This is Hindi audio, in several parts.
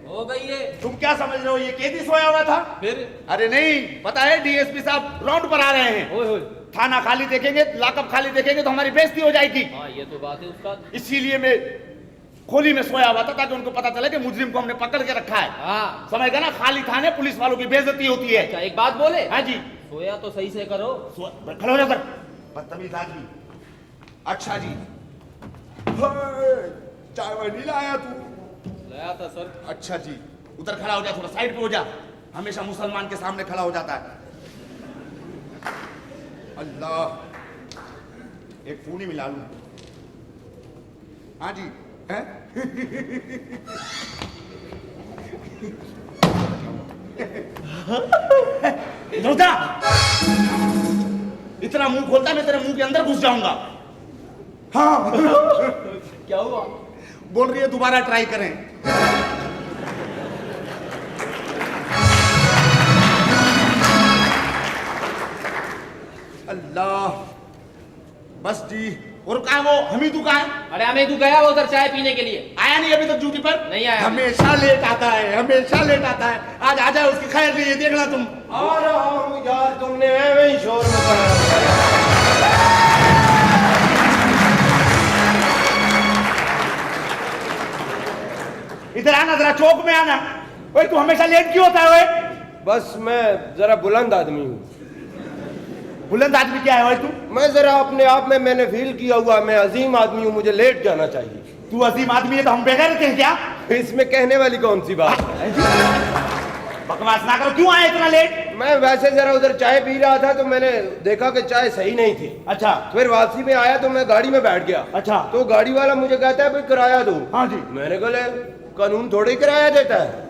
हो गई है। तुम क्या समझ रहे हो ये कैदी सोया हुआ था? फिर? अरे नहीं, पता है डीएसपी साहब राउंड पर आ रहे हैं। ओए होए। थाना खाली देखेंगे, लॉकअप खाली देखेंगे तो हमारी बेइज्जती हो जाएगी। हाँ ये तो बात है उस्ताद। इसीलिए मैं खोली में सोया हुआ था ताकि उनको पता चले कि मुजरिम को हमने पकड़ के रखा है। हाँ समझ गए ना, खाली थाने पुलिस वालों की बेइज्जती होती है। अच्छा एक बात बोले। हाँ जी। सोया तो सही से करो। खड़े हो जा सर, बदतमीज आदमी। अच्छा जी, चाय वाय नहीं लाया तू? लाया था सर। अच्छा जी, उधर खड़ा हो जा, थोड़ा साइड पे हो जा। हमेशा मुसलमान के सामने खड़ा हो जाता है। अल्लाह, एक फोन ही मिला लूं। हाँ जी, है? रोजा, इतना मुंह खोलता मैं तेरे मुंह के अंदर घुस जाऊंगा। हाँ क्या हुआ? बोल रही है दोबारा ट्राई करें। अल्लाह, बस जी। और कहाँ वो हमीदू कहाँ है? अरे हमें तू गया उधर चाय पीने के लिए। आया नहीं अभी तक ड्यूटी पर? नहीं आया। हमेशा लेट आता है, हमेशा लेट आता है। आज आ जाए, उसकी खैर नहीं है, देखना तुम। आ रहा हूँ यार, तुमने ऐਵੇਂ ही शोर मचाया। इधर आना, जरा चौक में आना। ओए तू हमेशा लेट क्यों होता है? ओए बस मैं जरा बुलंद आदमी हूँ। बुलंद आदमी क्या है ओए तू? मैं जरा अपने आप में मैंने फील किया हुआ मैं अजीम आदमी हूँ, मुझे लेट जाना चाहिए। तू अजीम आदमी है तो हम बेगैर थे क्या? इसमें कहने वाली कौन सी बात है? बकवास ना करो, क्यों आए इतना लेट? मैं वैसे जरा उधर चाय पी रहा था तो मैंने देखा कि चाय सही नहीं थी। अच्छा, फिर वापसी में आया तो मैं गाड़ी में बैठ गया। अच्छा। तो गाड़ी वाला मुझे कहता है भाई किराया दो। हाँ जी। मैंने कहा कानून थोड़ी किराया देता है।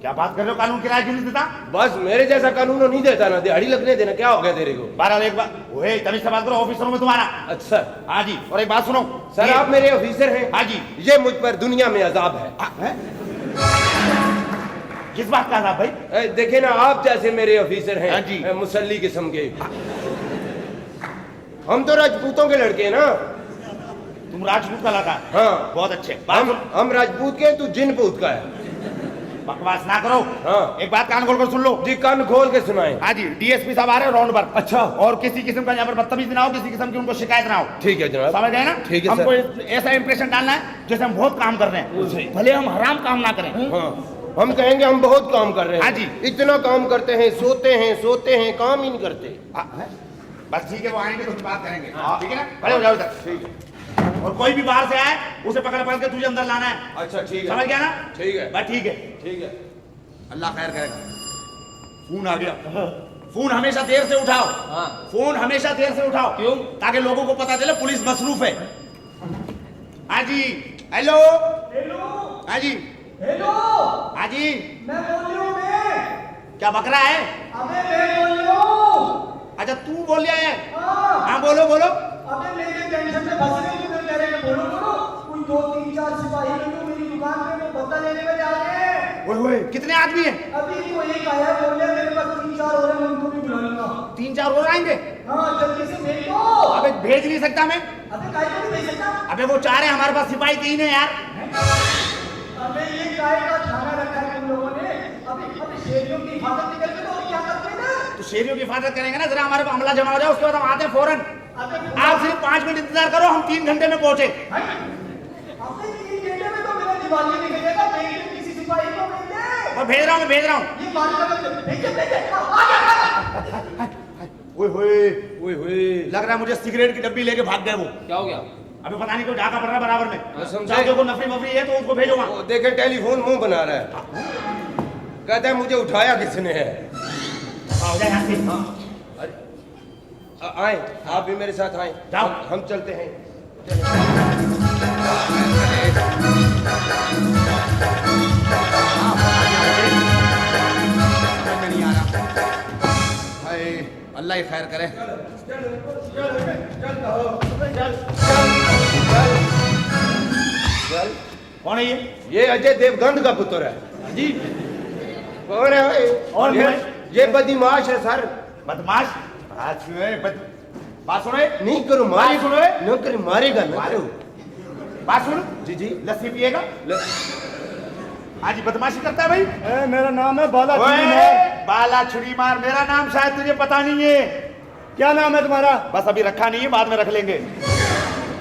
क्या बात कर रहे हो? कानून किराया क्यों नहीं देता? बस मेरे जैसा कानून नहीं देता ना, दिहाड़ी लगने देना। क्या हो गया तेरे को? बहरहाल एक बात, ओए तमीज से बात करो, ऑफिसरों में तुम्हारा। अच्छा हाँ जी। और एक बात सुनो सर, आप मेरे ऑफिसर हैं। हाँ जी। ये मुझ पर दुनिया में अजाब है। किस बात का अजाब भाई? देखे ना, आप जैसे मेरे ऑफिसर हैं। हाँ जी। मुसल्ली किस्म के। हम तो राजपूतों के लड़के हैं ना। तुम राजपूत का लड़का? हाँ बहुत अच्छे। हम राजपूत के, तू जिनपूत का है। बकवास ना करो। हाँ। एक बात कान खोल कर सुन लो जी, कान खोल के सुनाए। हाँ जी। डीएसपी साहब आ रहे हैं राउंड पर। अच्छा। और किसी किस्म का यहाँ पर बदतमीजी ना हो, किसी किस्म की उनको शिकायत ना हो। ठीक है जनाब। समझ गए ना? ठीक है हमको सर। ऐसा इंप्रेशन डालना है जैसे हम बहुत काम कर रहे हैं, भले हम हराम काम ना करें। हाँ, हम कहेंगे हम बहुत काम कर रहे हैं। हाँ जी। इतना काम करते हैं, सोते हैं, काम ही नहीं करते। बस ठीक है, वो आएंगे तो फिर बात करेंगे। ठीक है ना? खड़े हो जाओ इधर। ठीक है। और कोई भी बाहर से आए उसे पकड़ के तुझे अंदर लाना है। अच्छा ठीक है। समझ गया ना? ठीक है। बस ठीक है। ठीक है। अल्लाह खैर करेगा। फोन आ गया। फोन हमेशा देर से उठाओ। हाँ। फोन हमेशा देर से उठाओ। क्यों? ताकि लोगों को पता चले पुलिस मसरूफ है। हाँ जी। Hello hello. हाँ जी। हेलो। हाँ जी। मैं बोल रही हूँ। मैं क्या बकरा है? अबे मैं बोल रही हूँ। अच्छा तू बोल रहा है? हाँ। हाँ बोलो बोलो। अबे मेरे टेंशन से फंस गई तू, कह रहे बोलो बोलो। कोई 2-3-4 सिपाही लोग मेरी दुकान पे वो बदला लेने में जा रहे हैं। ओए ओए, कितने आदमी हैं? अभी तो एक आया, बोल रहे मेरे पास 3-4 और हैं, मैं उनको भी बुला लूंगा। 3-4 और आएंगे? हाँ जल्दी से भेज दो। अबे भेज नहीं सकता मैं। अबे काय को नहीं भेज सकता? अबे वो 4 है, हमारे पास सिपाही 3 है यार। अबे ये काय का थाना रखा है तुम लोगों ने? अबे शेरियों की हिफाजत नहीं करते तो और क्या करते हैं ना? तो शेरियों की हिफाजत करेंगे ना, जरा हमारे को हमला जमा हो जाए, उसके बाद हम आते हैं फौरन। अबे आप सिर्फ 5 मिनट इंतजार करो, हम 3 घंटे में पहुंचे। अपने 3 घंटे में तो मेरा दिवाली निकल जाएगा। नहीं किसी सिपाही को भेज दे। और भेज रहा हूँ, भेज रहा हूँ। ये बात कर भेज आ जा। ओए होए, लग रहा है मुझे सिगरेट की डब्बी लेके भाग गए वो। क्या हो गया? अबे पता नहीं कोई ढाका पड़ रहा है बराबर में। कसम से। चाहे को नफरी मफरी है तो उसको भेजो वहाँ। वो देखे टेलीफोन मुंह बना रहा है। कहता है मुझे उठाया किसने है। हो जाए यहाँ से। आए, आप भी मेरे साथ आए। जाओ। हम चलते हैं। नहीं आ रहा। हाय अल्लाह ही खैर करे। कौन है ये? ये अजय देवगन का पुत्र है जी। कौन है भाई? और ये बदमाश है सर। बदमाश? बात सुनो। नहीं करो, मारे बात सुनो। न करे, मारेगा ना। मारो। बात सुन। जी जी। लस्सी पिएगा? आज बदमाशी करता है भाई। मेरा नाम है बाला ओए, छुरीमार। बाला छुरी मार, मेरा नाम शायद तुझे पता नहीं है। क्या नाम है तुम्हारा? बस अभी रखा नहीं है, बाद में रख लेंगे।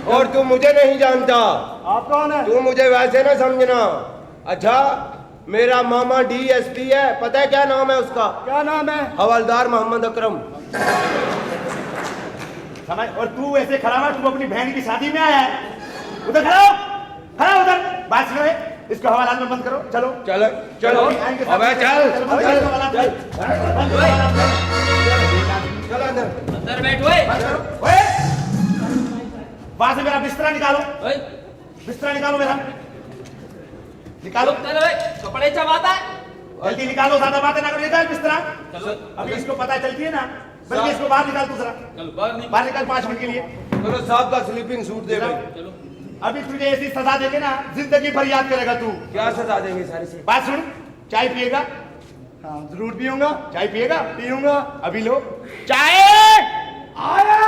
और तू मुझे नहीं जानता, आप कौन है? तू मुझे वैसे ना समझना। अच्छा, मेरा मामा डीएसपी है, पता है क्या नाम है उसका? क्या नाम है? हवलदार मोहम्मद अकरम। समझ? और तू ऐसे खड़ा हुआ, तू अपनी बहन की शादी में आया है। उधर खड़ा हो, खड़ा हो उधर। बात सुनो, इसको हवालात में बंद करो। चलो चलो चलो, अबे चल चल बंद करो हवालात में। बंद करो हवालात में। चल अंदर। अंदर बैठ ओए। बंद करो। ओए, वहां से मेरा बिस्तरा निकालो। ओए, बिस्तरा निकालो मेरा, निकालो। चल ओए, कपड़े चबाता है। जल्दी निकालो, ज्यादा बातें ना करो। निकाल बिस्तरा। चलो अभी इसको पता चलती है ना, बल्कि इसको बाहर निकाल दूसरा। चलो बाहर नहीं। बाहर निकाल 5 मिनट के लिए। चलो साहब का स्लीपिंग सूट दे भाई। चलो अभी तुझे ऐसी सजा देंगे ना, जिंदगी भर याद करेगा तू। क्या सजा देंगे सारी से? बात सुन, चाय पिएगा? हाँ जरूर पीऊंगा। चाय पिएगा? पीऊंगा। अभी लो चाय। आया।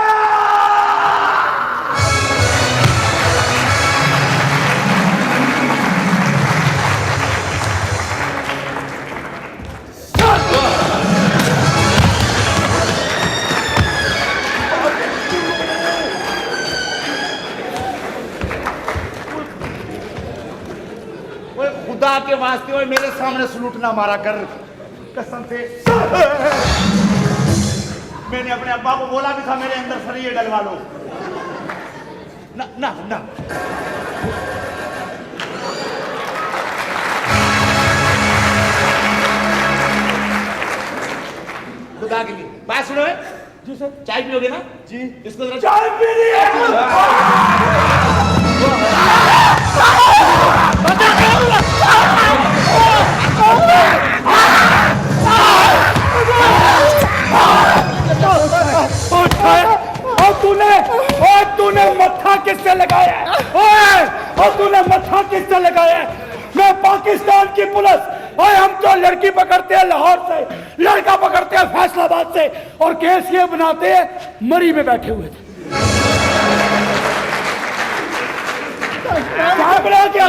ओए खुदा के वास्ते, ओए मेरे सामने सलूट ना मारा कर, कसम से। मैंने अपने अब्बा को बोला भी था मेरे अंदर सरिये डलवा लो। ना ना ना। खुदा के लिए बात सुनो। जी सर, चाय पियोगे ना? जी। इसको जरा चाय पी और तूने मत्था किससे लगाया है? और तूने मत्था किससे लगाया है? मैं पाकिस्तान की पुलिस, और हम तो लड़की पकड़ते हैं लाहौर से, लड़का पकड़ते हैं फैसलाबाद से, और केस ये बनाते हैं मरी में बैठे हुए थे। क्या बना क्या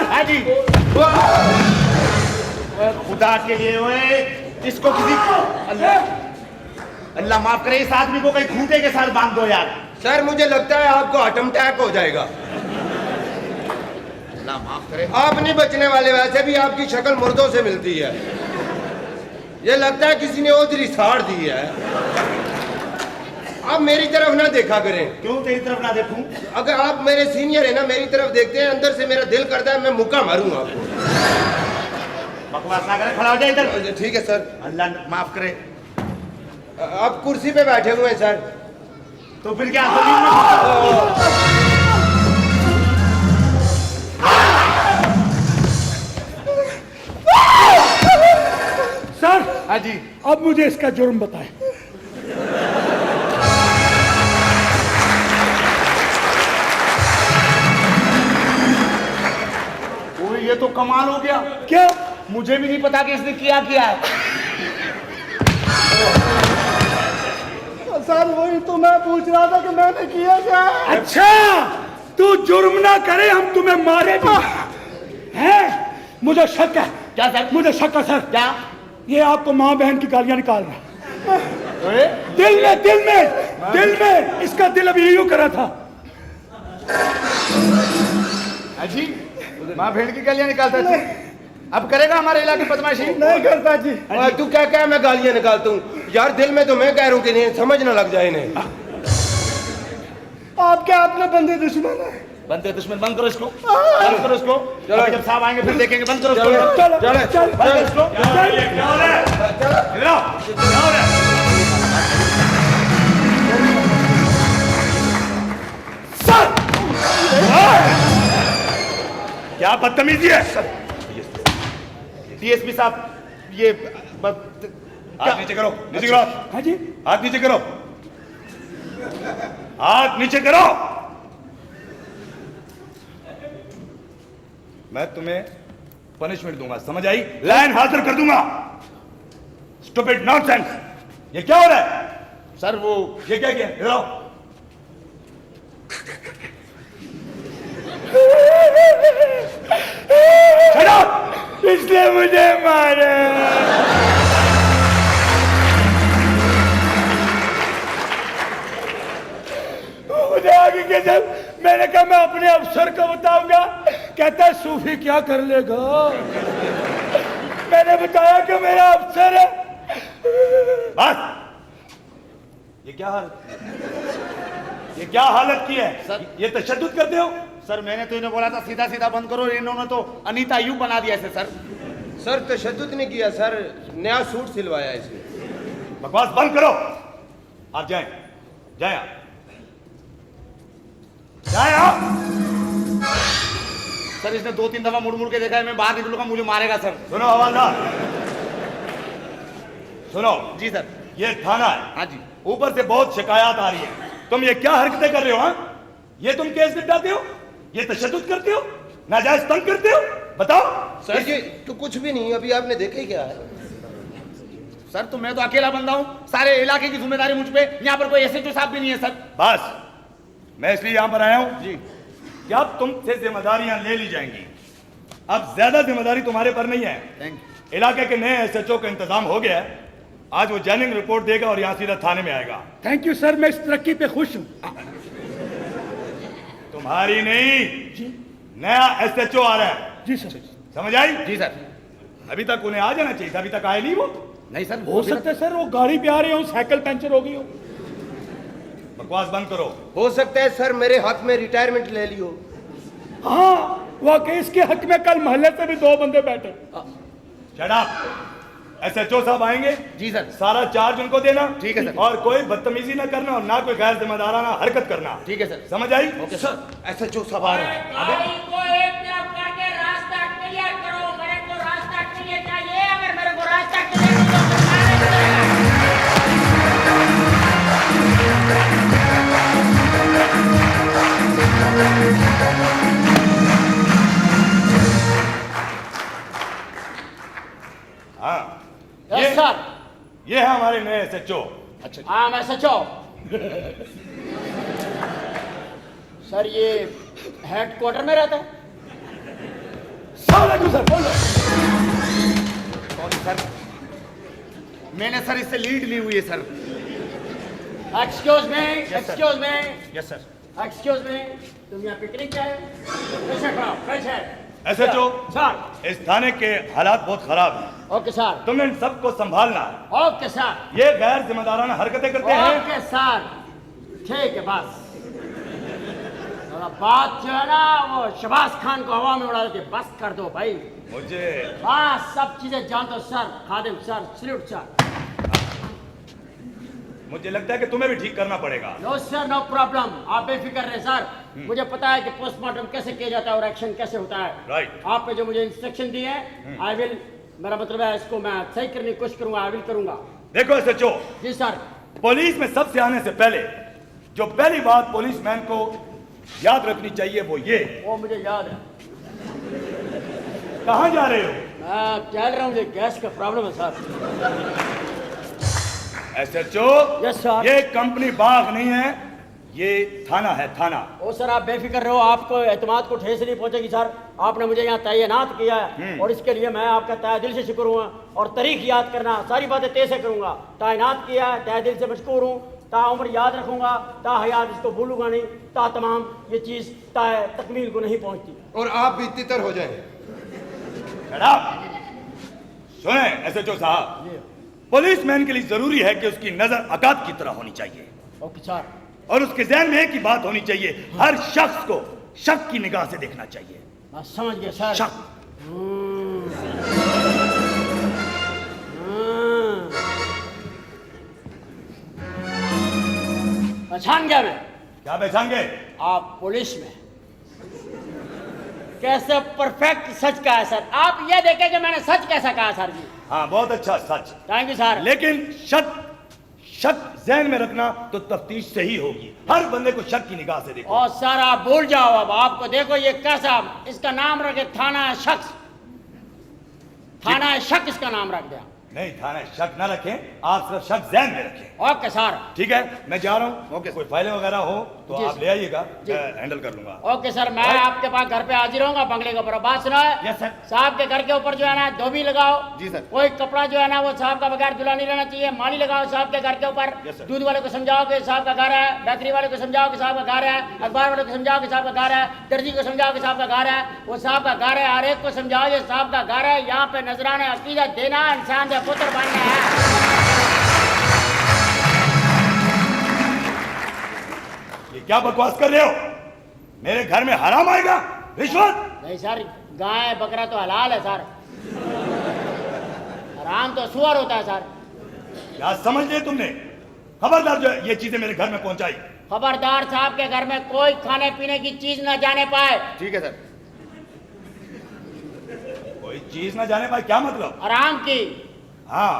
हाँ जी। खुदा के लिए ओए, इसको किसी अल्लाह माफ करे, इस आदमी को कहीं खूंटे के साथ बांध दो यार। सर मुझे लगता है आपको हार्ट अटैक हो जाएगा। अल्लाह माफ करे। आप नहीं बचने वाले, वैसे भी आपकी शक्ल मुर्दों से मिलती है। ये लगता है किसी ने ओदरी साड़ दी है। आप मेरी तरफ ना देखा करें। क्यों तेरी तरफ ना देखूं? अगर आप मेरे सीनियर है ना, मेरी तरफ देखते हैं, अंदर से मेरा दिल करता है मैं मुक्का मारूंगा आपको। बकवास ना करे, खड़ा हो जाए इधर। ठीक है सर। अल्लाह माफ करे। आप कुर्सी पे बैठे हुए हैं सर। तो फिर क्या जमीन में? सर, हाँ जी। अब मुझे इसका जुर्म बताएं। ओए ये तो कमाल हो गया। क्या? मुझे भी नहीं पता कि इसने किया है। सर वही तो मैं पूछ रहा था कि मैंने किया क्या? अच्छा, तू जुर्म ना करे, हम तुम्हें मारे भी हैं। मुझे शक है। क्या सर? मुझे शक है सर। क्या? ये आपको माँ बहन की गालियां निकाल रहा है। ओए दिल में इसका दिल अभी यूं करा था। अजी, माँ भेड़ की गालियां निकालता है तू? अब करेगा हमारे इलाके बदमाशी? नहीं करता जी। तू क्या क्या मैं गालियां निकालता हूँ यार, दिल में तो मैं कह रहा हूँ कि नहीं समझ ना लग जाए इन्हें। आप क्या अपने बंदे दुश्मन है? बंदे दुश्मन, बंद करो इसको, बंद करो इसको। चलो जब साहब आएंगे फिर देखेंगे। बंद करो इसको, चलो चलो, चल बंद करो इसको। क्या हो रहा है? इधर आओ। क्या हो रहा है? क्या बदतमीजी है? डीएसपी साहब, ये हाथ नीचे करो, नीचे करो। हाँ जी। हाथ नीचे करो, हाथ नीचे करो। मैं तुम्हें पनिशमेंट दूंगा, समझ आई? लाइन हाजिर कर दूंगा। Stupid nonsense. ये क्या हो रहा है? सर वो ये क्या किया? इधर आओ। किसने मुझे मारा? मुझे आगे के जब मैंने कहा मैं अपने अफसर को बताऊंगा, कहता है सूफी क्या कर लेगा। मैंने बताया कि मेरा अफसर है। बस ये क्या हालत की है सर। ये तशद्दुद करते हो। सर मैंने तो इन्हें बोला था सीधा सीधा बंद करो, इन्होंने तो अनीता यूं बना दिया इसे। सर तशद्दुद नहीं किया सर, नया सूट सिलवाया इसे। बकवास बंद करो। आप जाएं, जाएं आप, जाएं आप। सर इसने 2-3 दफा मुड़ मुड़ के देखा है, मैं बाहर निकलूंगा मुझे मारेगा सर। सुनो हवालदार, सुनो। जी सर। ये थाना है। हाँ जी। ऊपर से बहुत शिकायत आ रही है। तुम ये क्या हरकतें कर रहे हो? हाँ, ये तुम केस निपटाते हो, ये तशद्दुद करते हो, नाजायज तंग करते हो। बताओ सर ये तो कुछ भी नहीं, अभी आपने देखा ही क्या है। सर तो मैं तो अकेला बंदा हूँ, सारे इलाके की जिम्मेदारी मुझ पे, यहाँ पर कोई एसएचओ साहब भी नहीं है सर। बस मैं इसलिए यहां पर आया हूं जी। कि अब तुमसे जिम्मेदारियां ले ली जाएंगी। अब ज्यादा जिम्मेदारी तुम्हारे पर नहीं है। थैंक इलाके के नए एसएचओ का इंतजाम हो गया है। आज वो जॉइनिंग रिपोर्ट देगा और यहां सीधा थाने में आएगा। थैंक यू सर, मैं इस तरक्की पे खुश हूँ। तुम्हारी नहीं, नया एसएचओ आ रहा है। जी सर। समझ आई? जी सर। अभी तक उन्हें आ जाना चाहिए था, अभी तक आए नहीं वो। नहीं सर हो सकता है सर वो गाड़ी पे आ रहे हो, साइकिल पंचर हो गई हो। बकवास बंद करो। हो सकता है सर मेरे हक में रिटायरमेंट ले लियो। हाँ वाकई इसके हक में कल मोहल्ले से भी 2 बंदे बैठे। Shut up. एसएचओ साहब आएंगे। जी सर। सारा चार्ज उनको देना। ठीक है सर। और कोई बदतमीजी ना करना और ना कोई गैर जिम्मेदाराना हरकत करना। ठीक है सर। समझ आई? Okay sir. एसएचओ साहब आ रहे हैं। गाड़ी को एक तरफ करके रास्ता क्लियर करो, मेरे को रास्ता क्लियर चाहिए। अगर मेरे को रास्ता क्लियर नहीं तो सारे चलेगा। हाँ यस सर। ये है हमारे नए एसएचओ। हाँ मैं सचो सर, ये हेडक्वार्टर में रहता है। सर बोलो। सॉरी सर, मैंने सर इससे लीड ली हुई है sir. Excuse me, sir. Excuse me, yes sir. Excuse me, तुम यहाँ पिकनिक क्या है? कैसे खड़ा कैसे? SHO sir. इस थाने के हालात बहुत खराब हैं। Okay sir. तुमने इन सबको संभालना है। Okay sir. ये गैर जिम्मेदाराना हरकतें करते हैं। ओके सर, ठीक है। बस थोड़ा बात जो है ना वो शबाज खान को हवा में उड़ा देते, बस कर दो भाई। मुझे बस सब चीजें जानते हो सर। खादिम सर, सल्यूट सर। मुझे लगता है कि तुम्हें भी ठीक करना पड़ेगा। नो सर, नो प्रॉब्लम, आप बेफिक्र रहे सर। मुझे पता है कि पोस्टमार्टम कैसे किया जाता है और एक्शन कैसे होता है। राइट। आपने जो मुझे इंस्ट्रक्शन दी है, आई विल, मेरा मतलब है इसको मैं सही करने की कोशिश करूंगा। आई विल करूंगा। देखो एसएचओ, जी सर। पुलिस में सबसे आने से पहले जो पहली बात पुलिसमैन को याद रखनी चाहिए वो ये। वो मुझे याद है। कहाँ जा रहे हो? मैं कह रहा हूँ, मुझे गैस का प्रॉब्लम है सर। SHO, yes sir. ये कंपनी बाग नहीं है, ये थाना है, थाना। ओ सर आप बेफिक्र रहो, आपको एतमाद को ठेस नहीं पहुंचेगी सर। आपने मुझे यहाँ तैनात किया है और इसके लिए मैं आपका तहे दिल से शुक्र हूँ। और तारीख याद करना, सारी बातें तय से करूँगा। तैनात किया है, तहे दिल से मशकूर हूँ। ताउम्र याद रखूंगा, ताहयात इसको भूलूंगा नहीं, ता तमाम ये चीज़ तकमील को नहीं पहुँचती। और आप भी तितर हो जाए। सुने एसएचओ साहब, पुलिसमैन के लिए जरूरी है कि उसकी नजर अकाद की तरह होनी चाहिए। Okay sir. और उसके ज़हन में एक ही बात होनी चाहिए, हर शख्स को शक की निगाह से देखना चाहिए। मैं समझ गया सर। शक। पहचान गया मैं। क्या पहचान गए? आप पुलिस में कैसे परफेक्ट सच कहा है सर। आप ये देखें कि मैंने सच कैसा कहा सर जी। हाँ बहुत अच्छा, सच। Thank you sir. लेकिन शक जहन में रखना तो तफ्तीश से ही होगी। हर बंदे को शक की निगाह से देखो। और सर आप भूल जाओ, अब आपको देखो ये कैसा, इसका नाम रखे थाना शख्स, थाना शक इसका नाम रख दिया। नहीं थाने शक ना रखें, आप सिर्फ शक ज़हन में रखें। Okay sir. ठीक है, मैं जा रहा हूँ। ओके। कोई फाइलें वगैरह हो तो जी, आप ले आइएगा, जी। मैं हैंडल कर लूंगा। ओके सर, मैं आपके पास घर पे हाजिर होऊंगा बंगले के ऊपर। बात सुना है? Yes sir. साहब के घर के ऊपर जो है ना धोबी लगाओ। जी सर। कोई कपड़ा जो है ना वो साहब का बगैर धुला नहीं रहना चाहिए। माली लगाओ साहब के घर के ऊपर। Yes sir. दूध वाले को समझाओ कि साहब का घर है, बेकरी वाले को समझाओ कि साहब का घर है, अखबार वाले को समझाओ कि साहब का घर है, दर्जी को समझाओ कि साहब का घर है। वो साहब का घर है, हर एक को समझाओ ये साहब का घर है। यहाँ पे नजराना अकीदत देना, इंसान के पुत्र बनना है। ये क्या बकवास कर रहे हो? मेरे घर में हराम आएगा? रिश्वत? नहीं सर, गाय बकरा तो हलाल है सर, हराम तो सुअर होता है सर। क्या समझ लिया तुमने? खबरदार जो ये चीजें मेरे घर में पहुंचाई। खबरदार साहब के घर में कोई खाने पीने की चीज न जाने पाए। ठीक है सर। कोई चीज ना जाने पाए क्या मतलब? हराम की। हाँ,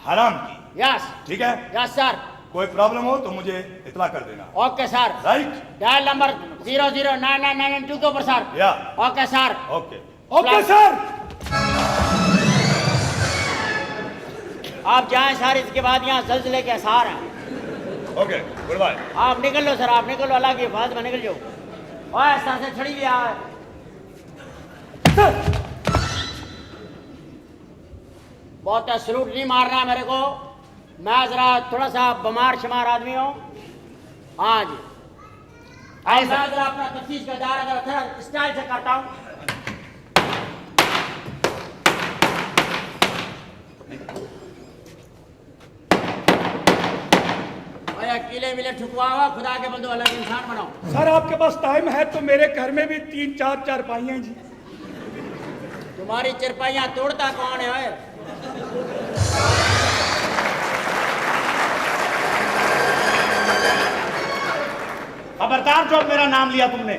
हराम की। यस ठीक है, यस सर। कोई प्रॉब्लम हो तो मुझे इतला कर देना। Okay sir. Right? Dial number 00999992 के ऊपर सर। या okay sir. Okay. Okay sir. आप जाएं सर, इसके बाद यहाँ जल्जले के आसार हैं। Okay, good bye. आप निकल लो सर, आप निकल लो, अल्लाह की हिफाजत में निकल जाओ। ओए सर से छड़ी भी आए। बहुत सलूट नहीं मारना है मेरे को, मैं जरा थोड़ा सा बीमार शमार आदमी हूँ। हाँ जी, मैं जरा अपना तफ्तीश का दायरा जरा थोड़ा स्टाइल से करता हूँ। किले मिले ठुकवाओ, खुदा के बंदो अलग इंसान बनाओ। सर आपके पास टाइम है तो मेरे घर में भी 3-4 चारपाइयाँ जी। तुम्हारी चरपाइयाँ तोड़ता कौन है? ओए खबरदार जो मेरा नाम लिया तुमने।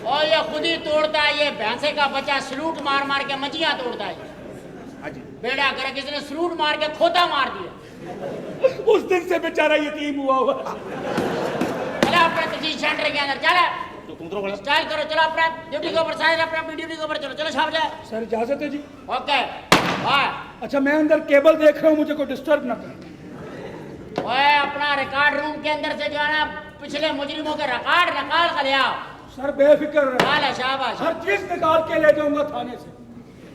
और ये खुद ही तोड़ता है, ये भैंसे का बच्चा सलूट मार मार के मछियाँ तोड़ता है। हाँ जी। बेड़ा करे किसी ने सलूट मार के खोता मार दिया। उस दिन से बेचारा यतीम हुआ हुआ। चला अपने तफ्तीश सेंटर के अंदर, चला तो तुम तो स्टाइल करो, चलो अपना ड्यूटी के ऊपर, सारे अपनी ड्यूटी के ऊपर चलो। चलो साहब जाए। सर इजाजत है जी। ओके। हाँ अच्छा मैं अंदर केबल देख रहा हूँ, मुझे कोई डिस्टर्ब ना करे। ओए अपना रिकॉर्ड रूम के अंदर से जो है ना पिछले मुजरिमों के रिकॉर्ड निकाल कर ले आओ। सर बेफिक्र रहो। चल शाबाश। हर चीज निकाल के ले जाऊंगा थाने से।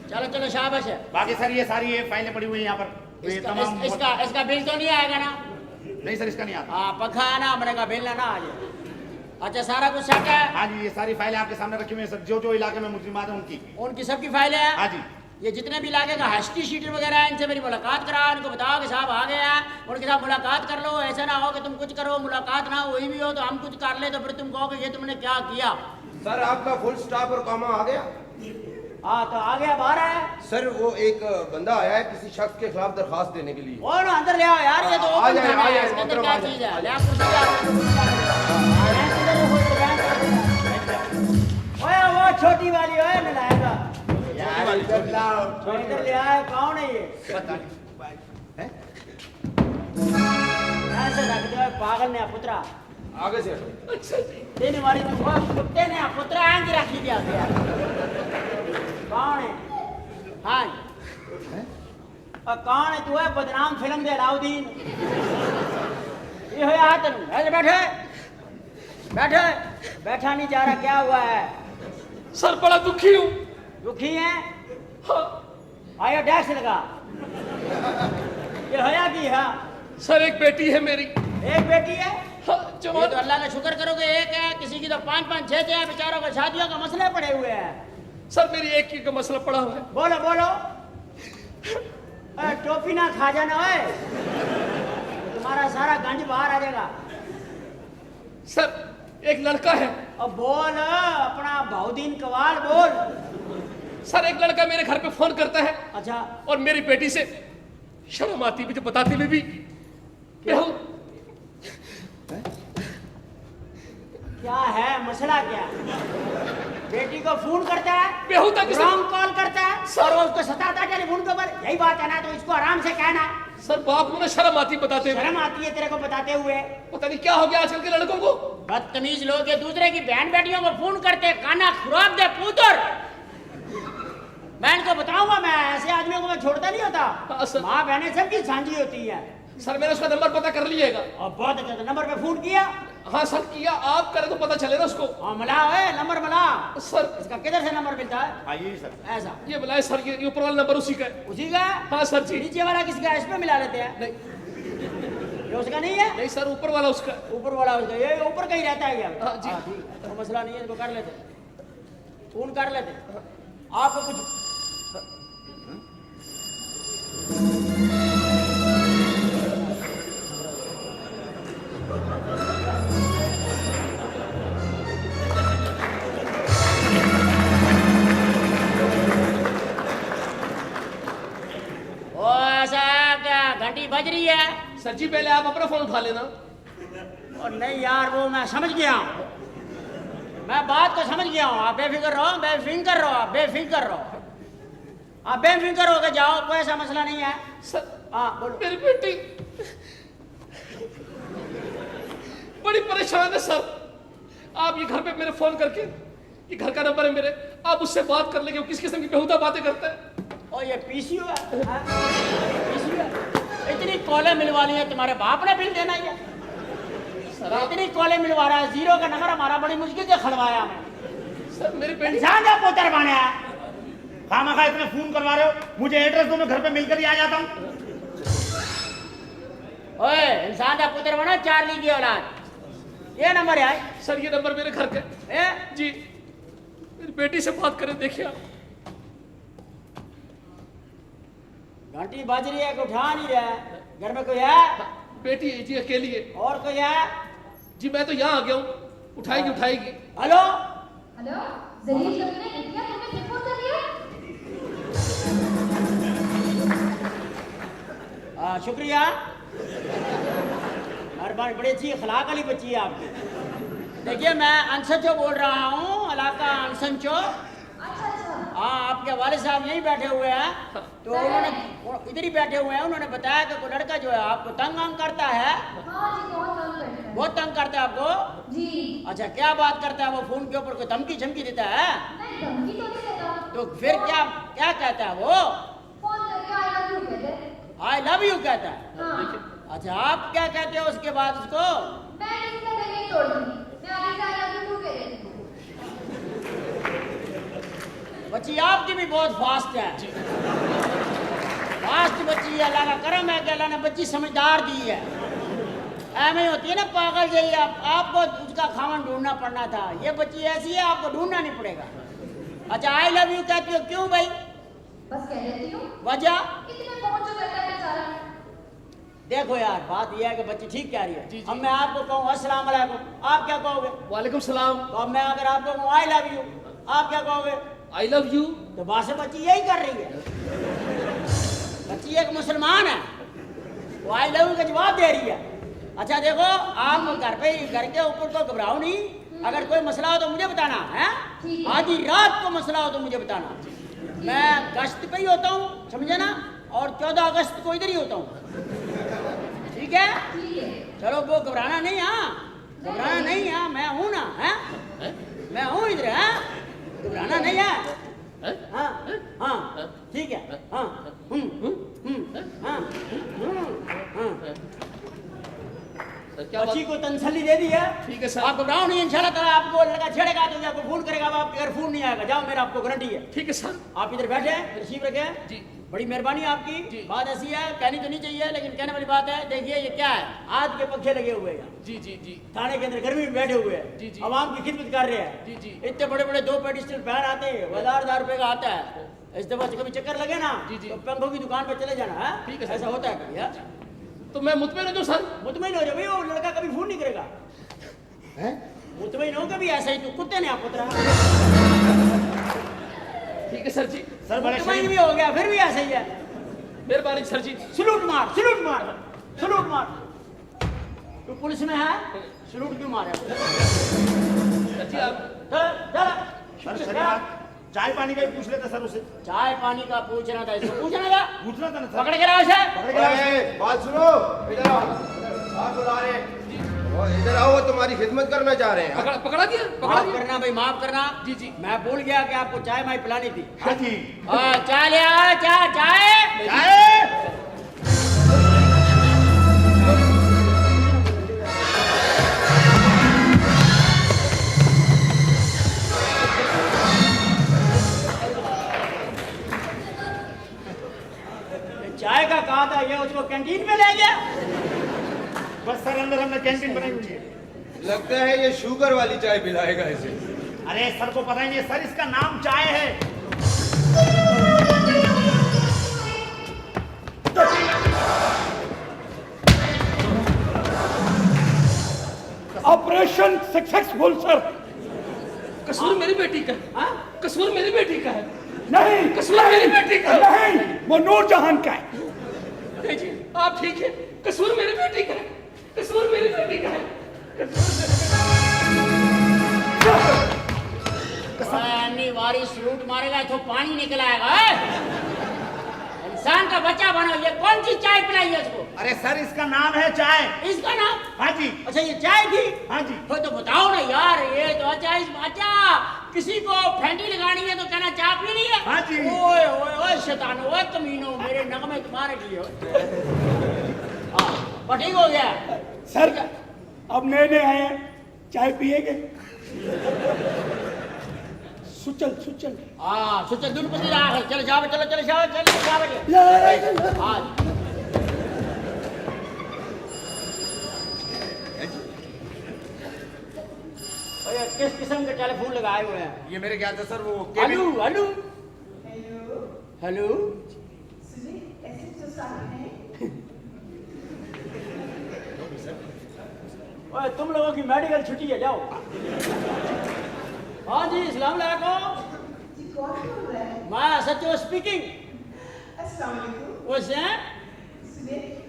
चलो चलो शाबाश है। बाकी सर ये सारी ये फाइलें पड़ी हुई हैं यहाँ पर। तो ये तमाम इसका बिल तो नहीं आएगा ना? नहीं सर, इसका नहीं आता। हाँ पंखा है ना, मैंने कहा बिल ना आ जाए। अच्छा सारा कुछ सेट है? हाँ जी, ये सारी फाइलें आपके सामने रखी हुई हैं सर। जो जो इलाके में मुजरिमात हैं उनकी सबकी फाइलें हैं? हाँ जी। ये जितने भी इलाके का हस्टी शीटर वगैरह है, इनसे मेरी मुलाकात कराओ, इनको बताओ कि साहब आ गए हैं, उनके साथ मुलाकात कर लो। ऐसा ना हो कि तुम कुछ करो, मुलाकात ना वही भी हो तो हम कुछ कर ले तो फिर तुम कहो कि ये तुमने क्या किया। सर आपका फुल स्टॉप और कॉमा आ गया? हाँ तो आ गया, बाहर है। सर वो एक बंदा आया है किसी शख्स के खिलाफ दरखास्त देने के लिए। और अंदर ले आओ यार, ये तो आ ओपन जाए, खाना आ है, जाए, इसके अंदर मोहतरम, क्या आ जाए, चीज है? आ ले जाए। आप कुर्सी पे आओ। ओए वो छोटी वाली ओए नलायका यार इधर ले आए, कौन है ये? पता नहीं है? ऐसे रख दो पागल ने पुत्रा। आगे से देने वाली तो वो कुत्ते ने पुत्रा आंगी रखी दिया यार। कौन है? हाँ और कौन है तू? है बदनाम फिल्म दे अलाउद्दीन। ये हो यार तेन ऐसे बैठे बैठे बैठा नहीं जा रहा, क्या हुआ है? सर बड़ा दुखी हूँ। दुखी है? आयो डैक्स लगा। ये होया की है? सर एक बेटी है मेरी। एक बेटी है? हाँ, ये जवान। तो अल्लाह का शुक्र करोगे एक है, किसी की तो 5-5 6 है, बेचारों को शादियों का मसले पड़े हुए हैं। सर मेरी एक ही का मसला पड़ा हुआ है। बोलो बोलो। टोपी ना खा जाना है, तुम्हारा सारा गंज बाहर आ जाएगा। सर एक लड़का है। अब बोल अपना बहुदीन कवाल बोल। सर एक लड़का मेरे घर पे फोन करता है अच्छा और मेरी बेटी से शर्म आती मुझे बताते हुए भी। क्या है मसला? क्या बेटी को फोन करता है, बेहुदा किसी- रॉन्ग कॉल करता है और वो उसको सताता है टेलीफोन के ऊपर। यही बात है ना, तो इसको आराम से कहना। सर बाप मुझे शर्म आती बताते हुए। शर्म आती है तेरे को बताते हुए? पता नहीं क्या हो गया आजकल के लड़कों को। बदतमीज लोग ये दूसरे की बहन बेटियों को फोन करते, काना खुराक दे पुत्र। मैं इनको बताऊंगा, मैं ऐसे आदमियों को मैं छोड़ता नहीं हाँ, होता। सर। माँ बहनें सबकी साझी होती है। सर मैंने उसका नंबर पता कर लिएगा। और बहुत अच्छा, तो नंबर पे फोन किया? हाँ सर किया, आप करें तो पता चले ना उसको। हाँ मिला है नंबर, मिला। सर इसका किधर से नंबर मिलता है? हाँ यही सर। ऐसा ये बुलाए सर, ये ऊपर वाला नंबर उसी का है। उसी का है? हाँ सर जी। नीचे वाला किसका है? इसमें मिला लेते हैं। नहीं ये उसका नहीं है? नहीं सर, ऊपर वाला उसका है। ऊपर वाला उसका, ये ऊपर कहीं रहता है क्या? हाँ, जी। ठीक है, तो मसला नहीं है, इसको कर लेते, फोन कर लेते। आपको कुछ ओ ऐसा क्या घंटी बज रही है? सर जी पहले आप अपना फोन उठा लेना। और नहीं यार, वो मैं समझ गया हूँ, मैं बात को समझ गया हूँ। आप बेफिक्र रहो, बेफिक्र रहो, आप बेफिक्र रहो, आप बेफिक्र होकर जाओ, कोई ऐसा मसला नहीं है। सर हाँ बोलो। मेरी बेटी बड़ी परेशान है सर। आप ये घर पे मेरे फोन करके, ये घर का नंबर है मेरे, आप उससे बात कर लेंगे। वो किस किस्म की बेहुदा बातें करता है। और ये पीसीओ है, हाँ? पीसीओ है। इतनी कॉलें मिलवा ली है, तुम्हारे बाप ने बिल देना ही है। सर इतनी कॉलें मिलवा रहा है, जीरो का नंबर हमारा बड़ी मुश्किल से खड़वाया हमें। सर मेरी बेटी इंसान का पोतर बना है। खामखा इतने फोन करवा रहे हो, मुझे एड्रेस दो, मैं घर पे मिलकर ही आ जाता हूँ। ओए इंसान का पुत्र बना, चार्ली की औलाद, ये नंबर है। सर ये नंबर मेरे घर का है। ए? जी मेरी बेटी से बात करें, देखिए आप। घंटी बज रही है कि उठा नहीं रहा है? घर में कोई है? बेटी है जी, अकेली है और कोई है? जी। मैं तो यहाँ आ गया हूँ, उठाएगी उठाएगी। हेलो हेलो, जलील कभी ने इंडिया तुमने फिर फोन कर लिया? शुक्रिया, मेहरबानी, बड़ी अच्छी अखलाक वाली बच्ची है आपकी। देखिए मैं अनसंचो बोल रहा हूँ, इलाका अनसंचो। अच्छा अच्छा। हाँ, आपके वाले साहब यहीं बैठे हुए हैं, तो उन्होंने इधर ही बैठे हुए हैं। उन्होंने बताया कि कोई लड़का जो है आपको तंग अंग करता है। हाँ जी, बहुत तंग करता है। बहुत तंग करता है आपको? जी। अच्छा, क्या बात करता है वो? फोन के ऊपर कोई धमकी झमकी देता है? नहीं, धमकी तो नहीं देता। तो फिर क्या क्या कहता है वो? फोन करके आई लव यू कहते हैं। आई लव यू कहता है? हाँ। अच्छा, आप क्या कहते हो उसके बाद उसको? मैं किसी का दिल नहीं तोड़ती, मैं आगे से आई लव यू कह देती हूँ। बच्ची आपकी भी बहुत फास्ट है, फास्ट बच्ची है। अल्लाह का करम है कि अल्लाह ने बच्ची समझदार दी है। ऐमें होती है ना पागल जही, आपको उसका खामन ढूंढना पड़ना था। ये बच्ची ऐसी है, आपको ढूंढना नहीं पड़ेगा। अच्छा, आई लव यू कहती हो, क्यों भाई? बस कह देती हूँ। वजह? इतने पहुंच जो करता है बेचारा। देखो यार, बात यह है कि बच्ची ठीक कह रही है। जी, जी। अब मैं आपको कहूँ अस्सलाम वालेकुम, आप क्या कहोगे? वालेकुम सलाम। तो अब मैं अगर आपको कहूँ आई लव यू, आप क्या कहोगे? I love you. तो बात बच्ची यही कर रही है। बच्ची एक मुसलमान है, वो आई लव यू का जवाब दे रही है। अच्छा देखो, आप घर के ऊपर तो घबराओ नहीं। अगर कोई मसला हो तो मुझे बताना है। ठीक है। आधी रात को मसला हो तो मुझे बताना। मैं गश्त पे ही होता हूँ, समझे ना, और 14 अगस्त को इधर ही होता हूँ। ठीक है? ठीक है। चलो, वो घबराना नहीं। हाँ, घबराना नहीं है, मैं हूँ ना, है मैं हूँ इधर, है, घबराना नहीं है। हाँ हाँ ठीक है। हाँ हाँ हाँ। क्या बच्ची बात? को तसल्ली दे दी है। ठीक है सर। आप घबराओ नहीं, इंशाल्लाह ताला आपको लड़का छेड़ेगा तो आपको फोन करेगा, अब आपके घर फोन नहीं आएगा। जाओ, मेरा आपको गारंटी है। ठीक है सर। आप इधर बैठे, रिसीव रखे। जी। बड़ी मेहरबानी आपकी। जी। बात ऐसी है, कहनी तो नहीं चाहिए, लेकिन कहने वाली बात है। देखिए ये क्या है, आज के पंखे लगे हुए हैं जी जी जी थाने के अंदर, गर्मी में बैठे हुए हैं। जी, जी। आवाम की खिदमत कर रहे हैं। जी, जी। इतने बड़े बड़े 2 पेडिस्टल फैन आते हैं, 1000 रुपए का आता है। इस दफा कभी चक्कर लगे ना, जी, जी। तो पंखों की दुकान पर चले जाना है। ठीक है सर। ऐसा होता है कभी, है? तो मैं मुतमईन हो जाऊं सर? मुतमईन हो जाओ भाई, वो लड़का कभी फोन नहीं करेगा। मुतमईन हो कभी, ऐसा ही तो कुत्ते ने आप पुतरा। ठीक है सर जी। सर बड़े मुतमईन भी हो गया, फिर भी ऐसा ही है। मेहरबानी सर जी। सलूट मार, सलूट मार, सलूट मार। तू पुलिस में है, सलूट क्यों मारे? सर जी आप सर शरीफ, चाय पानी का ही पूछ लेते सर उसे। चाय पानी का पूछना था, इसको पूछना था। पूछना था ना सर। पकड़ के रहो इसे। पकड़ के लाओ। बात सुनो, इधर आओ। आप बुला रहे हैं। और इधर आओ, वो तुम्हारी खिदमत करना चाह रहे हैं। पकड़ा दिया, पकड़ा माफ दिया। करना भाई, माफ करना। जी, जी। मैं भूल गया कि आपको चाय माई पिलानी थी। हाँ जी। चाय ले आओ, चाय चाय। चाय। चाय का कहा था, ये उसको कैंटीन में ले गया। बस सर, अंदर हमने कैंटीन बनाई हुई है। लगता है ये शुगर वाली चाय पिलाएगा इसे। अरे सर को पता ही नहीं सर, इसका नाम चाय है। Operation successful sir. कसूर मेरी बेटी का है। हाँ? कसूर मेरी बेटी का है। नहीं, कसूर मेरी बेटी का है। नहीं, वो नूरजहान का है। नहीं जी, आप ठीक है। कसूर मेरी बेटी का है। कसूर मेरी बेटी का है। बारिश रूट मारेगा तो पानी निकल आएगा। इंसान का बच्चा बनो, ये कौन सी चाय पिलाई है उसको? अरे सर, इसका नाम है चाय। इसका नाम? हाँ जी। अच्छा, ये चाय थी? हाँ जी। तो बताओ ना यार, ये तो अच्छा किसी को फेंटी लगानी है तो कहना चाय पीनी है। हाँ जी। ओए ओए ओए शैतान, ओए कमीनो, मेरे नगमे तुम्हारे लिए। हाँ, ठीक हो गया सर, अब नए नए आए हैं, चाय पिएगे? सुचल सुचल। हाँ, सोचा दूध पति आ गए। चलो जाओ, चलो चलो जाओ, चलो जाओ। हाँ, किस किस्म के टेलीफोन लगाए हुए हैं? ये मेरे ख्याल से सर वो हेलो हेलो हेलो। ओए, तुम लोगों की मेडिकल छुट्टी है, जाओ। हाँ जी, अस्सलाम वालेकुम। मैं सच्चो स्पीकिंग। वैसे हैं?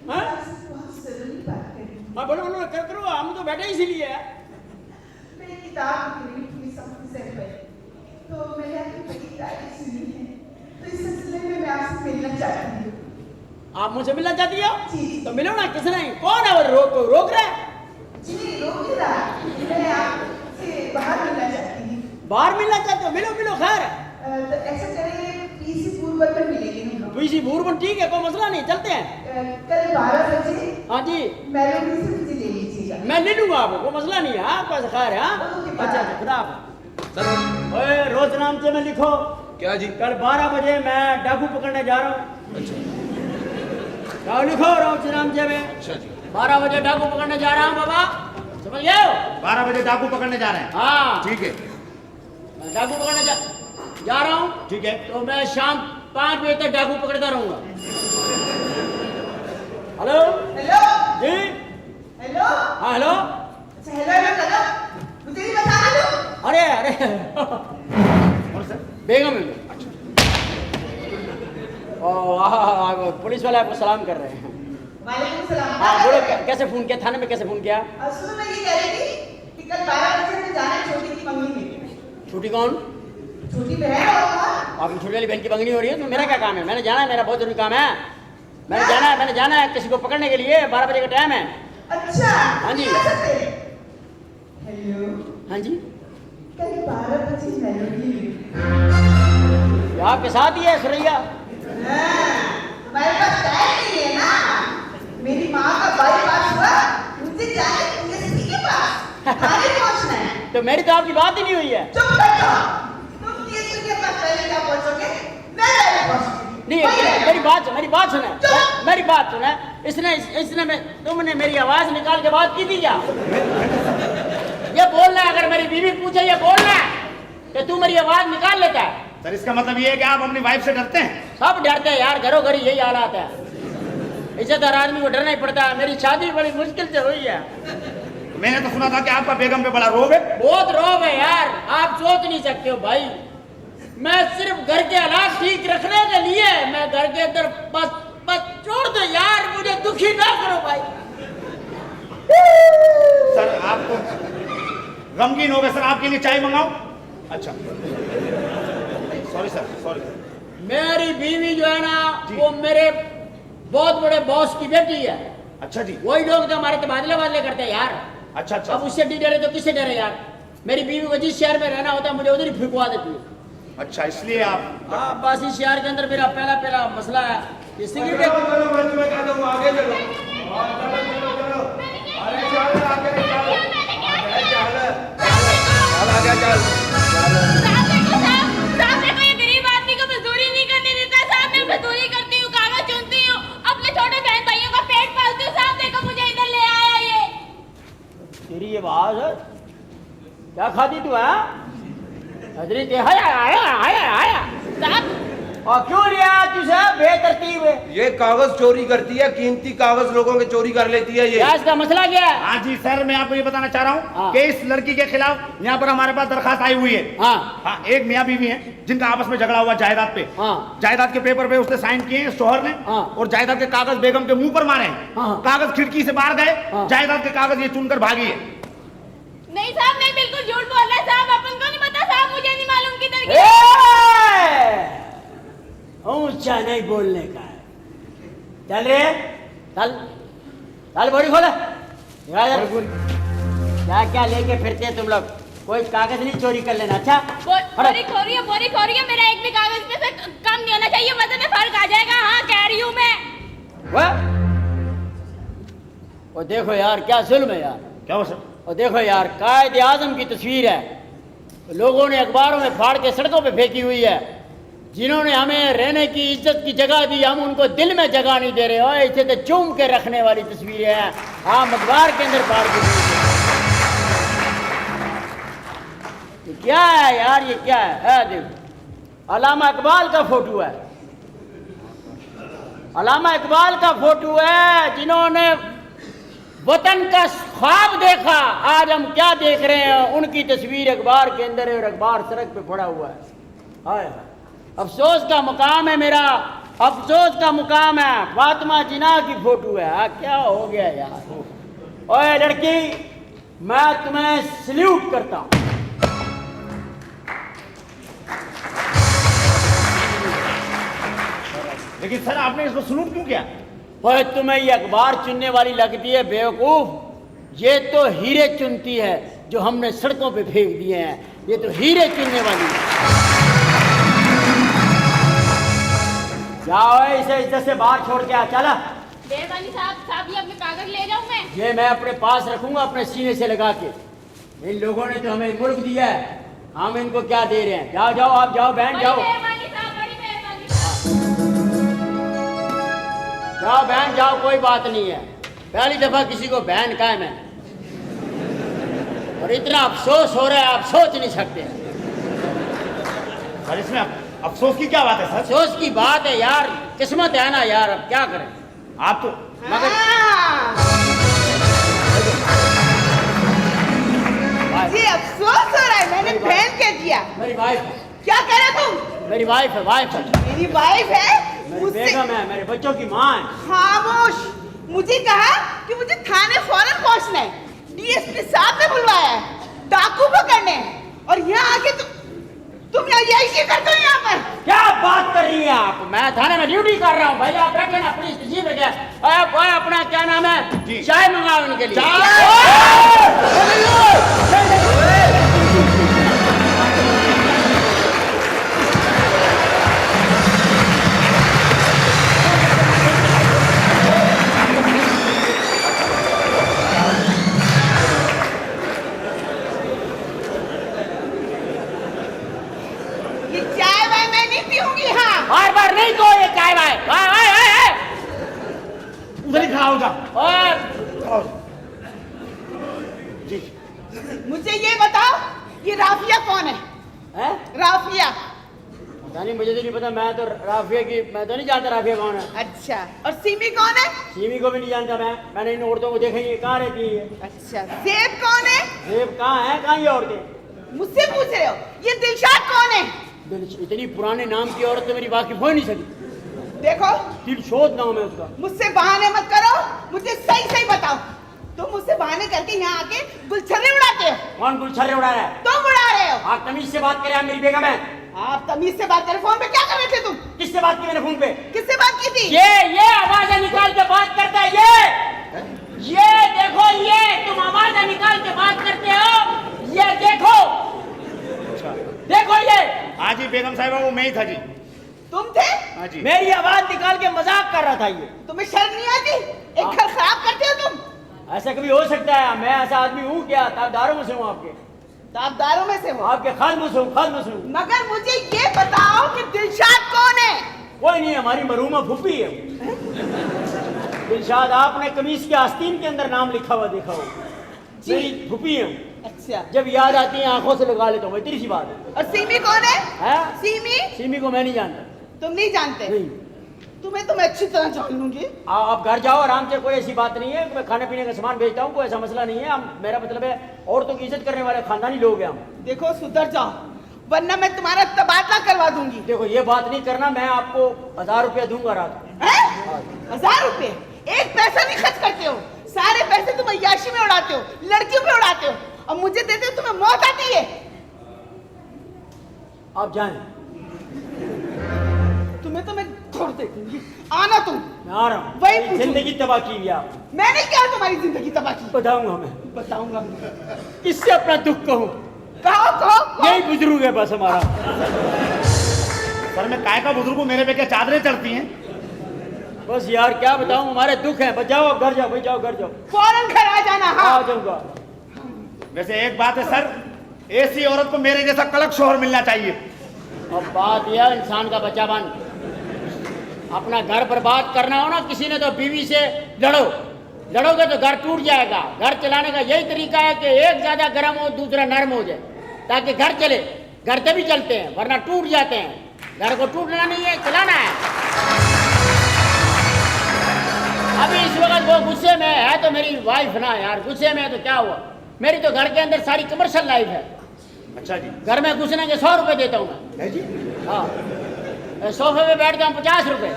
हाँ? हाँ, बोलो बोलो, करो, हम तो बैठे इसीलिए है। मैंने किताब थोड़ी सख्ती से पढ़ी, तो मैंने आपकी बड़ी तारीफ सुनी है, तो इस सिलसिले में मैं आपसे मिलना चाहती हूँ। आप मुझसे मिलना चाहती हो? जी। तो मिलो ना, किसने? कौन है वो रोक रहा है? जी नहीं, रोक नहीं रहा, मैं आपसे बाहर मिलना चाहती हूँ। बाहर मिलना चाहते हो? मिलो मिलो, खैर। तो ऐसा करेंगे, पीसी पूर्व पर मिलेंगे हम लोग। पीसी भूरबन, ठीक है, कोई मसला नहीं, चलते हैं। कल 12 बजे हाँ जी, मेलोडी से मुझे ले लीजिएगा। मैं ले लूंगा आपको, कोई मसला नहीं है। आपको ऐसा खैर है? हाँ, अच्छा अच्छा, खुदा हाफिज़। ओए, रोजनामचे में लिखो। क्या जी? कल 12 बजे मैं डाकू पकड़ने जा रहा हूँ। अच्छा क्या लिखो रोजनामचे में? अच्छा जी। 12 बजे डाकू पकड़ने जा रहा हूँ बाबा, समझ गए हो? 12 बजे डाकू पकड़ने जा रहे हैं। हाँ, ठीक है। मैं डाकू पकड़ने जा रहा हूँ। ठीक है। तो मैं शाम 5 बजे तक डाकू पकड़ता रहूंगा। हेलो हेलो जी। हेलो। हाँ हेलो। अच्छा, हेलो करो, मुझे नहीं बताना तुम। अरे अरे बेगम है। पुलिस वाले आपको सलाम कर रहे हैं। वालेकुम सलाम। हाँ बोलो, कैसे फोन किया? थाने में कैसे फोन किया? सुनो, मैं ये कह रही थी कि कल 12 बजे हमें जाना है छोटी की मंगनी में। छोटी कौन? छोटी बहन और आपकी छोटी वाली बहन की बंगनी हो रही है, तो मेरा क्या काम है? मैंने जाना है, मेरा बहुत जरूरी काम है। मैंने जाना है किसी को पकड़ने के लिए। 12 बजे का टाइम है। अच्छा। हाँ जी। हेलो। हाँ जी, कल 12 बजे मेलोडी में। ये आपके साथ ही है सुरैया? तुम्हारे पास टाइम नहीं है ना? मेरी माँ का बाईपास हुआ, मुझे जाना है PSP के पास, थाने पहुँचना है। तो मेरी तो आपकी बात ही नहीं हुई है। चुप कर जाओ। तुम PSP के पास पहले क्या पहुँचोगे, मैं पहले पहुँचूंगी। नहीं, मेरी बात सुने, मेरी बात सुने। इसने तुमने मेरी आवाज निकाल के बात की थी क्या? ये बोलना, अगर मेरी बीवी पूछे ये बोलना कि तू मेरी आवाज निकाल लेता है। सर, इसका मतलब ये है कि आप अपनी वाइफ से डरते हैं? सब डरते हैं यार, घरों घरी यही हालात है। इज्जतदार आदमी को डरना ही पड़ता है। मेरी शादी बड़ी मुश्किल से हुई है। मैंने तो सुना था कि आपका बेगम पे बड़ा रोब है। बहुत रोब है यार, आप सोच नहीं सकते हो भाई। मैं सिर्फ घर के हालात ठीक रखने के लिए, मैं घर के अंदर बस छोड़ दो यार, मुझे दुखी ना करो भाई। सर, आपको गमगीन हो गए सर, आपके लिए चाय मंगाऊं? अच्छा, सॉरी सर, सॉरी। मेरी बीवी जो है ना, वो मेरे बहुत बड़े बॉस की बेटी है। अच्छा जी। वही लोग तो हमारे तबादले करते हैं यार। अच्छा अच्छा अब उससे नहीं डरे तो किससे डरे यार? मेरी बीवी को जिस शहर में रहना होता है मुझे उधर ही फिकवा देती है। अच्छा, इसलिए आप हाँ, बस इस शहर के अंदर मेरा पहला मसला है कि सिगरेट। आगे चलो आगे चलो, अरे चल आगे चल, आगे चल। साहब देखो, ये गरीब आदमी को मजदूरी नहीं करने देता। साहब मैं मजदूरी करती हूँ, कागज चुनती हूँ, अपने छोटे बहन भाइयों का पेट पालती हूँ। साहब देखो मुझे इधर ले आया ये। तेरी ये आवाज है? क्या खाती तू है? हजरी के आया साहब और क्यों लिया तुझे बेतरतीब है? ये कागज चोरी करती है, कीमती कागज लोगों के चोरी कर लेती है ये। क्या इसका मसला क्या है? हाँ जी सर, मैं आपको ये बताना चाह रहा हूँ हाँ। कि इस लड़की के खिलाफ यहाँ पर हमारे पास दरखास्त आई हुई है। हाँ हाँ, एक मियाँ बीवी हैं जिनका आपस में झगड़ा हुआ जायदाद पे। हाँ। जायदाद के पेपर पे उसने साइन किए हैं शोहर ने, हाँ। और जायदाद के कागज बेगम के मुंह पर मारे हैं। हाँ। कागज खिड़की से बाहर गए, हाँ। जायदाद के कागज ये चुनकर भागी है। नहीं साहब, नहीं, बिल्कुल झूठ बोल रहा है साहब। अपन को नहीं पता साहब, मुझे नहीं मालूम किधर गया। ऊंचा नहीं बोलने का है। चल रे चल चल, बोरी खोले। क्या क्या लेके फिरते हैं तुम लोग? कोई कागज नहीं चोरी कर लेना। अच्छा बोरी खोरी है, बोरी खोरी है। मेरा एक भी कागज पे से कम नहीं होना चाहिए, वजन में फर्क आ जाएगा। हाँ कह रही हूँ मैं। वो देखो यार क्या जुल्म है यार। क्या हो सर? और देखो यार, कायद आजम की तस्वीर है, लोगों ने अखबारों में फाड़ के सड़कों पे फेंकी हुई है। जिन्होंने हमें रहने की इज्जत की जगह दी, हम उनको दिल में जगह नहीं दे रहे। और इसे तो चूम के रखने वाली तस्वीर है, हम अखबार के अंदर फाड़ के। ये क्या है यार, ये क्या है? देखो, अल्लामा इकबाल का फोटो है। अल्लामा इकबाल का फोटो है, जिन्होंने वतन का ख्वाब देखा। आज हम क्या देख रहे हैं? उनकी तस्वीर अखबार के अंदर है और अखबार सड़क पे पड़ा हुआ है। हाय, अफसोस का मुकाम है मेरा, अफसोस का मुकाम है। फातिमा जिन्ना की फोटो है। क्या हो गया यार? ओए लड़की, मैं तुम्हें सल्यूट करता हूं। लेकिन सर आपने इसको सलूट क्यों किया? ओए तुम्हें ये अखबार चुनने वाली लगती है बेवकूफ? ये तो हीरे चुनती है जो हमने सड़कों पे फेंक दिए हैं। ये तो हीरे चुनने वाली है। जाओ इसे इज्जत से बाहर छोड़ के आ। चला मेहरबानी साहब, साहब ये अपने कागज ले जाऊं मैं? ये मैं अपने पास रखूंगा, अपने सीने से लगा के। इन लोगों ने तो हमें मुल्क दिया है, हम इनको क्या दे रहे हैं? जाओ जाओ, आप जाओ, बहन जाओ, बड़ी मेहरबानी साहब, बड़ी मेहरबानी। जाओ बहन जाओ, कोई बात नहीं है। पहली दफा किसी को बहन कहा है मैं, और इतना अफसोस हो रहा है आप सोच नहीं सकते। सर इसमें अफसोस की क्या बात है सर? अफसोस की बात है यार, किस्मत है ना यार, अब क्या करें। आप तो मगर जी अफसोस हो रहा है, मैंने बहन कह दिया। मेरी वाइफ, क्या कह रहे तुम? मेरी वाइफ है, वाइफ है, मेरी वाइफ है, मेरी मुझसे बेगम है, मेरे बच्चों की माँ है। खामोश। मुझे कहा कि मुझे थाने फौरन पहुंचना है, डीएसपी साहब ने बुलवाया है डाकू पकड़ने, और यहाँ आके तुम यही करते हो यहाँ पर? क्या बात कर रही हैं आप? मैं थाने में ड्यूटी कर रहा हूँ भाई, आप बैठे ना पुलिस जी में गया। अपना क्या नाम है? चाय मंगाओ इनके लिए। ये चाय वाय मैं नहीं पीऊंगी। हाँ बार बार नहीं तो ये चाय भाई, उधर ही खड़ा हो जा। जी मुझे ये बताओ, ये राफिया कौन है? राफिया? पता नहीं, मुझे तो नहीं पता। मैं तो राफिया की, मैं तो नहीं जानता राफिया कौन है। अच्छा, और सीमी कौन है? सीमी को भी नहीं जानता मैं। मैंने इन औरतों को देखा ही, कहाँ रहती है? अच्छा, जेब कौन है? जेब कहाँ है? कहाँ ये औरतें? मुझसे पूछ रहे हो? ये दिलशाद कौन है? इतनी पुराने नाम की औरत तो मेरी वाकिफ हो ही नहीं सकी। देखो, दिलशोद नाम है उसका। मुझसे बहाने मत करो, मुझे सही सही बताओ। तुम मुझसे बहाने करके यहाँ आके गुलछर्रे उड़ाते हो। कौन गुलछर्रे उड़ा रहा है? तुम उड़ा रहे हो। आप तमीज से बात करें, आप मेरी बेगम है। आप तमीज से बात करें। फोन पे क्या कर रहे थे तुम? किससे बात की मैंने फोन पे? किससे बात की थी? ये आवाजें निकाल के बात करता है। ये देखो, ये तुम आवाजें निकाल बेगम साहिबा वो मैं ही था जी। तुम थे? हाँ जी। मेरी आवाज निकाल के मजाक कर रहा था ये। तुम्हें शर्म नहीं आती? एक घर खराब करते हो तुम। ऐसा कभी हो सकता है? मैं ऐसा आदमी हूँ क्या? ताबदारों में से हूँ आपके। ताबदारों में से हो? आपके खादमों से हूँ, खादमों से हूँ। मगर मुझे ये बताओ कि दिलशाद कौन है? कोई नहीं, हमारी मरूमा फुप्पी है। दिलशाद आपने कमीज के आस्तीन के अंदर नाम लिखा हुआ देखा हो। मेरी फुप्पी है। अच्छा। जब याद आती है आंखों से लगा लेता हूँ, इतनी सी बात है। और सीमी कौन है? सीमी? सीमी को मैं नहीं जानता। तुम नहीं जानते? नहीं। तुम्हें तो मैं अच्छी तरह जान लूंगी। आप घर जाओ आराम से, कोई ऐसी बात नहीं है। मैं खाने पीने का सामान भेजता हूँ, कोई ऐसा मसला नहीं है। मेरा मतलब है औरतों की इज्जत करने वाले खानदानी लोग हैं हम। देखो सुधर जाओ, वरना मैं तुम्हारा तबादला करवा दूंगी। देखो ये बात नहीं करना, मैं आपको 1000 रुपया दूंगा रात को। 1000 रुपए? एक पैसा नहीं खर्च करते हो, सारे पैसे तुम अय्याशी में उड़ाते हो, लड़कियों पे उड़ाते हो, और मुझे देते हो तुम्हें मौत आती है। आप जाएं। तुम्हें तो मैं छोड़ देती, आना तुम। मैं आ रहा हूँ। वही पूछूं। जिंदगी तबाह की है आप। मैंने क्या तुम्हारी जिंदगी तबाह की? बताऊंगा मैं, बताऊंगा। किससे अपना दुख कहूँ? कहो कहो। यही बुजुर्ग है बस हमारा। सर मैं काय का बुजुर्ग हूँ, मेरे पे क्या चादरें चढ़ती हैं? बस यार क्या बताऊं, हमारे दुख है। बस जाओ घर जाओ, भाई जाओ घर जाओ। फौरन घर आ जाना। हाँ आ जाऊंगा। वैसे एक बात है सर, ऐसी औरत को मेरे जैसा कड़क शोहर मिलना चाहिए। अब बात यह इंसान का बच्चा बन, अपना घर बर्बाद करना हो ना किसी ने तो बीवी से लड़ो। लड़ोगे तो घर टूट जाएगा। घर चलाने का यही तरीका है कि एक ज्यादा गर्म हो दूसरा नरम हो जाए, ताकि घर चले। घर तभी चलते हैं, वरना टूट जाते हैं। घर को टूटना नहीं है, चलाना है। अभी इस वक्त वो गुस्से में है तो मेरी वाइफ ना यार, गुस्से में है तो क्या हुआ? मेरी तो घर के अंदर सारी कमर्शियल लाइफ है। अच्छा जी। घर में घुसने के 100 रुपए देता हूँ मैं जी। हाँ, सोफे पे बैठता हूँ 50 रुपए,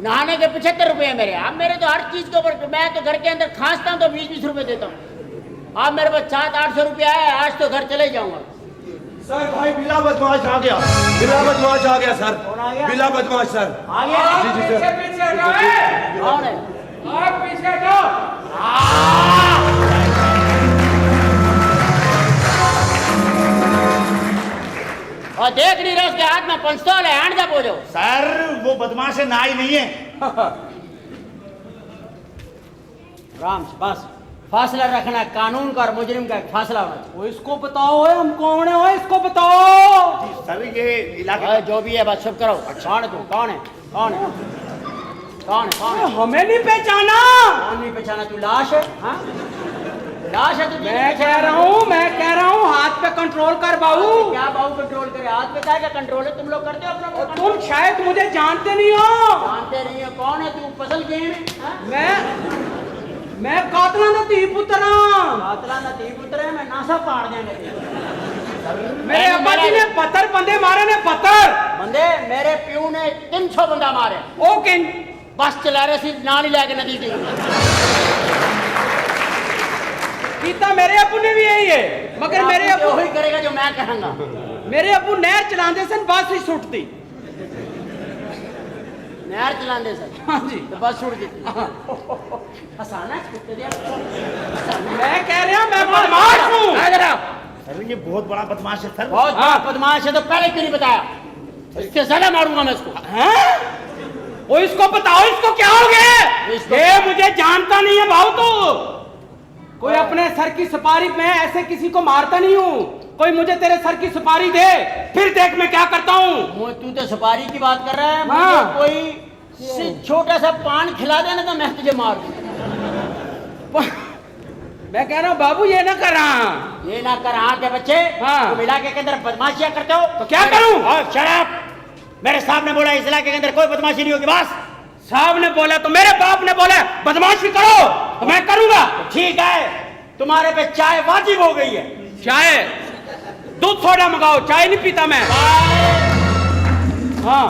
नहाने के 75 रुपए है मेरे। अब मेरे तो हर चीज के ऊपर, मैं तो घर के अंदर खांसता हूँ तो 20-20 रुपए देता हूँ। अब मेरे पास 700-800 रुपया है, आज तो घर चले जाऊंगा। सर भाई बिला बदमाश आ गया, बिला बदमाश आ गया सर। कौन आ गया? बिला बदमाश सर आ गया? जी जी सर। कौन है? आप पीछे हटो। और देख नहीं रहे उसके हाथ में पिस्तौल है, हैंड जा बोलो। सर वो बदमाश है, नाई नहीं है। राम से बस फासला रखना, कानून का और मुजरिम का एक फासला होना चाहिए। वो इसको बताओ हम कौन है, वो इसको बताओ। सर ये इलाके अरे जो भी है बस चुप करो। कौन है तू? कौन है? कौन है? कौन है? कौन है? हमें नहीं पहचाना। कौन नहीं पहचाना? तू लाश है? हाँ? लाश है तू? मैं कह रहा हूँ हाथ पे कंट्रोल कर बाबू। क्या बाबू कंट्रोल करे? हाथ पे क्या कंट्रोल है? तुम लोग करते हो अपना और तुम शायद मुझे जानते नहीं हो। जानते नहीं हो? कौन है तू? पजल गेम है? मैं कातला नती पुत्र हूं। कातला नती पुत्र है, मैं नासा पाड़ देंगे। मेरे अब्बा जी ने पत्थर बंदे मारे ने, पत्थर बंदे। मेरे प्यू ने 300 बंदा मारे। ओ किंग बस चला रहे सी नाल ही लेके नदी दी। कीता मेरे अब्बू ने भी यही है, मगर मेरे अब्बू वही करेगा जो मैं कहूंगा। मेरे अब्बू नहर चलाते सन, बस ही सुटती। नहर चलाते सर? हाँ जी। तो बस छूट दी। हसाना छूट दिया। मैं कह रहा मैं बदमाश हूँ। सर ये बहुत बड़ा बदमाश है सर। बहुत बदमाश है तो पहले क्यों नहीं बताया? इससे ज्यादा मारूंगा मैं इसको। वो इसको बताओ, इसको क्या हो गया? ये मुझे जानता नहीं है भाऊ। तो कोई अपने सर की सुपारी में ऐसे किसी को मारता नहीं हूँ। कोई मुझे तेरे सर की सुपारी दे, फिर देख मैं क्या करता हूँ। तू तो सुपारी की बात कर रहा है। हाँ। मुझे कोई छोटा सा पान खिला देना तो मैं तुझे मार दूं। मैं कह रहा हूँ बाबू ये ना कर रहा। ये ना कर हाँ के बच्चे। हाँ। तुम इलाके के अंदर बदमाशियां करते हो तो क्या करूं? शराब मेरे साहब ने बोला इस इलाके के अंदर कोई बदमाशी नहीं होगी। बस साहब ने बोला तो मेरे बाप ने बोला बदमाशी करो तो मैं करूंगा। ठीक है, तुम्हारे पे चाय वाजिब हो गई है। चाय दूध सोडा मंगाओ, चाय नहीं पीता मैं। हाँ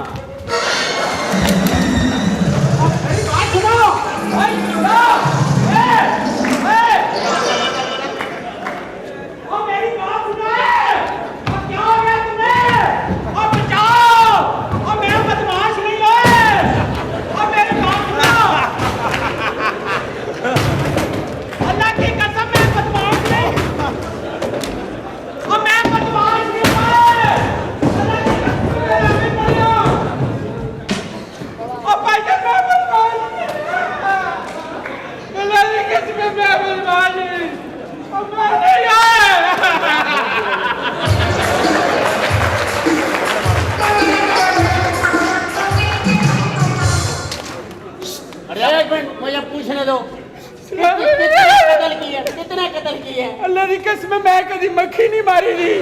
कसम मैं कभी मक्खी नहीं मारी थी।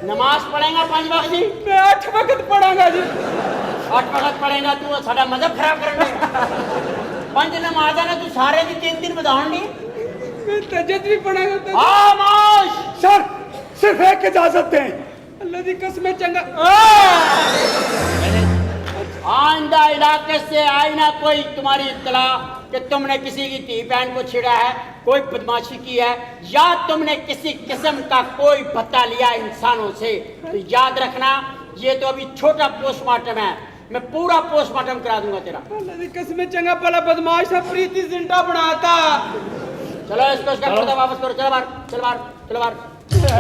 नमाज पढ़ेगा 5 वक्त जी? मैं 8 वक्त पढ़ांगा जी। 8 वक्त पढ़ेगा तू साडा मजहब खराब करने 5 नमाज़ ना तू सारे दी 3 बधाउण दी। मैं तहज्जुद भी पढ़ांगा। खामोश। सर सिर्फ एक इजाजत दें, अल्लाह की कसम चंगा। आइंदा इलाके से आई ना कोई तुम्हारी इत्तला कि तुमने किसी की धी बहन को छेड़ा है, कोई बदमाशी की है, या तुमने किसी किस्म का कोई भत्ता लिया इंसानों से, तो याद रखना ये तो अभी छोटा पोस्टमार्टम है, मैं पूरा पोस्टमार्टम करा दूंगा तेरा। अल्लाह की कसम चंगा भला बदमाश था, प्रीति जिंदा बनाता। चलो इसको इसका पर्दा वापस करो। चल बाहर, चल बाहर, चल बाहर, चल बाहर,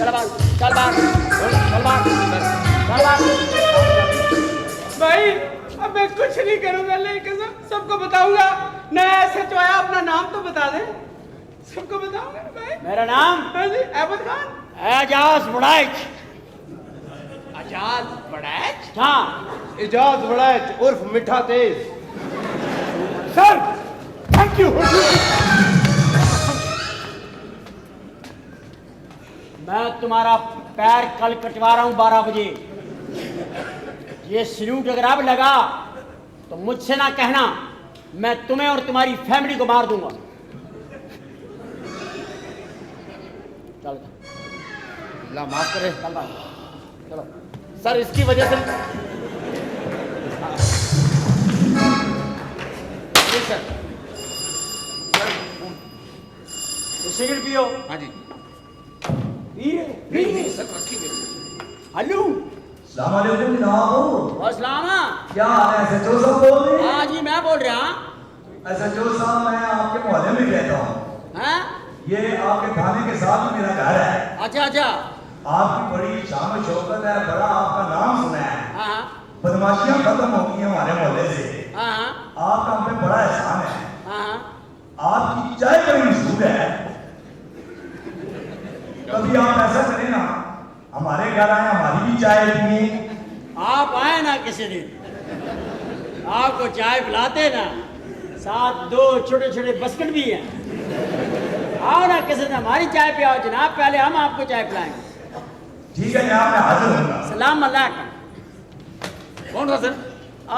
चल बाहर, चल बाहर, चल बाहर। भाई अब मैं कुछ नहीं करूंगा, लेकिन सबको बताऊंगा। मैं ऐसे जो है अपना नाम तो बता दे, सबको बताऊंगा भाई। मेरा नाम? हाँ जी, अहमद खान। एजाज बड़ाइच। एजाज बड़ैच? हाँ। एजाज बड़ैच उर्फ मिठा तेज। Sir thank you. मैं तुम्हारा पैर कल कटवा रहा हूँ 12 बजे। ये सल्यूट अगर अब लगा तो मुझसे ना कहना, मैं तुम्हें और तुम्हारी फैमिली को मार दूंगा। चल अल्लाह माफ करे। चल बाहर, चलो। सर इसकी वजह से जी सर। सिगरेट पियो। हाँ जी। पी सर रखी मेरी। हल्लू। सलामुअलैकुम जनाब। अस्सलाम। क्या हाल है SHO साहब बोल रहे हैं? हाँ जी मैं बोल रहा हूँ। SHO साहब मैं आपके मोहल्ले में रहता हूँ। हैं? ये आपके थाने के साथ ही मेरा घर है। अच्छा अच्छा। आपकी बड़ी शान शौकत है, बड़ा आपका नाम सुना है। हाँ हाँ बदमाशियां खत्म हो गई हैं हमारे मोहल्ले से। हाँ हाँ आपका हम पे बड़ा एहसान है। हाँ। आपकी चाय बड़ी मशहूर है। कभी आप ऐसा करें ना, हमारे घर आए, हमारी भी चाय पिए। आप आए ना किसी दिन, आपको चाय पिलाते ना, साथ 2 छोटे छोटे बिस्किट भी हैं। आओ ना किसी दिन हमारी चाय पियाओ जनाब, पहले हम आपको चाय पिलाएंगे। ठीक है जनाब, मैं हाजिर हूँ। सलाम अलैकुम। कौन था सर?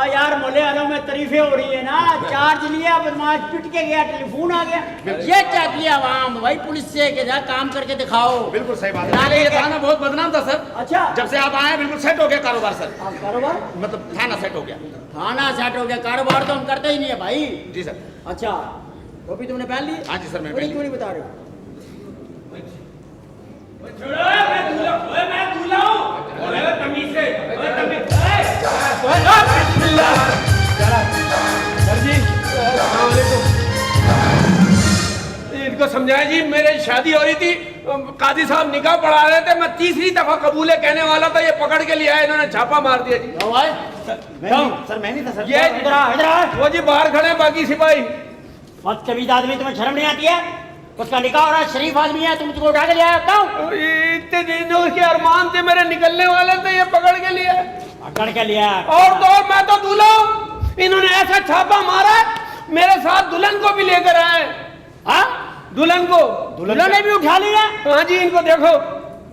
यार मोले वालों में तारीफें हो रही है ना, चार्ज लिया, बदमाश पिट के गया, टेलीफोन आ गया। ये चाहती है आवाम भाई पुलिस से कि जा काम करके दिखाओ। बिल्कुल सही बात है। ये थाना बहुत बदनाम था सर। अच्छा। जब से आप आए बिल्कुल सेट हो गया कारोबार सर। कारोबार मतलब थाना सेट हो गया। थाना सेट हो गया, कारोबार तो हम करते ही नहीं है भाई। जी सर। अच्छा टोपी तुमने पहन ली? हाँ जी सर मैं क्यों नहीं बता रहे हो? इनको समझाया जी, मेरी शादी हो रही थी, काजी साहब निकाह पढ़ा रहे थे, मैं तीसरी दफा कबूले कहने वाला था, ये पकड़ के लिया है, इन्होंने छापा मार दिया जी। क्यों भाई? सर मैं नहीं था सर। ये इधर आ, इधर आ। वो जी बाहर खड़े हैं बाकी सिपाही। बदतमीज आदमी, तुम्हें शर्म नहीं आती है? उसका निकाह हो रहा है, शरीफ आदमी है, तुम उसको उठा के ले आए क्यों? इतने दिनों के अरमान थे मेरे निकलने वाले थे, ये पकड़ के लिया। पकड़ के लिया। और तो और मैं तो दूल्हा हूं, इन्होंने ऐसा छापा मारा मेरे साथ दुल्हन को भी लेकर आए। हाँ दुल्हन को दुल्हन ने भी उठा लिया? हाँ जी, इनको देखो,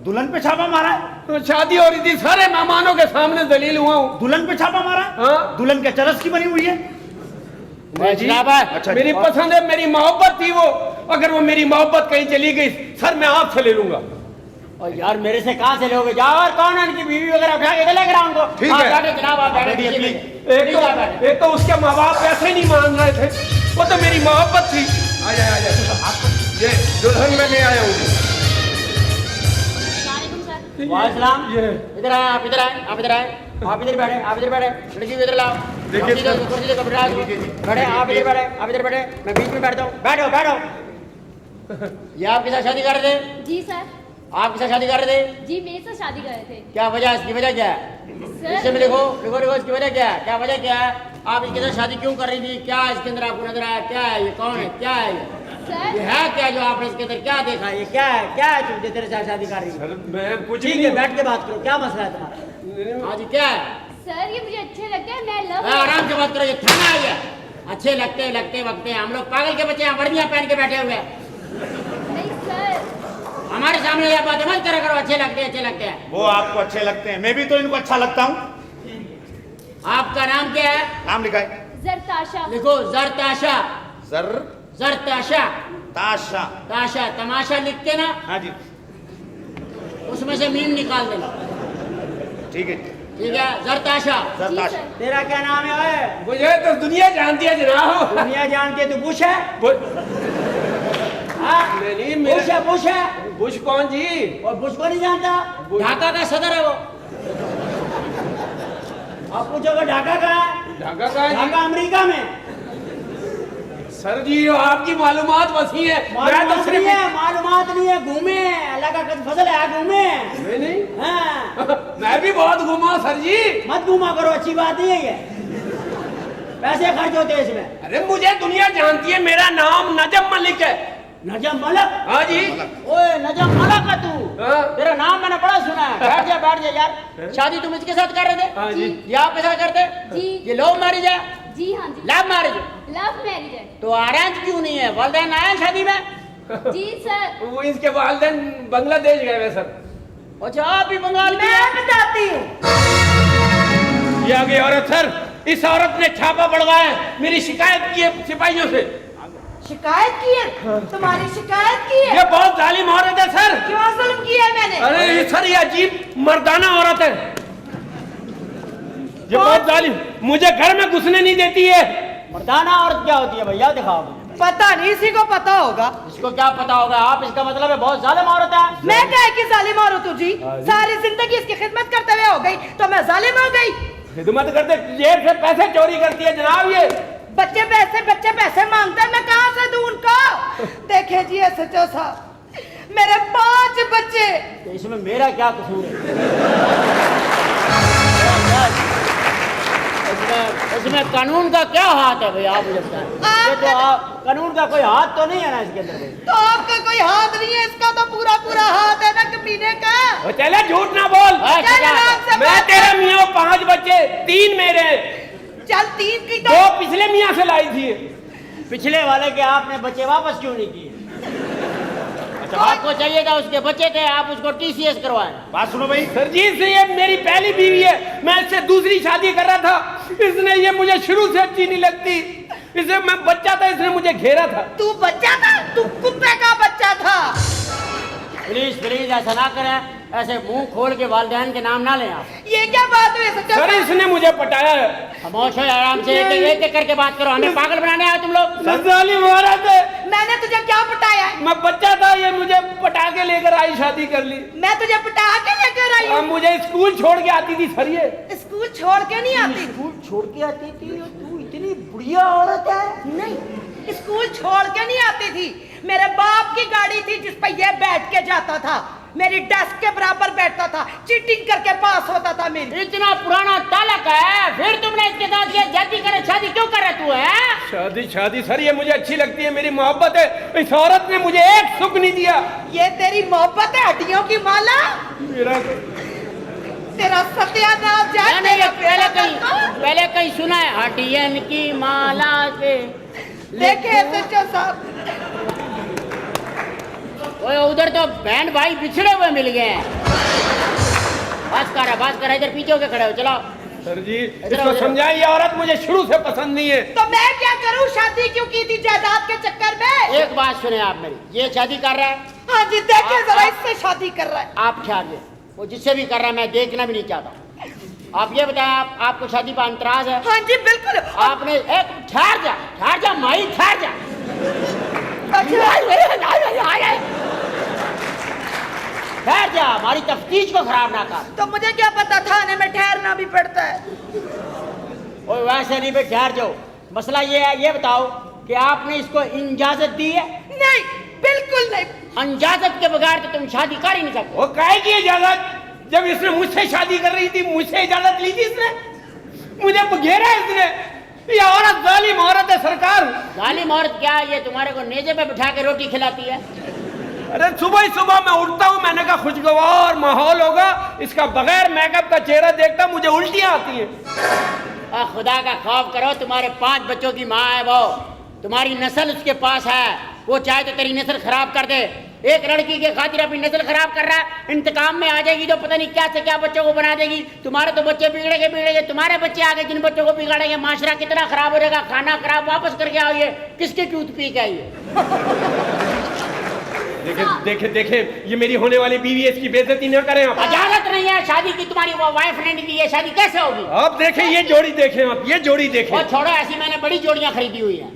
दुल्हन पे छापा मारा है? तो शादी हो रही थी, सारे मेहमानों के सामने दलील हुआ हूँ। दुल्हन पे छापा मारा? हाँ। दुल्हन के चरस की बनी हुई है? जनाब अच्छा, मेरी पसंद है, मेरी मोहब्बत थी वो, अगर वो मेरी मोहब्बत कहीं चली गई सर मैं आपसे ले लूंगा। और यार मेरे से कहां से लोगे? जाओ और कौन है इनकी बीवी वगैरह उठा के लेकर आओ उनको। ठीक है। बैठे जनाब, आप बैठे। एक तो उसके माँ बाप पैसे नहीं मान रहे थे, वो तो मेरी मोहब्बत थी। आ जाए ये दुल्हन में ले आया हूँ। वालेकुम। ये इधर आए आप, इधर आए आप, इधर आए आप, इधर बैठे, आप इधर बैठे, लड़की को इधर लाओ। देखिए बैठे आप, इधर बैठे, आप इधर बैठे, मैं बीच में बैठता हूँ। बैठो बैठो। ये आपके साथ शादी कर रहे थे? जी सर। आपके साथ शादी कर रहे थे? जी मेरे साथ शादी कर रहे थे। क्या वजह, इसकी वजह क्या है? इससे में लिखो लिखो लिखो, इसकी वजह क्या है? क्या वजह क्या है? आप इसके साथ शादी क्यों कर रही थी? क्या इसके अंदर आपको नजर आया? क्या है ये? कौन है? क्या है ये? सर ये है क्या जो आपने इसके अंदर क्या देखा? ये क्या है? क्या है तुम जो तेरे साथ शादी कर रही है? मैं कुछ ठीक है, बैठ के बात करो, क्या मसला है तुम्हारा? हाँ जी क्या है? सर ये मुझे अच्छे लगते हैं, मैं लव। आराम से बात करो, ये थाना है ये। अच्छे लगते लगते वक्ते हम लोग पागल के बच्चे यहाँ वर्दियाँ पहन के बैठे हुए हैं। नहीं सर, हमारे सामने यह बात मत करा करो, अच्छे लगते हैं। वो आपको अच्छे लगते हैं, मैं भी तो इनको अच्छा लगता हूँ। आपका नाम क्या है? नाम लिखा है जरताशा। लिखो जरताशा। जरताशा। ताशा तमाशा लिखते ना, हाँ जी उसमें से मीम निकाल देना। ठीक है। ठीक है, जरताशा। जरताशा। तेरा क्या नाम है ओए? मुझे तो दुनिया जानती है जनाब। दुनिया जानती है, तू बुश है? हाँ? नहीं, बुश है। बुश कौन जी? और बुश को नहीं जानता? ढाका का सदर है वो। आप पूछोगे ढाका कहाँ है? ढाका का ढाका अमेरिका में। सर जी आपकी मालूमात वसी है। मैं तो सिर्फ मालूमात नहीं है, घूमे अल्लाह का फसल है, घूमे। मैं नहीं, हाँ। मैं भी बहुत घूमा सर जी। मत घूमा करो, अच्छी बात नहीं है ये। पैसे खर्च होते हैं इसमें। अरे मुझे दुनिया जानती है, मेरा नाम नजम मलिक है। नजम मलक? हाँ जी। ओए नजम मलक है तू? हाँ। तेरा नाम मैंने बड़ा सुना है। बैठ जा यार। शादी तुम इसके साथ कर रहे थे? हाँ जी। ये आपके साथ करते? जी। ये लव मैरिज है? जी हाँ जी। Love marriage? लव मैरिज है। तो अरेंज क्यों नहीं है? वालिदैन आए शादी में? जी सर। वो इसके वालिदैन बांग्लादेश गए हुए सर। अच्छा आप भी बंगाल में? मैं बताती हूँ। ये आ गई औरत सर। इस औरत ने छापा बढ़वाया, मेरी शिकायत की है सिपाहियों से। शिकायत की है? तुम्हारी शिकायत की है? ये बहुत जालिम औरत है सर। क्यों जुल्म किया है मैंने? अरे ये सर ये अजीब मर्दाना औरत है। ये बहुत जालिम, मुझे घर में घुसने नहीं देती है। मर्दाना औरत क्या होती है भैया, दिखाओ मुझे। पता नहीं, इसी को पता होगा। इसको क्या पता होगा? आप इसका मतलब है बहुत जालिम औरत है। मैं क्या की जालिम औरत हूँ जी? सारी जिंदगी इसकी खिदमत करते हुए हो गई तो मैं जालिम हो गई? खिदमत करते, जेब से पैसे चोरी करती है जनाब ये। बच्चे पैसे मांगते हैं, मैं कहाँ से दूं उनको? देखे जी SHO साहब, मेरे 5 बच्चे। तो इसमें मेरा क्या कसूर है? इसमें कानून का क्या हाथ है भैया, आप मुझे बताएं। ये तो कानून का कोई हाथ तो नहीं है ना इसके अंदर? तो आपका कोई हाथ नहीं है, इसका तो पूरा हाथ है ना कमीने का। वो चले झूठ ना बोल। चल आराम से मैं बात तेरा कर। मियाँ 5 बच्चे, 3 मेरे, चल 3 की तो 2 पिछले मियाँ से लाई थी। पिछले वाले के आपने बच्चे वापस क्यों नहीं किए? अच्छा आपको चाहिए था, उसके बच्चे थे, आप उसको TCS करवाएं। बात सुनो भाई। सर जी से ये मेरी पहली बीवी है, मैं इससे दूसरी शादी कर रहा था। इसने ये मुझे शुरू से अच्छी नहीं लगती। इसे मैं बच्चा था, इसने मुझे घेरा था। तू बच्चा था? तू कुत्ते का बच्चा था? प्लीज ऐसा ना करें, ऐसे मुंह खोल के वालिदैन के नाम ना लें आप। ये क्या बात हुई SHO सर साहब? इसने मुझे पटाया है। खामोश हो, आराम से एक करके बात करो। हमें पागल बनाने आए तुम लोग? सर जालिम औरत है। मैंने तुझे क्या पटाया है? मैं बच्चा था, ये मुझे पटा के लेकर आई, शादी कर ली। मैं तुझे पटा के लेकर आई अब हूँ। मुझे स्कूल छोड़ के आती थी सर ये। स्कूल छोड़ के नहीं आती? स्कूल छोड़ के आती थी? तू इतनी बुढ़िया औरत है। नहीं, स्कूल छोड़ के नहीं आती थी। मेरे बाप की गाड़ी थी जिस पर ये बैठ के जाता था, मेरी डेस्क के बराबर बैठता था, चीटिंग करके पास होता था मेरी। इतना पुराना तालक है, फिर तुमने इसके साथ ये जाति करे शादी क्यों कर रहे तू है? शादी सर ये मुझे अच्छी लगती है, मेरी मोहब्बत है। इस औरत ने मुझे एक सुख नहीं दिया। ये तेरी मोहब्बत है, हड्डियों की माला? मेरा तेरा सत्यानाश जाए। नहीं, पहले कहीं सुना है हड्डियन की माला से? देखे SHO साहब, ओए उधर तो बहन भाई बिछड़े हुए मिल गए हैं। बात कर, इधर पीछे होके खड़े हो, चलो। सर जी इसको समझाइए, औरत मुझे शुरू से पसंद नहीं है। तो मैं क्या करूं? शादी क्यों की थी जायदाद के चक्कर में? एक बात सुने आप मेरी, ये शादी कर रहा है? हाँ जी, देखे जरा, इससे शादी कर रहा है। आप ठहरिए, वो जिससे भी कर रहा है मैं देखना भी नहीं चाहता। आप ये बताएं, आपको शादी पर अंतराज है? हाँ जी बिल्कुल। आपने एक ठहर जा माई, ठहर जा। ठहर जा, हमारी तफ्तीश को खराब ना कर। तो मुझे क्या पता, थाने में ठहरना भी पड़ता है। ओए वैसे नहीं, ठहर जाओ। मसला ये है, ये बताओ कि आपने इसको इजाजत दी है? नहीं, बिल्कुल नहीं। इजाजत के बगैर तो तुम शादी कर ही नहीं सकते। वो काहे की इजाजत? जब इसने मुझसे शादी कर रही थी, मुझसे इजाजत ली थी इसने? मुझे घेरा इसने। ये औरत जालिम औरत है सरकार। जालिम औरत क्या, ये तुम्हारे को नेजे पे बिठा के रोटी खिलाती है। अरे सुबह ही सुबह मैं उठता हूँ, मैंने कहा खुशगवार माहौल होगा, इसका बगैर मेकअप का चेहरा देखता मुझे उल्टियाँ आती हैं। खुदा का खौफ करो, तुम्हारे 5 बच्चों की माँ है वो, तुम्हारी नस्ल उसके पास है, वो चाहे तो तेरी नस्ल खराब कर दे। एक लड़की के खातिर अपनी नस्ल खराब कर रहा है, इंतकाम में आ जाएगी तो पता नहीं क्या से क्या बच्चों को बना देगी। तुम्हारे तो बच्चे बिगड़ेंगे, तुम्हारे बच्चे आगे जिन बच्चों को बिगाड़ेंगे, माशरा कितना खराब हो जाएगा। खाना खराब वापस करके आओ, ये किसके टूथपिक है ये? देखे देखे ये मेरी होने वाली बीवी है, इसकी बेइज्जती न करें आप। इजाजत नहीं है शादी की, तुम्हारी वो वाइफ ने दी है, शादी कैसे होगी? आप देखें ये जोड़ी देखें, आप ये जोड़ी देखें। और छोड़ो, ऐसी मैंने बड़ी जोड़ियां खरीदी हुई है।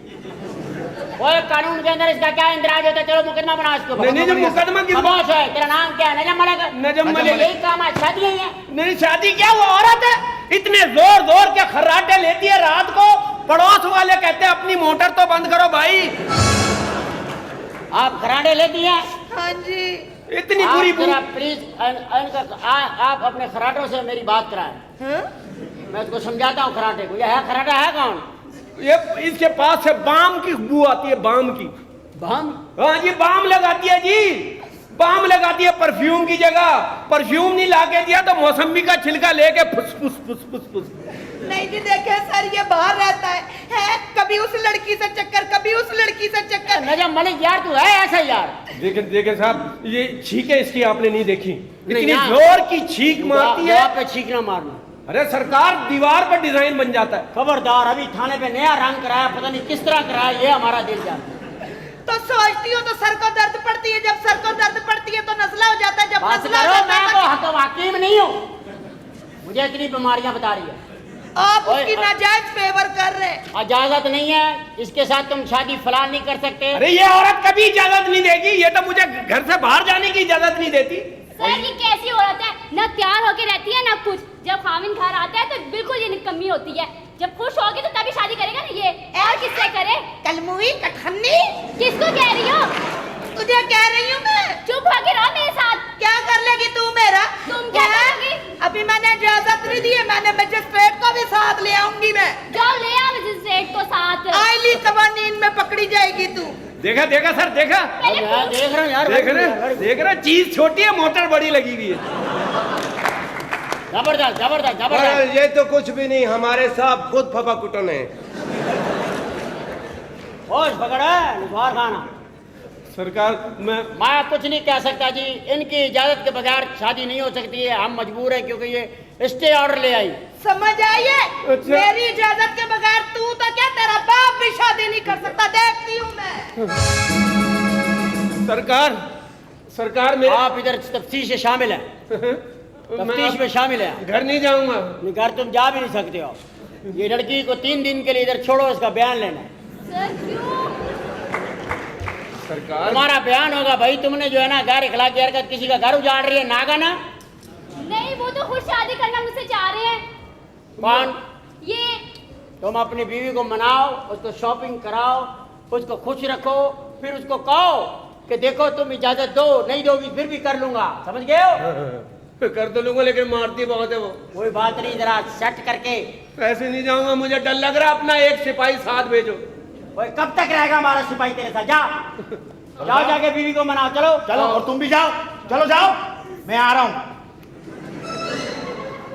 वो कानून के अंदर इसका क्या इंदराज होता है? चलो मुकदमा बना इसको। नहीं जब मुकदमा की खामोश है। तेरा नाम क्या है? नजम मलिक। नजम मलिक। यही काम है, शादी ही है। नहीं शादी क्या, वो औरत है। इतने जोर जोर के खर्राटे लेती है रात को, पड़ोस वाले कहते हैं अपनी मोटर तो बंद करो भाई। आप खराटे लेती हैं? हाँ जी। इतनी बुरी प्लीज आप अपने खराटों से मेरी बात कराएं। हाँ? मैं उसको समझाता हूँ खराटे को। यह है खराटा है कौन? ये इसके पास से बाम की खुशबू आती है, बाम की। बाम? हाँ जी, बाम लगाती है जी, बाम लगाती है परफ्यूम की जगह। परफ्यूम नहीं लाके दिया तो मौसमी का छिलका लेके फुस फुस फुस फुस फुस। नहीं जी देखे सर, ये बाहर रहता है कभी उस लड़की से चक्कर, कभी उस लड़की से चक्कर। नजम मलिक यार, तू है ऐसा यार? देखें साहब, ये छींके इसकी आपने नहीं देखी, इतनी नहीं, जोर की छींक मारती है। पे छींक ना मारना। अरे सरकार, दीवार पर डिजाइन बन जाता है। खबरदार, अभी थाने पे नया रंग कराया, पता नहीं किस तरह कराया, ये हमारा दिल जानता है। तो सोचती हूँ तो सर को दर्द पड़ती है, जब सर को दर्द पड़ती है तो नजला हो जाता है, जब नजला हो जाता मैं है तो हकीम नहीं हूँ, मुझे इतनी बीमारियां बता रही है। आप उसकी नाजायज फेवर कर रहे हैं। इजाजत नहीं है, इसके साथ तुम शादी फिलहाल नहीं कर सकते। अरे ये औरत कभी इजाजत नहीं देगी, ये तो मुझे घर से बाहर जाने की इजाजत नहीं देती। सर ये कैसी औरत है, ना तैयार होके रहती है ना कुछ, जब खाविन घर आता है तो बिल्कुल ये निकम्मी होती है। जब खुश होगी तो तभी शादी करेगा ना ये, और किससे करे? कलमुई कठन्नी। किसको कह रही हो? तुझे कह रही हूँ मैं। चुप होके रहो मेरे साथ। क्या कर लेगी तू मेरा? तुम क्या करोगी? अभी मैंने इजाजत नहीं दी है, मैंने मजिस्ट्रेट को भी साथ ले आऊंगी मैं। जाओ ले आओ मजिस्ट्रेट को साथ। आईली कवानीन में पकड़ी जाएगी तू। देखा देखा सर, देखा देख रहे यार, देख रहे, चीज छोटी है, मोटर बड़ी लगी हुई है। जबरदस्त जबरदस्त जबरदस्त। ये तो कुछ भी नहीं, हमारे साहब खुद फपा कुटन है। होश पकड़ है निस्वार खाना। सरकार मैं कुछ नहीं कह सकता जी, इनकी इजाजत के बगैर शादी नहीं हो सकती है, हम मजबूर हैं क्योंकि ये स्टे ऑर्डर ले आई। समझ आइए, अच्छा। मेरी इजाजत के बगैर तू तो क्या, तेरा बाप भी शादी नहीं कर सकता, देखती हूँ मैं। सरकार में आप इधर तफ्तीश में शामिल हैं, तफ्तीश में शामिल हैं। घर नहीं जाऊंगा। घर तुम जा भी नहीं सकते हो। ये लड़की को 3 दिन के लिए इधर छोड़ो, इसका बयान लेना है। सर क्यों? सरकार तुम्हारा बयान होगा भाई, तुमने जो है ना गैर इखलाकी हरकत, किसी का घर उजाड़ रही है, नागा ना? नहीं, वो तो खुद शादी करना मुझसे चाह रहे हैं। कौन? ये तुम अपनी बीवी को मनाओ, उसको शॉपिंग कराओ, उसको खुश रखो, फिर उसको कहो कि देखो तुम इजाजत दो, नहीं दोगी फिर भी कर लूंगा, समझ गए हो? कर तो लूंगा, लेकिन मारती बहुत है वो। कोई बात नहीं, जरा सेट करके। ऐसे नहीं जाऊंगा, मुझे डर लग रहा, अपना एक सिपाही साथ भेजो। ओए कब तक रहेगा हमारा सिपाही तेरे साथ? जा जाओ, जाके बीवी को मनाओ। चलो चलो, और तुम भी जाओ, चलो जाओ, मैं आ रहा हूँ।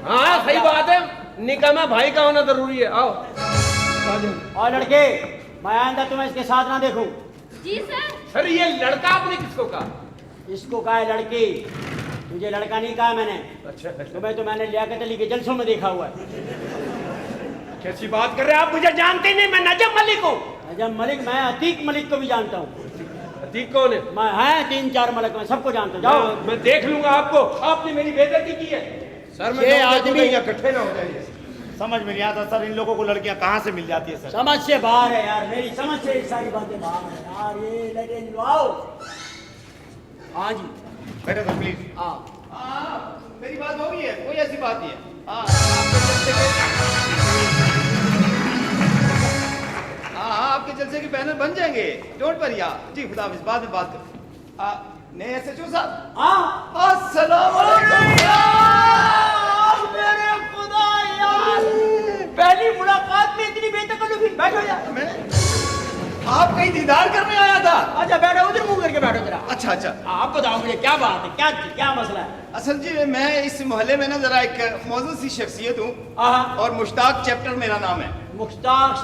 हाँ सही बात है, निकाह में भाई का होना जरूरी है। आओ। और लड़के, मैं आइंदा तुम्हें इसके साथ ना देखूं। जी सर। सर ये लड़का आपने किसको कहा? इसको कहा है लड़की, तुझे लड़का नहीं कहा मैंने। अच्छा तुम्हें तो मैंने लियाकत अली के जलसों में देखा हुआ है। कैसी बात कर रहे हैं आप? मुझे जानते नहीं, मैं नजम मलिक हूँ। नजम मलिक? मैं अतीक मलिक को भी जानता हूँ। अतीक कौन है? मैं है 3-4 मलिक, मैं सबको जानता हूँ। जाओ, मैं देख लूंगा आपको। आपने मेरी बेइज्जती की है। सर ये मैं आदमी इकट्ठे ना हो जाइए। समझ में नहीं आता सर, इन लोगों को लड़कियां कहाँ से मिल जाती है सर? समझ से बाहर है यार, मेरी समझ से ये सारी बातें बाहर है यार। ये लड़के जो आओ। हाँ जी, बैठो सर प्लीज। मेरी बात हो गई है, कोई ऐसी बात नहीं है। हाँ आपके जलसे के बैनर बन जाएंगे, डोंट वरी आप। जी खुदा हाफिज़, बाद में बात कर। नए SHO साहब, हाँ अस्सलाम वालेकुम। मेरे खुदा यार, पहली मुलाकात में इतनी बेतकल्लुफी। बैठो यार। आप कहीं दीदार करने आया था? अच्छा बैठो, उधर मुंह करके बैठो जरा। अच्छा अच्छा। आप बताओ मुझे क्या बात है, क्या मसला है? असल जी मैं इस मोहल्ले में ना जरा एक मौजूद सी शख्सियत हूँ आहा। और मुश्ताक चैप्टर मेरा नाम है। Mukhtar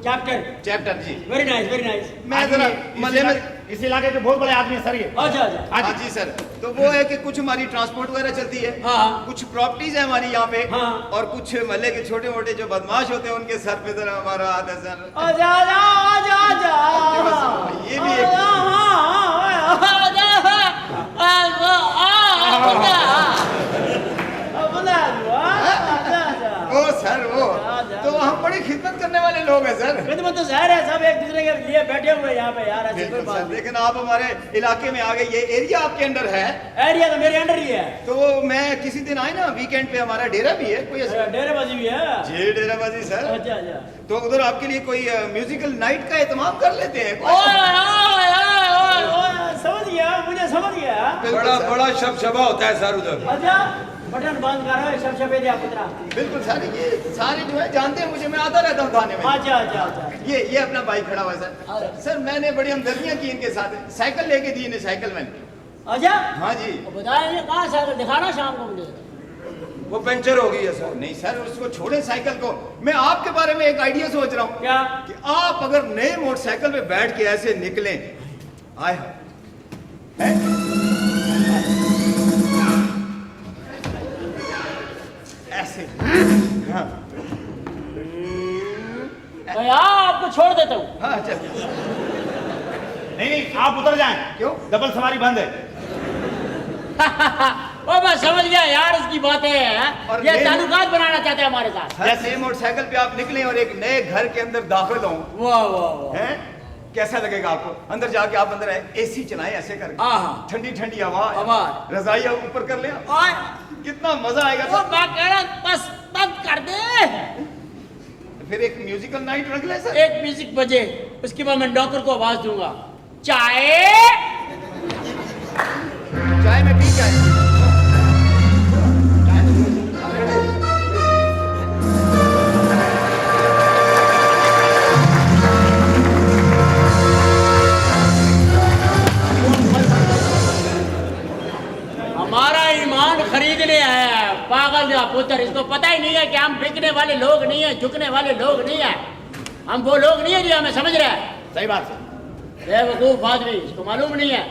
chapter. Chapter ji. Very nice, very nice. मैं जरा मोहल्ले में इस इलाके के बहुत बड़े आदमी है सर ये। अच्छा अच्छा। हाँ जी सर, तो वो है कि कुछ हमारी ट्रांसपोर्ट वगैरह चलती है, हाँ। कुछ प्रॉपर्टीज है हमारी यहाँ पे, हाँ। और कुछ मोहल्ले के छोटे मोटे जो बदमाश होते हैं उनके सर पे जरा हमारा हाथ है सर। आजा आजा आजा आजा। ये भी एक वो सर वो तो हम बड़ी खिदमत करने वाले लोग हैं सर। खिदमत तो ज़ाहिर है, सब एक दूसरे के लिए बैठे हुए यहाँ पे यार, ऐसे कोई बिल्कुल बात सर, नहीं। लेकिन आप हमारे इलाके में आ गए, ये एरिया आपके अंडर है, एरिया तो मेरे अंडर ही है। तो मैं किसी दिन आए ना वीकेंड पे, हमारा डेरा भी है कोई ऐसा? डेरेबाजी भी है। जी डेराबाजी सर। अच्छा अच्छा। तो उधर आपके लिए कोई म्यूजिकल नाइट का एहतमाम कर लेते हैं? समझ गया, मुझे समझ गया। बड़ा बड़ा शबशबा होता है सर उधर। अच्छा, बटन बंद करो, सब छपे दिया पुत्रा। बिल्कुल सर, ये सारे जो है जानते हैं मुझे, मैं आता रहता हूँ थाने में। अच्छा अच्छा अच्छा। ये अपना बाइक खड़ा हुआ है सर। सर मैंने बड़ी हमदर्दियाँ की इनके साथ, साइकिल लेके दी इन्हें, साइकिल मैंने। अच्छा हाँ जी। बताया कहाँ साइकिल दिखाना शाम को मुझे। वो पंचर हो गई है सर। नहीं सर, उसको छोड़े साइकिल को। मैं आपके बारे में एक आइडिया सोच रहा हूँ। क्या? कि आप अगर नए मोटरसाइकिल पे बैठ के ऐसे निकलें, आए ऐसे, हाँ भैया आपको छोड़ देता हूँ। हाँ चल। नहीं आप उतर जाएं। क्यों? डबल सवारी बंद है। ओ मैं समझ गया यार इसकी बातें हैं। और ये मैं- ताल्लुकात बनाना चाहते हैं हमारे साथ। जैसे मोटरसाइकिल पे आप निकलें और एक नए घर के अंदर दाखिल हों, वाह वाह वाह। हैं? कैसा लगेगा आपको? अंदर जाके आप अंदर आए, एसी चलाएं ऐसे करके, आहा। ठंडी ठंडी हवा, आवाज। रजाई ऊपर कर लें, और कितना मजा आएगा वो सर। मैं कह रहा हूं, बस बंद कर दे। फिर एक म्यूजिकल नाइट रख ले सर। एक म्यूजिक बजे, उसके बाद मैं डॉक्टर को आवाज दूंगा, चाय। चाय में पी जाए। हमारा ईमान खरीदने आया है पागल का पुत्र। इसको पता ही नहीं है कि हम बिकने वाले लोग नहीं है, झुकने वाले लोग नहीं है। हम वो लोग नहीं है जो हमें समझ रहे हैं। सही बात है। बेवकूफ आदमी, इसको मालूम नहीं है।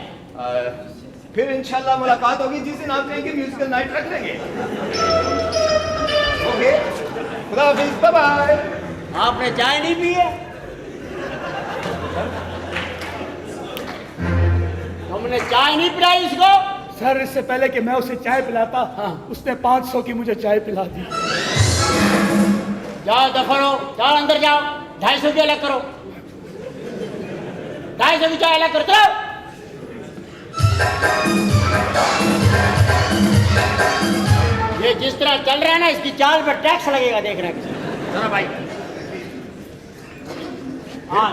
फिर इंशाल्लाह मुलाकात होगी जिस दिन आप कहेंगे म्यूजिकल नाइट रख लेंगे। ओके, खुदा हाफिज, बाय बाय। आपने चाय नहीं पी है? तुमने चाय नहीं पिलाई इसको? सर इससे पहले कि मैं उसे चाय पिलाता, हाँ। उसने 500 की मुझे चाय पिला दी। जाओ दफड़ो, जाओ अंदर जाओ, 250 रुपया अलग करो, 250 की चाय अलग करते हो। ये जिस तरह चल रहा है ना, इसकी चाल पर टैक्स लगेगा, देख रहे हैं। जरा भाई हाँ,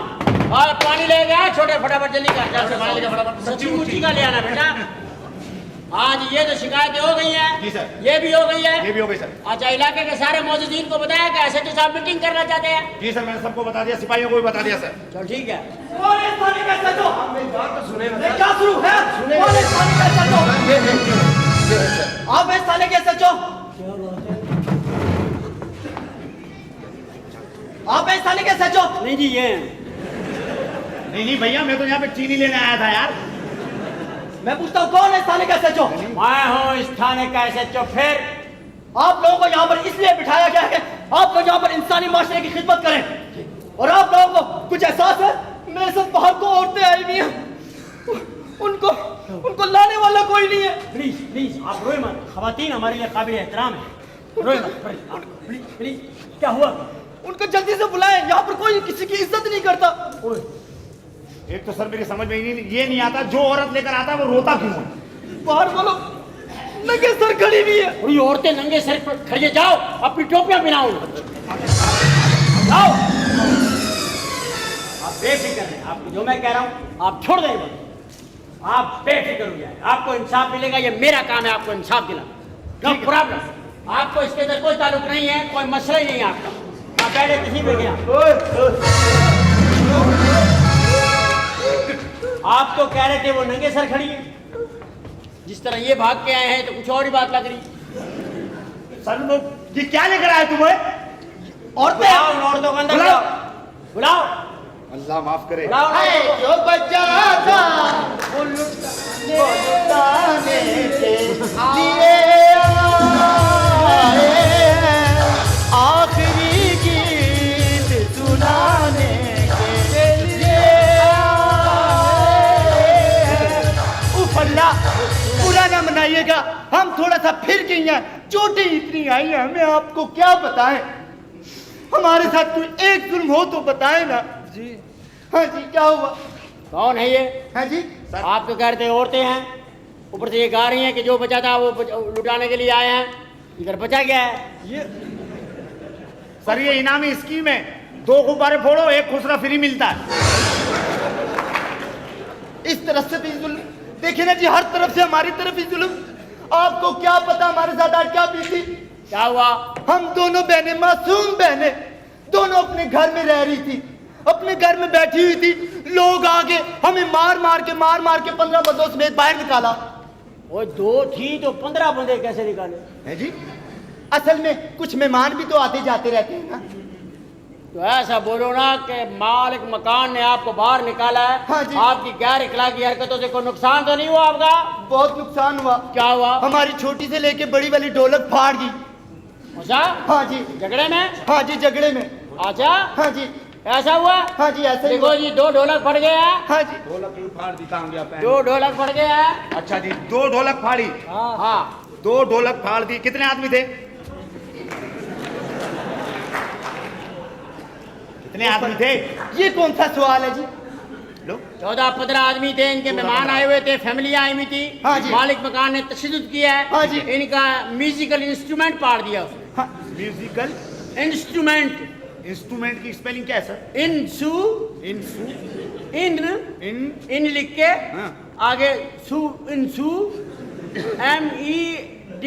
और पानी ले गया छोटे, फटाफट जल्दी कर, जल्दी पानी लेके फटाफट सब्जी मुच्ची का ले आना बेटा। आज ये तो शिकायतें हो गई हैं। जी सर। ये भी हो गई है। ये भी हो गई सर। अच्छा, इलाके के सारे मौजूदीन को बताया कि एसएचओ साहब मीटिंग करना चाहते हैं। जी सर, मैंने सबको बता दिया, सिपाहियों को भी बता दिया सर। चल ठीक है। और इस थाने का सचो ये क्या शुरू है? और इस थाने का सचो आप इस थाने के सचो, आप इस थाने के सचो। नहीं जी, ये नहीं भैया, मैं तो यहाँ पे चीनी लेने आया था यार। मैं पूछता हूँ कौन है इस थाने का सचो? मैं हूँ इस थाने का एसएचओ। फिर आप लोगों को यहाँ पर इसलिए बिठाया गया है आप लोग यहाँ पर इंसानी माशरे की खिदमत करें, और आप लोगों को कुछ एहसास है? मेरे साथ बाहर को औरतें आई हुई हैं, उनको लाने वाला कोई नहीं है। प्लीज प्लीज आप रोए मत, खवातीन हमारे लिए काबिल एहतराम है। रोए मत प्लीज प्लीज। क्या हुआ? उनको जल्दी से बुलाएं, यहाँ पर कोई किसी की इज्जत नहीं करता। एक तो सर मेरी समझ में ये नहीं आता, जो औरत लेकर आता है वो रोता क्यों है? बाहर बोलो, नंगे सर खड़ी हुई है। और ये औरतें नंगे सर पर खड़ी है, जाओ अपनी टोपियां पहनाओ, जाओ। आप बेफिक्र हैं, आपको जो मैं कह रहा हूँ आप छोड़ दें बस। आप बेफिक्र हो जाए, आपको इंसाफ मिलेगा। ये मेरा काम है आपको इंसाफ दिलाना। नो प्रॉब्लम, आपको इसके अंदर कोई ताल्लुक नहीं है, कोई मसला ही नहीं है आपका। आप पहले किसी पे गया आप तो कह रहे थे वो नंगे सर खड़ी है, जिस तरह ये भाग के आए हैं तो कुछ और ही बात लग रही। सर वो ये क्या लेकर आए तुम्हें? बुलाओ उन औरतों को अंदर, बुलाओ। बुलाओ अल्लाह माफ करे। बुलाओ। जो बचा था वो लुटाने के लिए आए, आखिरी गीत सुनाने के लिए आए। उफ अल्लाह, बुरा ना मनाइएगा, हम थोड़ा सा फिर गई हैं, चोटें इतनी आई हैं हमें, आपको क्या बताएं। हमारे साथ कोई एक जुल्म हो तो बताएं ना जी। हाँ जी, क्या हुआ? कौन है ये? हाँ जी, आप तो कह रहे थे औरतें हैं, ऊपर से ये गा रही हैं कि जो बचा था वो लुटाने के लिए आए हैं, इधर बचा गया है। सर ये इनामी स्कीम है, 2 गुब्बारे फोड़ो 1 खुसरा फ्री मिलता है। इस तरफ से भी जुल्म, देखिए ना जी, हर तरफ से हमारी तरफ ही जुल्म। आपको क्या पता हमारे साथ आज क्या बीती? क्या हुआ? हम दोनों बहनें, मासूम बहनें, दोनों अपने घर में रह रही थी, अपने घर में बैठी हुई थी, लोग आगे हमें मार मार के 15 बंदों समेत बाहर निकाला। वो 2 थी तो 15 बंदे कैसे निकाले? है जी, असल में कुछ मेहमान भी तो आते जाते रहते हैं ना। तो ऐसा बोलो ना कि मालिक मकान ने आपको बाहर निकाला है। हाँ जी। आपकी गैर इखलाकी हरकतों से कोई नुकसान तो नहीं हुआ आपका? बहुत नुकसान हुआ। क्या हुआ? हमारी छोटी से लेके बड़ी वाली ढोलक फाड़ दी। अच्छा, हाँ जी, झगड़े में? हाँ जी, झगड़े में। अच्छा, हाँ जी, ऐसा हुआ? हाँ जी, ऐसे ही देखो हुआ। जी, 2 ढोलक फट गए हैं। हाँ जी, 2 ढोलक फट गए हैं। अच्छा जी, 2 ढोलक फाड़ी। हाँ, 2 ढोलक फाड़ दी। कितने आदमी थे? कितने आदमी थे? ये कौन सा सवाल है जी? लो 14-15 आदमी थे, इनके मेहमान आए हुए थे, फैमिलियां आई हुई थी। हाँ जी। मालिक मकान ने तशद्दुद किया है। हाँ जी। इनका म्यूजिकल इंस्ट्रूमेंट पाड़ दिया उसने। हाँ, म्यूजिकल इंस्ट्रूमेंट, इंस्ट्रूमेंट की स्पेलिंग क्या है सर? इंसू, इंसू, इन लिख के हाँ। आगे सू, इंसू, MED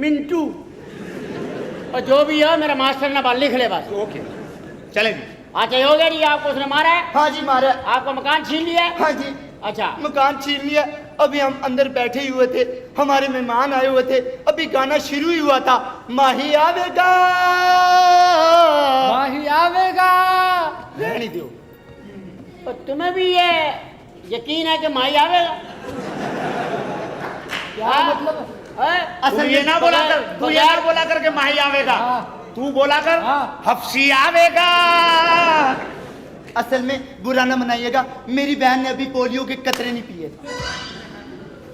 मिंटू, और जो भी है मेरा मास्टर ना लिख ले बस। ओके चले जी। अच्छा, हो गया जी, आपको उसने मारा है, हाँ जी, मारा। आपका मकान छीन लिया है। हाँ जी, अच्छा, मकान छीन लिया। अभी हम अंदर बैठे ही हुए थे, हमारे मेहमान आए हुए थे, अभी गाना शुरू ही हुआ था, माही आवेगा, माही आवेगा। रहने दो। तो तुम्हें भी ये यकीन है कि माही आवेगा? क्या मतलब है? तू ये ना बोला कर, तू ये ना बोला कर के माही आवेगा, तू बोला कर हफ्सी आवेगा। असल में बुरा ना मनाइएगा, मेरी बहन ने अभी पोलियो के कतरे नहीं पिए।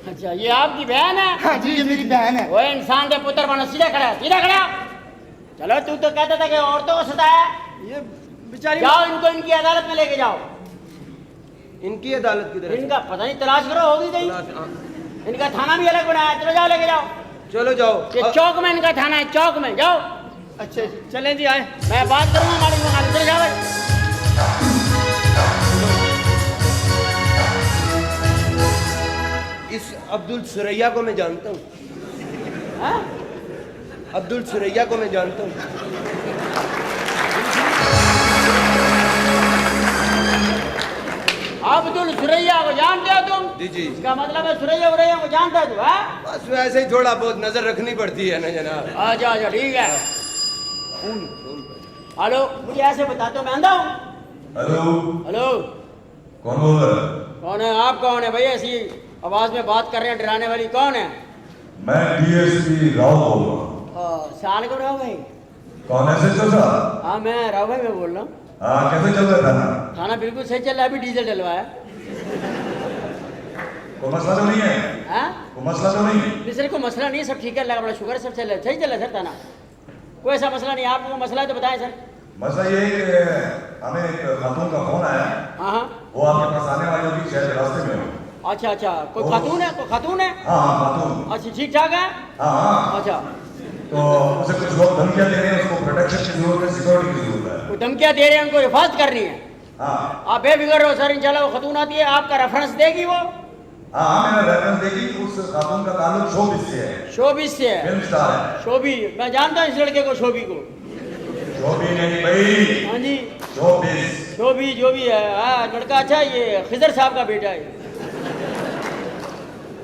अच्छा, ये आपकी बहन है? हाँ जी, ये मेरी बहन है। वो इंसान के पुत्र बनो, सीधे खड़ा है, सीधे खड़ा हो। चलो, तू तो कहता था कि औरतों को सताया। ये बेचारी जाओ, इनको इनकी अदालत में लेके जाओ। इनकी अदालत की तरफ। इनका पता नहीं, तलाश करो, होगी कहीं। इनका थाना भी अलग बनाया है, चलो जाओ, लेके जाओ। चलो जाओ। ये चौक में इनका थाना है, चौक में जाओ। अच्छा जी, चलें जी, आए। मैं बात करूंगा मालिक मकान से, चलो जाओ भाई। इस अब्दुल सुरैया को मैं जानता हूँ। हाँ? अब्दुल सुरैया को मैं जानता हूँ। अब्दुल सुरैया को जानते हो तुम? जी जी। इसका मतलब है सुरैया उरैया को जानता है तू? हाँ? बस वैसे ही थोड़ा बहुत नजर रखनी पड़ती है ना जनाब। अच्छा अच्छा, ठीक है। हेलो, मुझे ऐसे बता दो, मैं अंधा हूँ। हेलो, हेलो, कौन बोल रहा है? कौन है आप? कौन है भाई? ऐसी आवाज में बात कर रहे हैं, डराने वाली। कौन है? मैं डीएसपी राव बोल रहा हूँ। साल को राव भाई? कौन है सचिव साहब? हाँ, मैं राव भाई मैं बोल रहा हूँ। हाँ, कैसे चल रहा था? खाना बिल्कुल सही चल रहा है, अभी डीजल डलवाया। कोई मसला तो नहीं है? हाँ? कोई मसला तो नहीं है? नहीं सर, कोई मसला नहीं है, सब ठीक है, लगा बड़ा शुगर, सब चल रहा है, सही चल रहा है सर थाना, कोई ऐसा मसला नहीं। आपको मसला है तो बताएं सर। मसला ये है कि हमें एक खातून का फोन आया, हाँ हाँ। वो आपके पास आने वाली होगी, शहर के रास्ते में हो। अच्छा अच्छा, कोई खातून है? कोई खातून है? हाँ हाँ, खातून। अच्छा, ठीक ठाक है? हाँ हाँ। अच्छा, तो उसे कुछ लोग धमकियां दे रहे हैं, उसको प्रोटेक्शन की जरूरत है, सिक्योरिटी की जरूरत है। कोई धमकियाँ दे रहे हैं, उनको हिफाजत करनी है। हाँ आप बेफिक्र रहो सर, इंशाल्लाह वो खातून आती है, आपका रेफरेंस देगी वो। हाँ, मेरा रेफरेंस देगी। उस खातून का ताल्लुक शोबिस से है, शोबिस से है? फिल्म स्टार है। शोभी, मैं जानता हूँ इस लड़के को, शोभी को। शोबी नहीं भाई, हाँ जी। 24 जो भी है। हाँ, लड़का अच्छा है, ये खिजर साहब का बेटा है।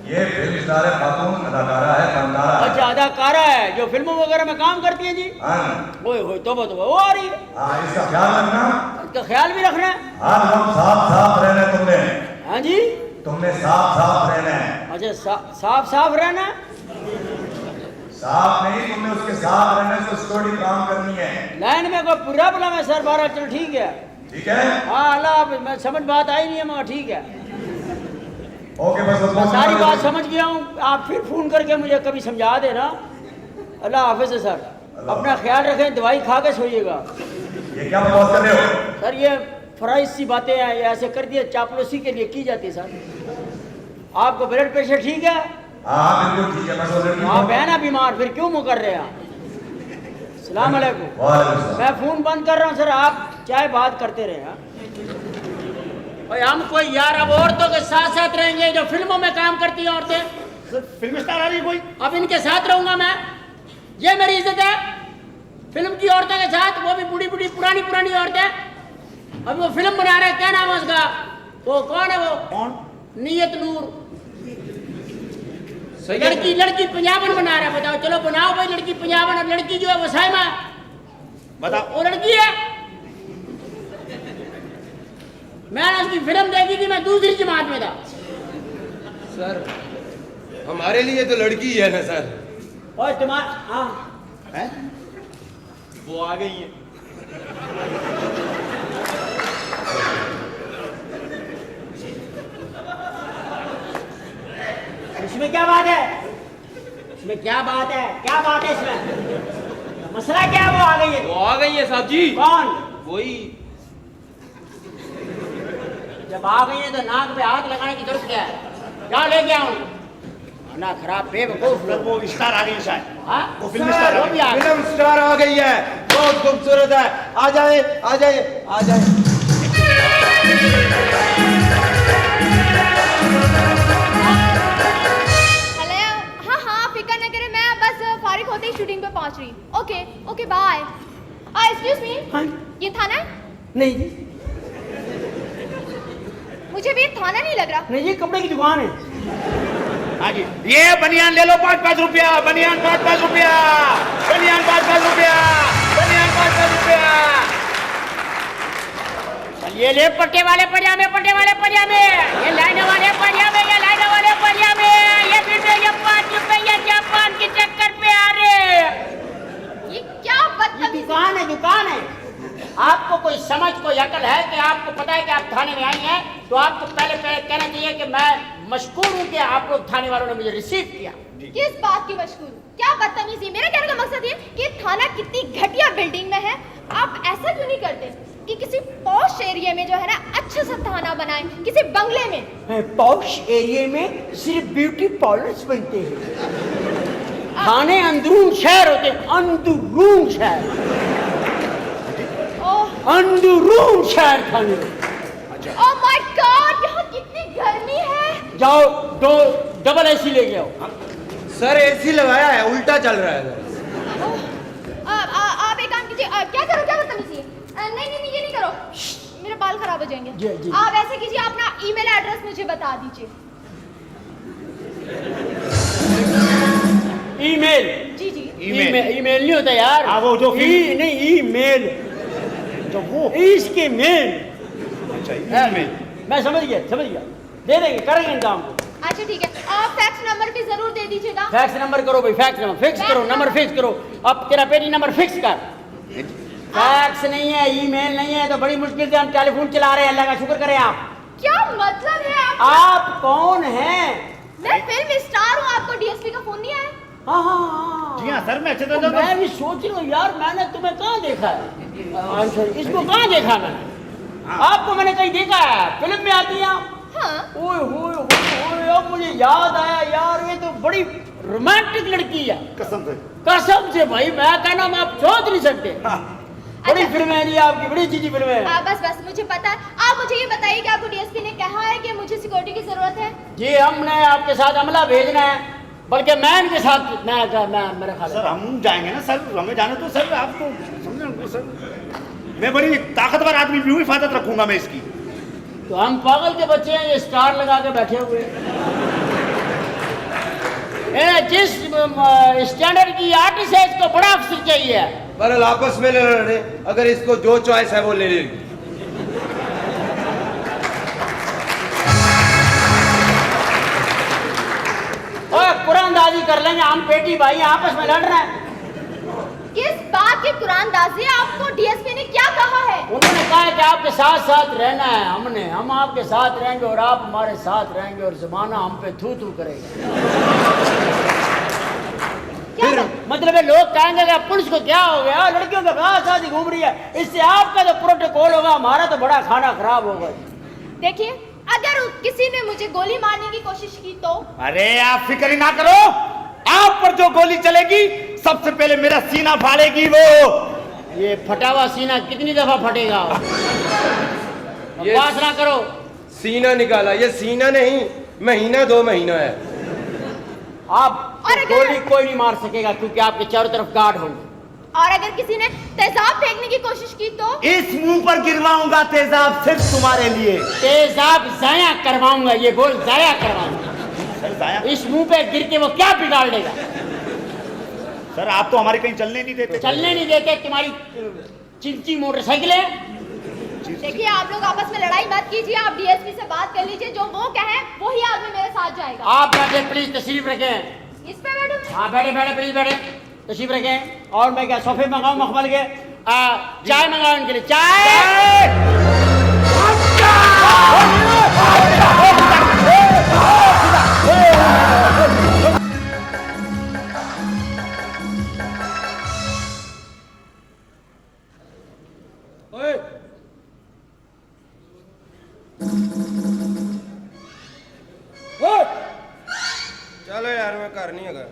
ये फिल्म स्टार है, खातून अदाकारा है, फनकारा है। अच्छा, अदाकारा है जो फिल्मों वगैरह में काम करती है जी। हाँ। ओए होए, तोबा तोबा, वो आ रही है। हाँ, इसका ख्याल रखना। इसका ख्याल भी रखना है। हर वक्त साफ साफ रहना है तुमने। हाँ जी, तुमने साफ साफ रहना है। अच्छा, साफ साफ रहना है। साफ नहीं, तुमने उसके साथ रहना है, उसको स्टोरी काम करनी है। लाइन में कोई पूरा बोला मैं सर, 12 चल ठीक है। ठीक है। हाँ, अल्लाह हाफिज़। मैं समझ बात आई नहीं है मगर ठीक है, ओके, बस मैं सारी बात समझ गया हूँ। आप फिर फोन करके मुझे कभी समझा देना। अल्लाह हाफिज़ है सर, अपना ख्याल रखें, दवाई खा के सोइएगा। ये क्या बकवास कर रहे हो? सर ये फराइज सी बातें हैं, ये ऐसे कर दिए, चापलूसी के लिए की जाती है सर। आपको ब्लड प्रेशर ठीक है? हाँ बिल्कुल ठीक है, बस वो लड़की आप है ना बीमार, फिर क्यों मुकर रहे हैं आप? सलाम अलैकुम। वालेकुम सलाम। मैं फोन बंद कर रहा हूँ सर, आप चाहे बात करते रहे। हाँ भाई, हम कोई यार अब औरतों के साथ साथ रहेंगे जो फिल्मों में काम करती हैं औरतें। फिल्म स्टार आ रही है कोई? अब इनके साथ रहूंगा मैं, ये मेरी इज्जत है। फिल्म की औरतों के साथ, वो भी बूढ़ी बूढ़ी पुरानी पुरानी औरतें। अब वो फिल्म बना रहे, क्या नाम है उसका? वो कौन है वो? कौन? नीयत नूर। लड़की पंजाबन बना रहा है। बताओ, चलो बनाओ भाई लड़की पंजाबन। और लड़की जो है वो साइमा, बताओ। वो लड़की है। मैंने उसकी फिल्म देखी थी, मैं दूसरी जमात में था। सर हमारे लिए तो लड़की है ना सर। और तुम्हारा हाँ हैं? वो आ गई है। इसमें क्या बात है? इसमें क्या बात है? क्या बात है इसमें? मसला क्या है? वो आ गई है। वो आ गई है साहब जी। कौन? वही। जब आ गई है तो नाक पे हाथ लगाने की जरूरत क्या है? क्या ले गया हूँ ना खराब बेवकूफ। वो स्टार आ गई है शायद। हाँ? वो फिल्म स्टार आ वो गई। भी आ गई। फिल्म स्टार आ गई है, बहुत खूबसूरत है। आ जाए आ जाए आ जाए। हेलो। हाँ हाँ, फिक्र न करें, मैं बस फारिग होते ही शूटिंग पे पहुंच रही। Okay okay, bye. Excuse me, हाँ? ये थाना है? नहीं जी, मुझे भी ये थाना नहीं लग रहा। नहीं जी, कपड़े की दुकान है। हाँ जी, ये बनियान ले लो 5-5 रुपया, बनियान 5-5 रुपया, बनियान 5-5 रुपया, बनियान 5-5 रुपया। ये ले पट्टे वाले पजामे, पट्टे वाले पजामे, ये लाइन वाले पजामे, ये लाइन वाले पजामे, ये फिर से ये 5 रुपया जापान के चक्कर पे आ रहे। ये क्या ये बदतमीजी। दुकान है। आपको कोई समझ, कोई अकल है कि आपको पता है कि आप थाने में आई हैं, तो आपको पहले कहना चाहिए कि मैं मशकूर हूँ कि आप लोग थाने वालों ने मुझे रिसीव किया। किस बात की मशहूर? क्या बदतमीजी? मेरा कहने का मकसद ये कि थाना कितनी घटिया बिल्डिंग में है, आप ऐसा क्यों नहीं करते कि किसी पॉश एरिया में जो है ना अच्छा सा थाना बनाए, किसी बंगले में। पॉश एरिया में सिर्फ ब्यूटी पार्लर्स बनते हैं, थाने अंदरून शहर होते हैं, अंदरून शहर, ओह अंदरून शहर थाने। ओह माय गॉड, यहाँ कितनी गर्मी है। जाओ, दो डबल एसी ले आओ। सर एसी लगाया है, उल्टा चल रहा है सर। आप एक काम कीजिए, क्या करो, क्या बदतमीजी? नहीं, ये नहीं करो, मेरे बाल खराब हो जाएंगे। जी। आप ऐसे कीजिए, अपना ईमेल एड्रेस मुझे बता दीजिए। ईमेल? जी ईमेल नहीं होता यार। हाँ, वो जो नहीं, ईमेल जो वो इसके मेल। अच्छा, ईमेल। मैं समझ गया, दे देंगे, करेंगे इंतजाम को। अच्छा ठीक है, आप फैक्स नंबर भी जरूर दे दीजिएगा। फैक्स नंबर करो भाई, फैक्स नंबर फिक्स करो, नंबर फिक्स करो। अब तेरा पेटी नंबर फिक्स कर। फैक्स नहीं है, ईमेल नहीं है, तो बड़ी मुश्किल से हम टेलीफोन चला रहे हैं। अल्लाह का शुक्र करें। आप क्या मतलब है आप कौन हैं? मैं फिल्म स्टार हूँ, आपको डीएसपी का फोन नहीं आया? हाँ। जी हाँ सर, मैं अच्छे तो तरह मैं भी सोच रहा हूँ यार, मैंने तुम्हें कहाँ देखा है? आंसर, इसको कहाँ देखा मैंने? आपको मैंने कहीं देखा है? फिल्म में आती है। हाँ। ओए होए होए, अब मुझे याद आया यार, ये तो बड़ी रोमांटिक लड़की है। कसम से भाई, मैं कहना मैं आप सोच नहीं सकते। बड़ी फिल्म है आपकी, बड़ी अच्छी फिल्म है। बस मुझे पता है। आप मुझे ये बताइए कि आपको डीएसपी ने कहा है कि मुझे सिक्योरिटी की जरूरत है? जी, हमने आपके साथ अमला भेजना है, बल्कि मैं इनके साथ मैं मेरा ख्याल सर हम जाएंगे ना सर, हमें जाने तो सर, आपको समझे सर। मैं बड़ी ताकतवर आदमी भी हूँ, हिफाजत रखूंगा मैं इसकी। तो हम पागल के बच्चे हैं, ये स्टार लगा के बैठे हुए जिस स्टैंडर्ड की आर्टिस्ट है इसको बड़ा अफसर चाहिए। पर आपस में ले लड़े, अगर इसको जो चॉइस है वो ले लेगी। कुरानदाजी कर लेंगे हम, पेटी भाई आपस में लड़ रहे हैं। किस बात की कुरानदाजी? आपको डीएसपी ने क्या कहा है? उन्होंने कहा है कि आपके साथ साथ रहना है, हम आपके साथ रहेंगे और आप हमारे साथ रहेंगे और जमाना हम पे थू थू करेगा। क्या मतलब है लोग कहेंगे कि पुलिस को क्या हो गया, लड़कियों के साथ शादी घूम रही है, इससे आपका जो प्रोटोकॉल होगा हमारा तो बड़ा खाना खराब होगा। देखिए, अगर किसी ने मुझे गोली मारने की कोशिश की तो? अरे आप फिक्र ही ना करो, आप पर जो गोली चलेगी सबसे पहले मेरा सीना फाड़ेगी वो। ये फटा हुआ सीना कितनी दफा फटेगा? बकवास ना करो। सीना निकाला, ये सीना नहीं महीना 2 महीना है। आप गोली कोई नहीं मार सकेगा क्योंकि आपके चारों तरफ गार्ड होंगे। और अगर किसी ने तेजाब फेंकने की कोशिश की तो? इस मुंह पर गिरवाऊंगा तेजाब सिर्फ तुम्हारे लिए। तेजाब जाया करवाऊंगा, ये बोल जाया करवाऊंगा। इस मुंह पे गिर के वो क्या बिगाड़ लेगा? सर आप तो हमारे कहीं चलने नहीं देते। चलने नहीं देते, तुम्हारी चिंची मोटरसाइकिल है। देखिए, आप लोग आपस में लड़ाई मत कीजिए, आप डीएसपी से बात कर लीजिए, जो वो कहे वही आदमी मेरे साथ जाएगा। आप बैठे प्लीज, तशरीफ रखें। इस पे बैठो। हाँ बैठे बैठे प्लीज बैठे, तशरीफ रखें। और मैं क्या सोफे मंगाऊं मखमल के? चाय मंगाओ इनके लिए, चाय। चलो यार, मैं कर नहीं अगर।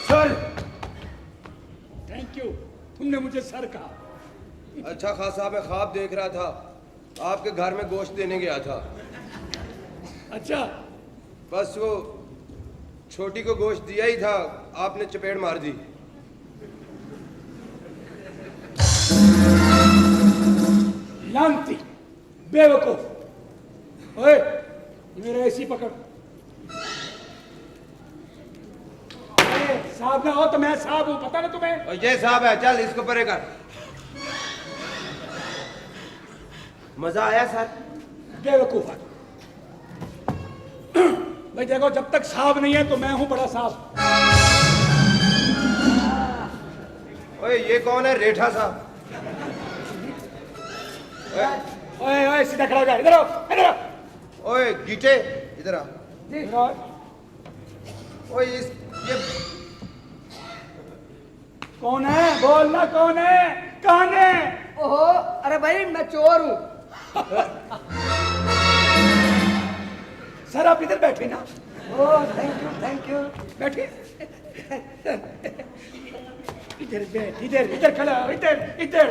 सर थैंक यू, तुमने मुझे सर कहा। अच्छा खासा मैं ख्वाब देख रहा था, आपके घर में गोश्त देने गया था। अच्छा, बस वो छोटी को गोश्त दिया ही था, आपने चपेट मार दी। लांती बेवकूफ। ओए मेरा एसी पकड़। साहब ना हो तो मैं साहब हूं, पता ना तुम्हें? और ये साहब है, चल इसको परे कर। मजा आया सर? बेवकूफ भाई देखो, जब तक साहब नहीं है तो मैं हूं बड़ा साहब। ओए ये कौन है? रेठा साहब। ओए ओए सीधा खड़ा हो जा, इधर आओ, इधर आओ। ओए गीटे इधर आ। इधर आओ। ओए ये कौन है? बोलना कौन है? कौन है? ओहो, अरे भाई मैं चोर हूँ। सर आप इधर बैठे ना। ओह थैंक यू बैठिए। इधर बैठ, इधर इधर खड़ा हो, इधर इधर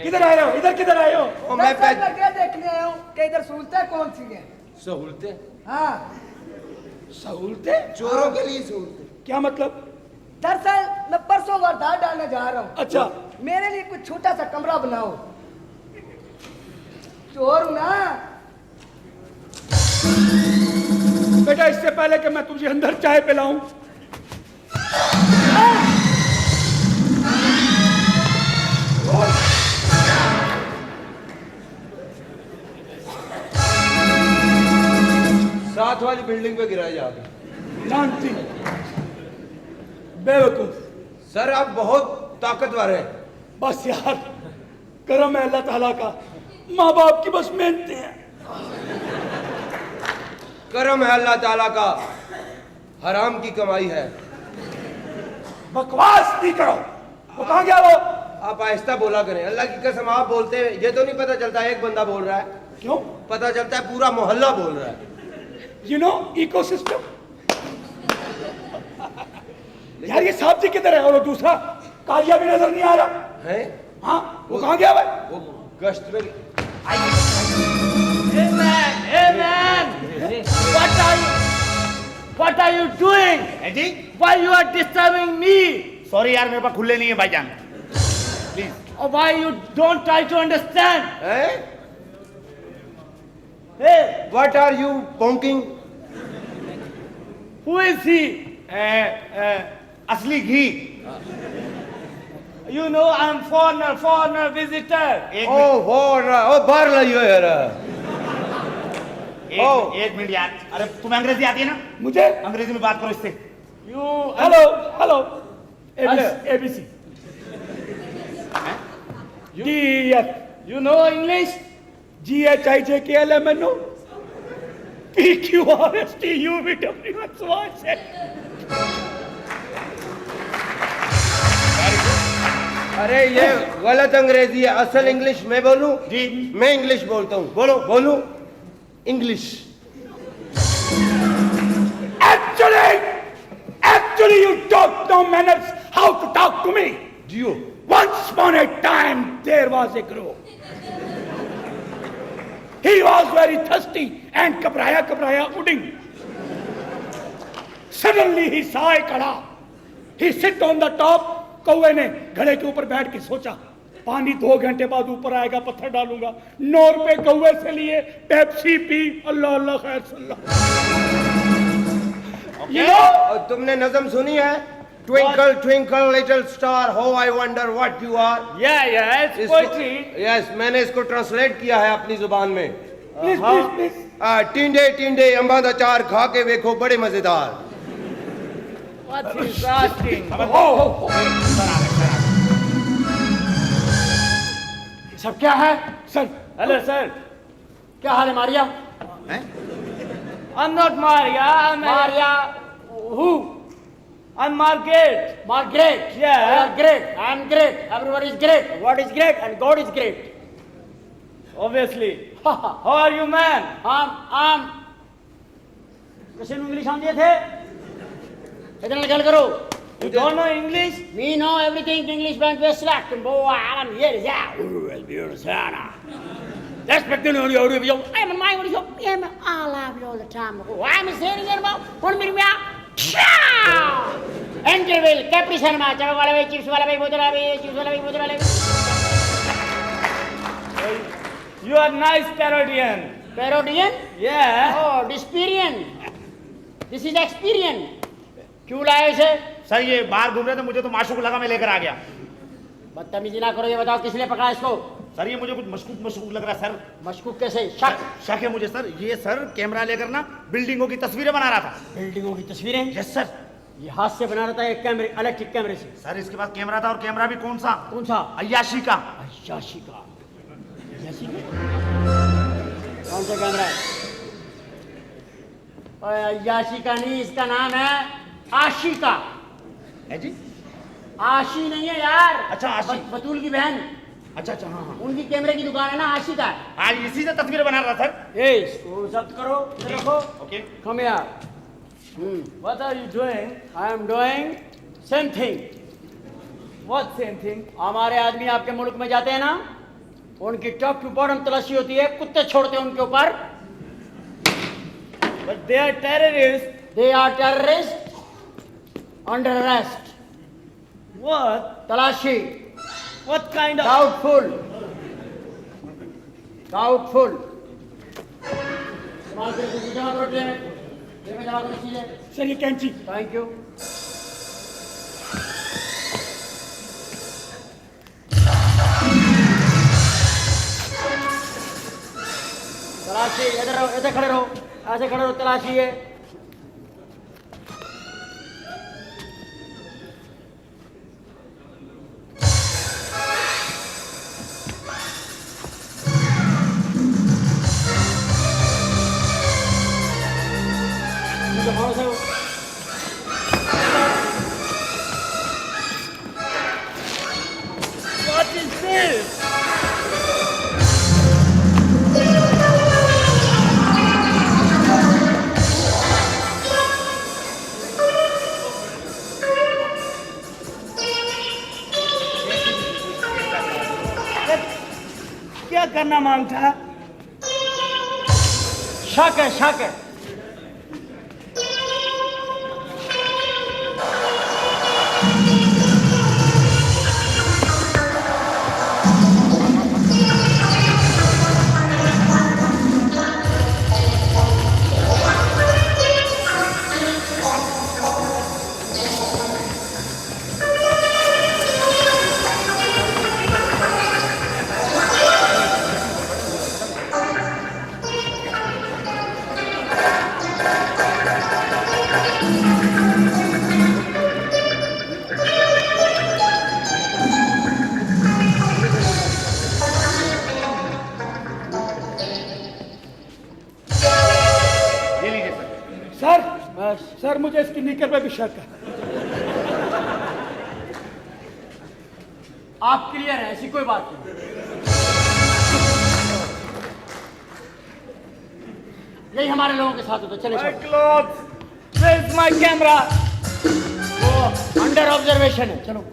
किधर आए हो? इधर किधर आए हो? मैं देखने आया हूँ कि इधर सहूलतें कौन सी हैं। सहूलतें? हाँ, सहूलतें? चोरों के लिए सहूलतें? क्या मतलब? दरअसल मैं परसों वारदात डालने जा रहा हूँ। अच्छा, मेरे लिए कुछ छोटा सा कमरा बनाओ। चोर हूँ ना। बेटा इससे पहले कि मैं तुझे अंदर चाय पिलाऊं, साथ वाली बिल्डिंग पे गिराया जाके। लांती बेवकूफ। सर आप बहुत ताकतवर हैं। बस यार, करम है अल्लाह ताला का, माँ बाप की बस मेहनतें हैं। करम है अल्लाह ताला का, हराम की कमाई है। बकवास नहीं करो। वो कहाँ गया वो? आप आहिस्ता बोला करें, अल्लाह की कसम आप बोलते हैं ये तो नहीं पता चलता एक बंदा बोल रहा है। क्यों? पता चलता है पूरा मोहल्ला बोल रहा है। You know ecosystem. यार ये साहब जी किधर है? और वो दूसरा कालिया भी नजर नहीं आ रहा है। हाँ, वो कहाँ गया भाई? वो गश्त में। What are you doing? जी Why you are disturbing me? Sorry यार, मेरे पास खुले नहीं है भाईजान। Please Oh, why you don't try to understand? हैं? Hey, What are you bonking? who is he? असली घी You know I'm foreigner visitor. एक बाहर लाइयो यार एक मिनट यार, अरे तुम्हें अंग्रेजी आती है ना, मुझे अंग्रेजी में बात करो इससे। you hello ABC DEF you know English GHIJKLMNO PQRSTUVWXYZ अरे ये गलत अंग्रेजी है, असल इंग्लिश मैं बोलूं? जी मैं इंग्लिश बोलता हूँ, बोलूं English. Actually you don't know manners how to talk to me. Jio Once upon a time there was a crow. He was very thirsty and kapraya udding. Suddenly he saw a kada. He sit on the top. कौवे ने घड़े के ऊपर बैठ के सोचा पानी 2 घंटे बाद ऊपर आएगा, पत्थर डालूंगा। 9 रुपए कौवे से लिए, पेप्सी पी, अल्लाह अल्लाह खैर सल्ला। You know? और तुमने नज़म सुनी है? Twinkle twinkle little star, how I wonder what you are. Yeah, it's poetry. Yes, मैंने इसको ट्रांसलेट किया है अपनी जुबान में। Please. टिंडे टिंडे अंबा दा चार खा के देखो बड़े मजेदार। What is asking? सब क्या है? Sir, hello sir. क्या हाल है Maria? I'm not Maria. Maria who? I'm Margaret. Margaret. Yeah. You are great. I am great. Everybody is great. What is great? And God is great. Obviously. How are you, man? हम किसी ने इंग्लिश हम दिए थे? इधर निकल करो। You don't know English? We know everything English band we select. Boy, I'm here. Yeah. Respecting all your review. I'm in my video. I'm all of you all the time. I'm saying it about 1 minute. Interval. Capri Cinema. चावल वाला भी, चिप्स वाला भी, बोतल वाला भी, चिप्स वाला भी, बोतल वाला भी। You are nice parodian. Parodian? Yeah. Oh, Disperian. This is experience. क्यों लाए इसे? सर ये बाहर घूम रहे थे, मुझे तो माशूक लगा, मैं लेकर आ गया। बदतमीजी ना करो, ये बताओ किसने पकड़ा इसको? सर ये मुझे कुछ मशकूक लग रहा है सर। मशकूक कैसे? शक है मुझे सर। ये सर कैमरा लेकर ना बिल्डिंगों की तस्वीरें बना रहा था। बिल्डिंगों की तस्वीरें? Yes sir. ये हाथ से बना रहा था एक कैमरे, इलेक्ट्रिक कैमरे से? सर इसके पास कैमरा था, और कैमरा भी कौन सा? अय्याशी का। अय्याशी का? कौन सा कैमरा है? अय्याशी का नहीं, इसका नाम है आशिका। है जी? आशी नहीं है यार। अच्छा आशी। बतूल की बहन। अच्छा हाँ। उनकी कैमरे की दुकान है ना, आशिका। हाँ इसी से तस्वीरें बना रहा सर। इसको जब्त करो, रखो। Okay. Come here. What are you doing? I am doing same thing. What same thing? हमारे आदमी आपके मुल्क में जाते हैं ना, उनकी टॉप टू बॉटम तलाशी होती है, कुत्ते छोड़ते हैं उनके ऊपर। But they are terrorists. They are terrorists under arrest. What? तलाशी। What kind of? Doubtful. जमा करो ट्रे में। जमा करो चीजें। सर ये कैंची। Thank you. तलाशी, इधर रहो, ऐसे खड़े रहो, ऐसे खड़े रहो, तलाशी है। What is this? क्या करना मांगता है? शक है। बस सर मुझे इसकी निकर पे भी शक है। आप क्लियर है, ऐसी कोई बात नहीं। यही हमारे लोगों के साथ होता। चले माय कैमरा। वो अंडर ऑब्जर्वेशन है। चलो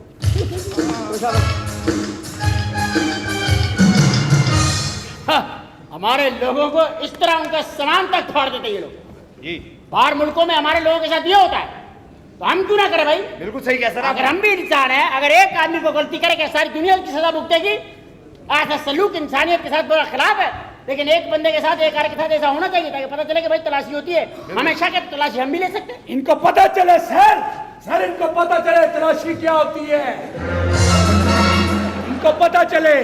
हाँ, हमारे लोगों को इस तरह उनका सामान तक फाड़ देते ये लोग जी। बाहर मुल्कों में हमारे लोगों के साथ ये होता है, तो हम क्यों ना करें भाई? बिल्कुल सही कह सर। अगर हम भी इंसान हैं, अगर एक आदमी को गलती करे क्या सारी दुनिया की सजा भुगतेगी? ऐसा सलूक इंसानियत के साथ बड़ा खिलाफ है। लेकिन एक बंदे के साथ, एक के साथ ऐसा होना चाहिए ताकि पता चले कि भाई तलाशी होती है। हमेशा क्या तलाशी हम भी ले सकते हैं? इनको पता चले सर, सर इनको पता चले तलाशी क्या होती है। इनको पता चले,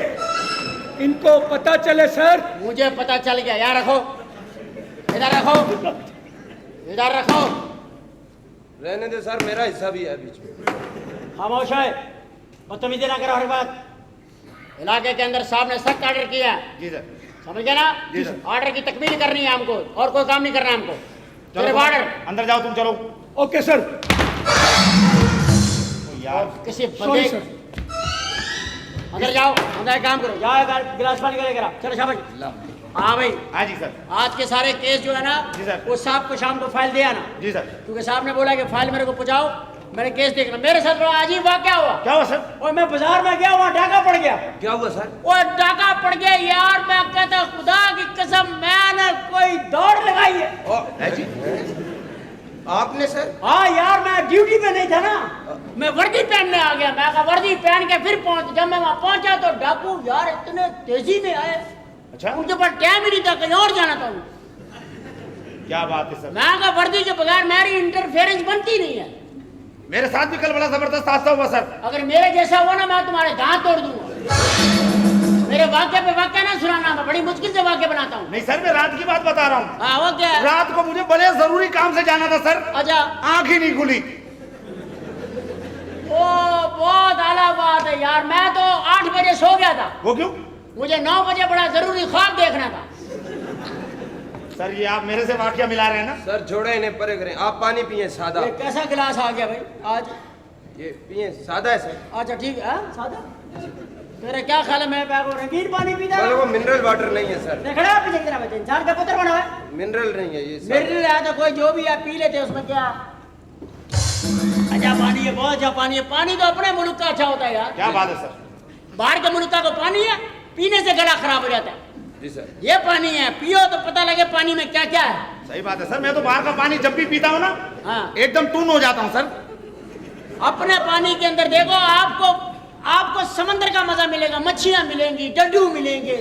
इनको पता चले सर। मुझे पता चल गया। यार रखो, इधर रखो, इधर रखो। रहने दे सर, मेरा हिस्सा भी है बीच में। खामोश है, बदतमीजी ना करो हर बात। इलाके के अंदर साहब ने सख्त ऑर्डर किया है। जी सर। समझ गए ना? जी सर। ऑर्डर की तकमील करनी है हमको, और कोई काम नहीं करना हमको। चलो ऑर्डर। अंदर जाओ तुम, चलो। Okay sir. यार किसी सॉरी बंदे सर। अंदर जाओ, अंदर एक काम करो, जाओ एक गिलास पानी का लेकर आओ। चलो शाबाश। हाँ भाई, हाँ जी सर। आज के सारे केस जो है ना, जी सर। वो साहब को शाम को फाइल दे आना। जी सर। क्योंकि साहब ने बोला कि फाइल मेरे को पहुंचाओ, मैंने केस देखना। मेरे साथ बड़ा अजीब वाकया हुआ। क्या हुआ सर? और मैं बाजार में गया, वहाँ डाका पड़ गया। क्या हुआ सर? वो डाका पड़ गया यार, मैं कहता खुदा की कसम मैंने कोई दौड़ लगाई है। है जी? आपने सर? हाँ यार, मैं ड्यूटी पे नहीं था ना, मैं वर्दी पहनने आ गया। मैं कहा वर्दी पहन के फिर पहुंच। जब मैं वहां पहुंचा तो डाकू यार इतने तेजी में आए। अच्छा। उनके पास टाइम ही नहीं था, कहीं और जाना था। क्या बात है सर? मैं कहा वर्दी के बगैर मेरी इंटरफेरेंस बनती नहीं है। मेरे साथ भी कल बड़ा जबरदस्त हादसा हुआ सर। अगर मेरे जैसा हुआ ना, मैं तुम्हारे दांत तोड़ दूंगा। मेरे वाक्य पे वाक्य ना सुनाना, मैं बड़ी मुश्किल से वाक्य बनाता हूँ। नहीं सर, मैं रात की बात बता रहा हूँ। हाँ वो क्या है? रात को मुझे बड़े जरूरी काम से जाना था सर। अच्छा। आंख ही नहीं खुली। ओ बहुत आला बात है यार। मैं तो 8 बजे सो गया था। वो क्यों? मुझे 9 बजे बड़ा जरूरी ख्वाब देखना था। सर ये आप मेरे से वाकया मिला रहे हैं ना? सर छोड़े इन्हें, परे करें। आप पानी पिए सादा। ये कैसा गिलास आ गया भाई आज? ये पिए, सादा है सर। अच्छा ठीक है, सादा। तेरा क्या ख्याल है, मैं को रंगीन पानी पीता मतलब हूं? वो मिनरल वाटर नहीं है सर। देखड़ा पीछे की तरफ इंसान का पुत्र बना है। मिनरल नहीं है ये सर। मेरे लिए तो कोई जो भी है पी लेते, उसमें क्या। अच्छा पानी है, बहुत अच्छा पानी है। पानी तो अपने मुल्क का अच्छा होता है यार। क्या बात है सर? बाहर के मुल्क का को पानी है, पीने से गला खराब हो जाता है। जी सर। ये पानी है, पियो तो पता लगे पानी में क्या क्या है। सही बात है सर। मैं तो बाहर का पानी जब भी पीता हूँ ना, हाँ, एकदम टून हो जाता हूँ सर। अपने पानी के अंदर देखो, आपको समंदर का मजा मिलेगा। मच्छियां मिलेंगी, डड्डू मिलेंगे,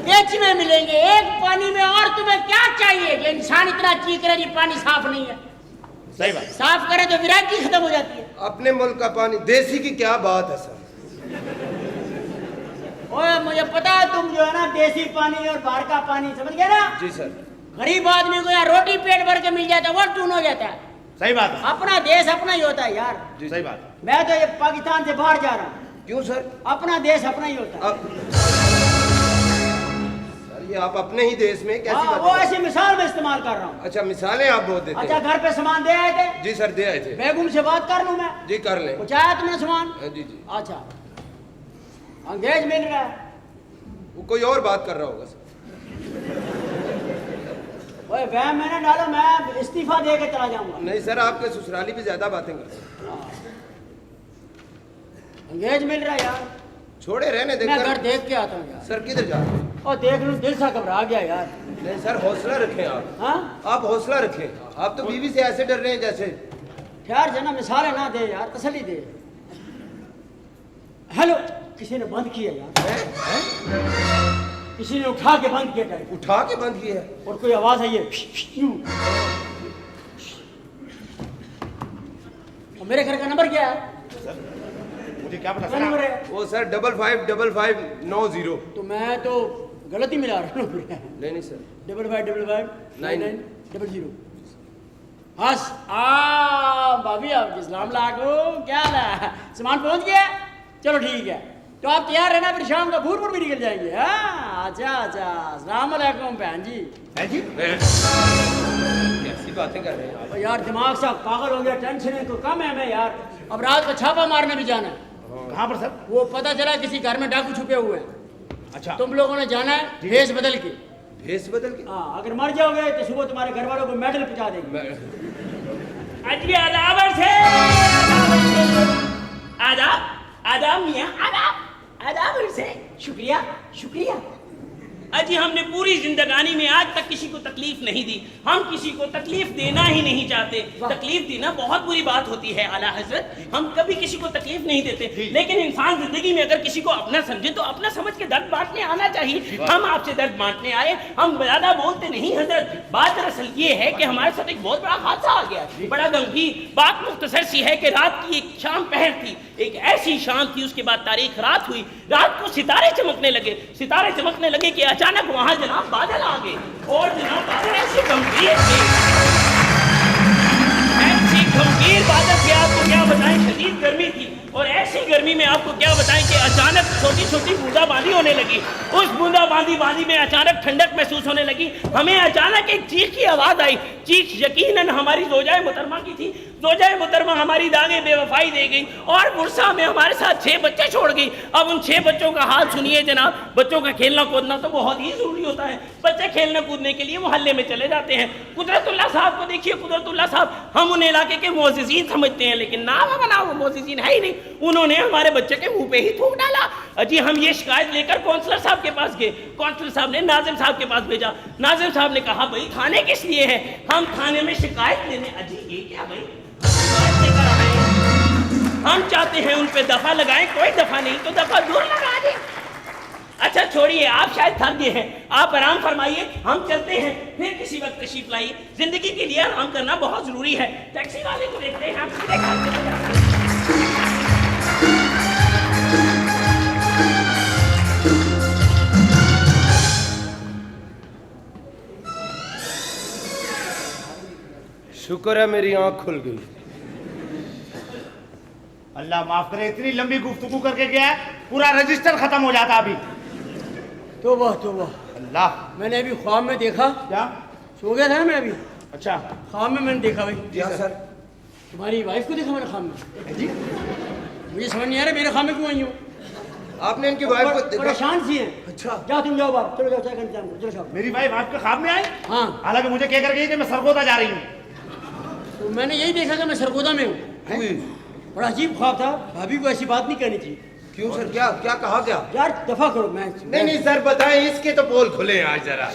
केचुए मिलेंगे एक पानी में। और तुम्हें क्या चाहिए? कि इंसान इतना चीख रहे जी पानी साफ नहीं है। सही बात। साफ करे तो विरागी खत्म हो जाती है। अपने मुल्क का पानी देसी की क्या बात है सर? ओए मुझे पता है तुम जो है ना देसी पानी और बाहर का पानी, समझ गए ना? जी सर। गरीब आदमी को यहाँ रोटी पेट भर के मिल जाता है, वो टून हो जाता है। सही बात है। अपना देश अपना ही होता है यार। सही बात। मैं तो ये पाकिस्तान से बाहर जा रहा हूँ। क्यों सर? अपना देश अपना ही होता है। सर ये आप अपने ही देश में कैसी हाँ, बात? वो ऐसी मिसाल में इस्तेमाल कर रहा हूँ। अच्छा मिसालें आप बहुत देते अच्छा हैं। घर पे सामान दे आए थे? जी सर दे आए थे। बेगम से बात कर लूँ मैं? जी कर लें। कुछ आया तुमने सामान? जी जी। अच्छा अंग्रेज मिल रहा है। वो कोई और बात कर रहा होगा सर। ओए वह मैंने डालो, मैं इस्तीफा दे के चला जाऊंगा। नहीं सर, आपके ससुराली पे ज्यादा बातें करते हैं। अंग्रेज मिल रहा है यार। छोड़े रहने मैं देकर। घर देख के आता हूँ यार। सर किधर जा रहे हैं? और देख लूँ, दिल सा घबरा गया यार। नहीं सर हौसला रखें आप। हाँ आप हौसला रखें। आप तो बीवी से ऐसे डर रहे हैं जैसे। खैर जना मिसालें ना दे यार, तसल्ली दे। हेलो, किसी ने बंद किया यार। किसी ने उठा के बंद किया टाइप। उठा के बंद किया है? और कोई आवाज आई है। और मेरे घर का नंबर क्या है? मुझे क्या पता क्या सर? नंबर है? वो सर 555590। तो मैं तो गलती मिला रहा हूँ। नहीं नहीं सर। 55559900। हस भाभी आपकी सलाम लाखो, क्या हाल है? सामान पहुंच गया? चलो ठीक है। तो आप तैयार रहना, फिर शाम को भूरपुर भी निकल जाएंगे। हाँ अच्छा अच्छा, अस्सलाम वालेकुम बहन जी। है जी? कैसी बातें कर रहे हैं आप? यार दिमाग से पागल हो गया, टेंशन है तो कम है हमें यार। अब रात को छापा मारने भी जाना है। कहाँ पर सर? वो पता चला किसी घर में डाकू छुपे हुए हैं। अच्छा। तुम लोगों ने जाना है भेष बदल के। भेष बदल के? हाँ, अगर मर जाओगे तो सुबह तुम्हारे घर वालों को मेडल पहुंचा देंगे। अजी आदाब से आदाब मियाँ आदाब से शुक्रिया शुक्रिया। अजी हमने पूरी जिंदगानी में आज तक किसी को तकलीफ नहीं दी, हम किसी को तकलीफ देना ही नहीं चाहते। तकलीफ देना बहुत बुरी बात होती है आला हजरत, हम कभी किसी को तकलीफ नहीं देते। लेकिन इंसान जिंदगी में अगर किसी को अपना समझे तो अपना समझ के दर्द बांटने आना चाहिए। हम आपसे दर्द बांटने आए, हम ज्यादा बोलते नहीं हजरत। बात दरअसल ये है कि हमारे साथ एक बहुत बड़ा हादसा आ गया, बड़ा गंभीर। बात मुख्तसर सी है कि रात की एक शाम पहर थी, एक ऐसी शाम थी, उसके बाद तारीख रात हुई। रात को सितारे चमकने लगे, सितारे चमकने लगे कि अचानक वहां जनाब बादल आ गए। और जनाब बादल ऐसे गंभीर थे, ऐसी गंभीर बादल थे, आपको क्या बताएं, शदीद गर्मी थी। और ऐसी गर्मी में आपको क्या बताएं कि अचानक छोटी छोटी बूंदाबांदी होने लगी। उस बूंदाबांदी में अचानक ठंडक महसूस होने लगी। हमें अचानक एक चीख की आवाज आई। चीख यकीनन हमारी जोजाए मुहतरमा की थी। जोजाए मुहतरमा हमारी दागे बेवफाई दे गई और बुरसा में हमारे साथ 6 बच्चे छोड़ गई। अब उन 6 बच्चों का हाल सुनिए जनाब। बच्चों का खेलना कूदना तो बहुत ही जरूरी होता है। बच्चे खेलने कूदने के लिए मोहल्ले में चले जाते हैं। कुदरतुल्लाह साहब को देखिए, कुदरतुल्लाह साहब हम उन इलाके के मोअज़्ज़िज़ीन समझते हैं, लेकिन नाम बना वो मोअज़्ज़िज़ीन है ही नहीं। उन्होंने हमारे बच्चे के मुंह पे ही थूक डाला। अजी हम ये शिकायत लेकर काउंसलर साहब के पास गए। काउंसलर साहब ने नाजिम साहब के पास भेजा। नाजिम साहब ने कहा भाई थाने किस लिए है? हम थाने में शिकायत लेने। अजी ये क्या भाई, हम चाहते हैं उन पे दफा लगाएं, कोई दफा नहीं तो दफा दूर लगा दें। अच्छा छोड़िए, आप शायद थक गए हैं, आप आराम फरमाइए, हम चलते हैं, फिर किसी वक्त तशरीफ लाइए। जिंदगी के लिए आराम करना बहुत जरूरी है। टैक्सी वाले को देखते हैं, हम सीधे घर चले जाते हैं। शुक्र है मेरी आंख खुल गई। अल्लाह माफ करे, इतनी लंबी गुफ्तगू करके गया है, पूरा रजिस्टर खत्म हो जाता अभी। तौबा तौबा, अल्लाह। मैंने अभी ख्वाब में देखा। क्या? सो गया था ना मैं अभी। अच्छा। ख्वाब में मैंने देखा भाई। क्या सर? तुम्हारी वाइफ को देखा मैंने ख्वाब में। जी मुझे समझ नहीं आ रहा मेरे ख्वाब में क्यों आई हो। आपने इनकी वाइफ को देखा? परेशान सी है। अच्छा जाओ तुम जाओ बाहर, चलो जाओ चाय का इंतजाम करो, चलो जाओ। मेरी वाइफ आपके ख्वाब में आई? हाँ। हालांकि मुझे कह कर गई कि मैं सरगोदा जा रही हूँ। तो मैंने यही देखा कि मैं सरगोदा में हूँ। बड़ा अजीब ख्वाब था। भाभी को ऐसी बात नहीं करनी चाहिए। क्यों सर, क्या क्या कहा क्या? यार दफा करो। नहीं सर बताएं, इसके तो पोल खुले हैं आज जरा।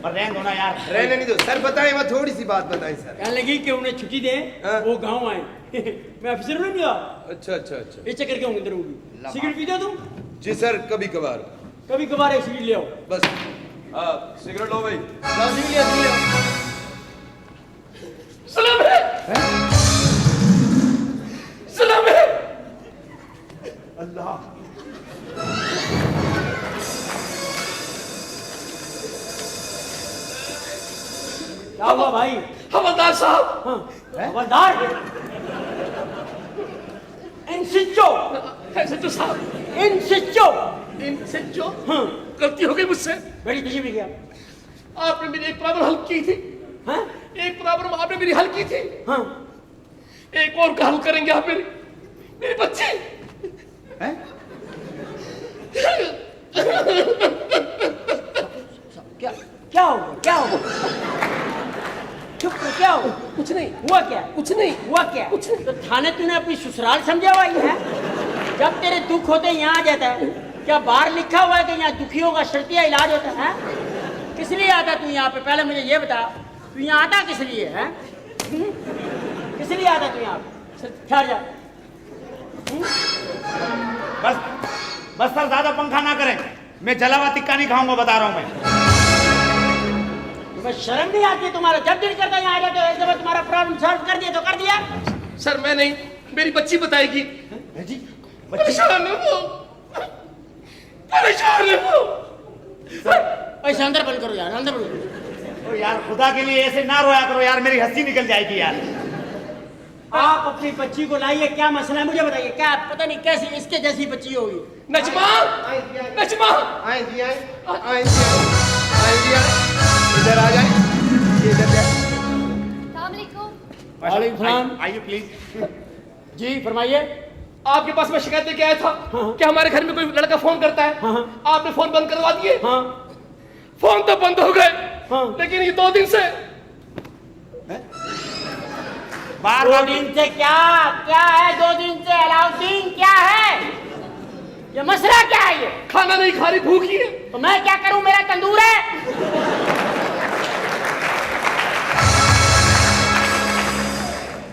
और रहने दो ना यार। रहने नहीं दो सर, बताएं, मैं थोड़ी सी बात बताएं सर। कहने लगी कि उन्हें छुट्टी दें, हाँ? वो गाँव आए। मैं ऑफिसर नहीं गया। अच्छा अच्छा अच्छा। ये चक्कर क्यों अंदर होगी? सिगरेट पीते हो तुम? जी सर, कभी कभार। कभी कभार एक सिगरेट ले आओ बस। सिगरेट लो भाई। जाओ सिगरेट ले आओ। सलाम है, सलाम है। अल्लाह। क्या हुआ भाई? हवलदार साहब। हाँ, हवलदार इन सिच्चो साहब, इन सिच्चो। हाँ, गलती हो गई मुझसे। बड़ी खुशी भी गया। आपने मेरी एक प्रॉब्लम हल की थी। हाँ? एक प्रॉब्लम आपने मेरी हल की थी। हाँ। एक और का हल करेंगे आप मेरी बच्ची। हैं? क्या क्या हुआ? क्या हुआ? चुप कर, क्या हुआ? कुछ नहीं हुआ क्या? कुछ नहीं हुआ क्या? कुछ नहीं। तो थाने तूने अपनी ससुराल समझा हुआ है? जब तेरे दुख होते यहाँ आ जाता है। क्या बाहर लिखा हुआ है कि यहाँ दुखियों का शर्तिया इलाज होता है? किस लिए आता तू यहाँ पे? पहले मुझे ये बता, तू यहाँ आता किस लिए है? किस लिए आता तू यहाँ पे? ठहर जा। बस बस सर, ज्यादा पंखा ना करें, मैं जला हुआ टिक्का नहीं खाऊंगा, बता रहा हूं मैं। तुम्हें शर्म नहीं आती? तुम्हारा जब दिल करता है यहाँ आ जाते हो। एक दफा तुम्हारा प्रॉब्लम सॉल्व कर दिया तो कर दिया। सर मैं नहीं, मेरी बच्ची बताएगी। जी परेशान है वो, परेशान है वो। ऐसे अंदर बंद करो यार, अंदर बंद करो। यार खुदा के लिए ऐसे ना रोया करो यार, मेरी हंसी निकल जाएगी यार। आप अपनी बच्ची को लाइए, क्या मसला है मुझे बताइए। क्या पता नहीं कैसी इसके जैसी बच्ची होगी। नजमा, नजमा, आए जी, आए आए जी, आए जी, आए इधर आ जाए, इधर जाए। वालेकुम सलाम। आइए प्लीज। जी फरमाइए। आपके पास मैं शिकायत लेके आया था कि हमारे घर में कोई लड़का फोन करता है। आपने फोन बंद करवा दिए। फोन तो बंद हो गए, लेकिन ये 2 दिन से बार 2 दिन से क्या क्या है? 2 दिन से अलाउद्दीन क्या है? ये मसला क्या है? ये खाना नहीं खा रही, भूखी है। तो मैं क्या करूं? मेरा तंदूर है।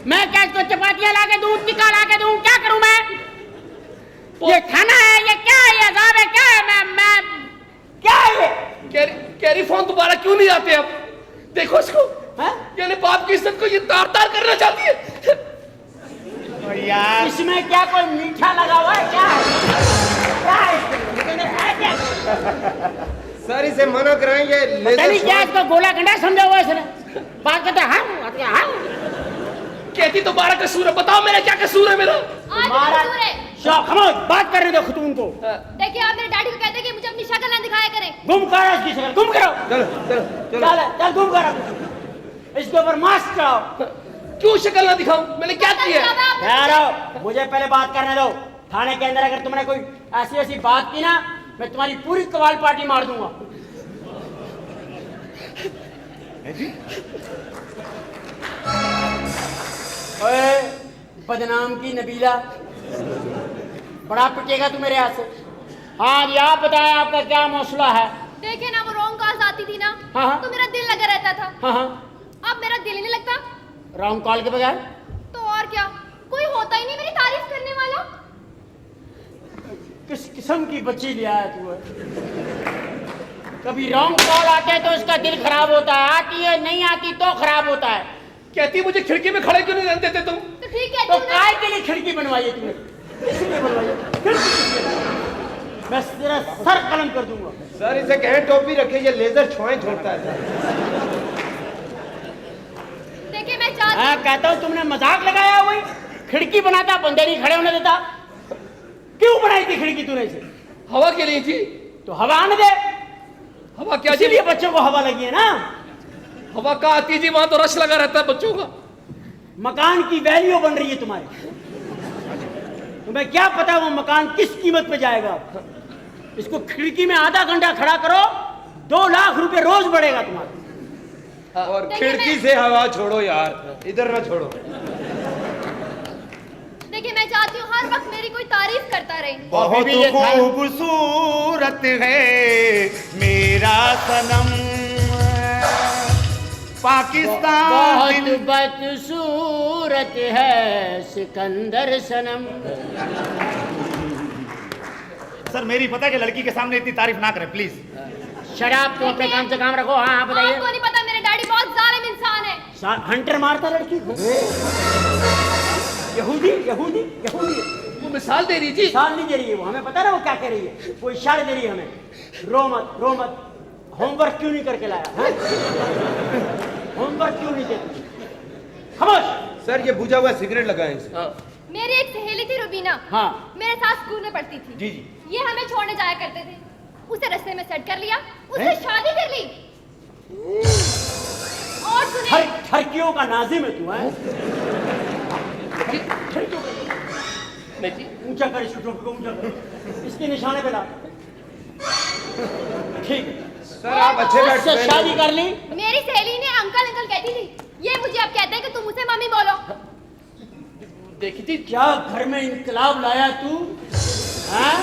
मैं क्या इसको चपातियां ला के दूं, टिक्का ला के दूं? क्या करूं मैं? ये खाना है, ये क्या है? ये अज़ाब है, क्या है? मैं क्या है ये? कैरी फोन दोबारा क्यों नहीं आते अब? देखो इसको, यानी बाप की इज्जत को ये तार-तार करना चाहती है। यार इसमें क्या कोई मीठा लगा हुआ है? क्या है? क्या है क्या? सर इसे मना कराएंगे। पता नहीं क्या इसका गोला गंडा समझा हुआ है इसने। बात करते हाँ कहती तो बारह कसूर है, बताओ मेरा क्या कसूर है? मेरा खामोश, बात करने दो खतून को। देखिए आप मेरे डैडी को कहते हैं कि मुझे अपनी शक्ल ना दिखाया करें। गुम करो इसकी शक्ल, गुम करो। चलो चलो चलो चल गुम करो, इसके ऊपर मास्क कराओ। क्यों शक्ल ना दिखाऊं? मैंने क्या किया? ठहरो, मुझे पहले बात करने दो। थाने के अंदर अगर तुमने कोई ऐसी ऐसी बात की ना, मैं तुम्हारी पूरी कवाल पार्टी मार दूंगा। ओए बदनाम की नबीला, बड़ा पिटेगा तू मेरे हाथ से। हाँ जी आप बताएं, आपका क्या मसला है? देखे ना, वो रॉन्ग कॉल्स आती थी ना, हाँ। तो मेरा दिल लगा रहता था। हाँ। अब मेरा दिल ही नहीं लगता। रॉन्ग कॉल के बगैर? तो और क्या, कोई होता ही नहीं मेरी तारीफ करने वाला। किस किस्म की बच्ची लिया है तू? कभी रॉन्ग कॉल आते हैं तो इसका दिल खराब होता है, आती है नहीं आती तो खराब होता है। कहती मुझे खिड़की में खड़े क्यों नहीं रहने देते तुम? तो ठीक है, तो काय के लिए खिड़की बनवाई है तुमने? इसलिए बनवाई है खिड़की। मैं तेरा सर कलम कर दूंगा। सर इसे कहें टोपी रखे, ये लेजर छुआएं छोड़ता है। देखिए मैं चाहती मैं कहता हूँ तुमने मजाक लगाया हुआ, खिड़की बनाता बंदे नहीं खड़े होने देता। क्यों बनाई थी खिड़की तूने इसे? हवा के लिए थी। तो हवा आने दे। हवा क्या? इसीलिए बच्चों को हवा लगी है ना। हवा का आती जी, वहां तो रश लगा रहता है बच्चों का। मकान की वैल्यू बन रही है तुम्हारी। तुम्हें क्या पता वो मकान किस कीमत पे जाएगा? इसको खिड़की में आधा घंटा खड़ा करो, 2 लाख रुपए रोज बढ़ेगा तुम्हारा। और खिड़की से हवा छोड़ो यार, इधर ना छोड़ो। देखिए मैं चाहती हूँ हर वक्त मेरी कोई तारीफ करता रहे। बहुत खूबसूरत है मेरा सनम पाकिस्तान। बहुत बदसूरत है सिकंदर सनम। सर मेरी पता है कि लड़की के सामने इतनी तारीफ ना करें प्लीज। शराब तो अपने काम से काम रखो। हाँ बताइए। आपको नहीं पता मेरे डैडी बहुत जालिम इंसान है। हंटर मारता लड़की को। यहूदी यहूदी यहूदी। वो मिसाल दे रही थी। मिसाल नहीं दे रही है वो, हमें पता है ना वो क्या कह रही है। वो इशारे दे रही है हमें। रो मत रो मत। होमवर्क क्यों नहीं करके लाया? होमवर्क क्यों नहीं देती? खामोश। सर ये बुझा हुआ सिगरेट लगाएं इसे। मेरी एक सहेली थी रुबीना। हाँ। मेरे साथ स्कूल में पढ़ती थी। जी जी। ये हमें छोड़ने जाया करते थे। उसे रास्ते में सेट कर लिया, उससे शादी कर ली। और सुने, ठरकियों का नाजिम है तू है। नहीं जी, ऊंचा कर इसको, टोपी को ऊंचा कर, इसके निशाने पे ला। ठीक है सर आप अच्छे बैठ से शादी कर ली। मेरी सहेली ने अंकल अंकल कहती थी, ये मुझे अब कहते हैं कि तुम उसे मम्मी बोलो। देखी थी क्या घर में इंकलाब लाया तू? हैं?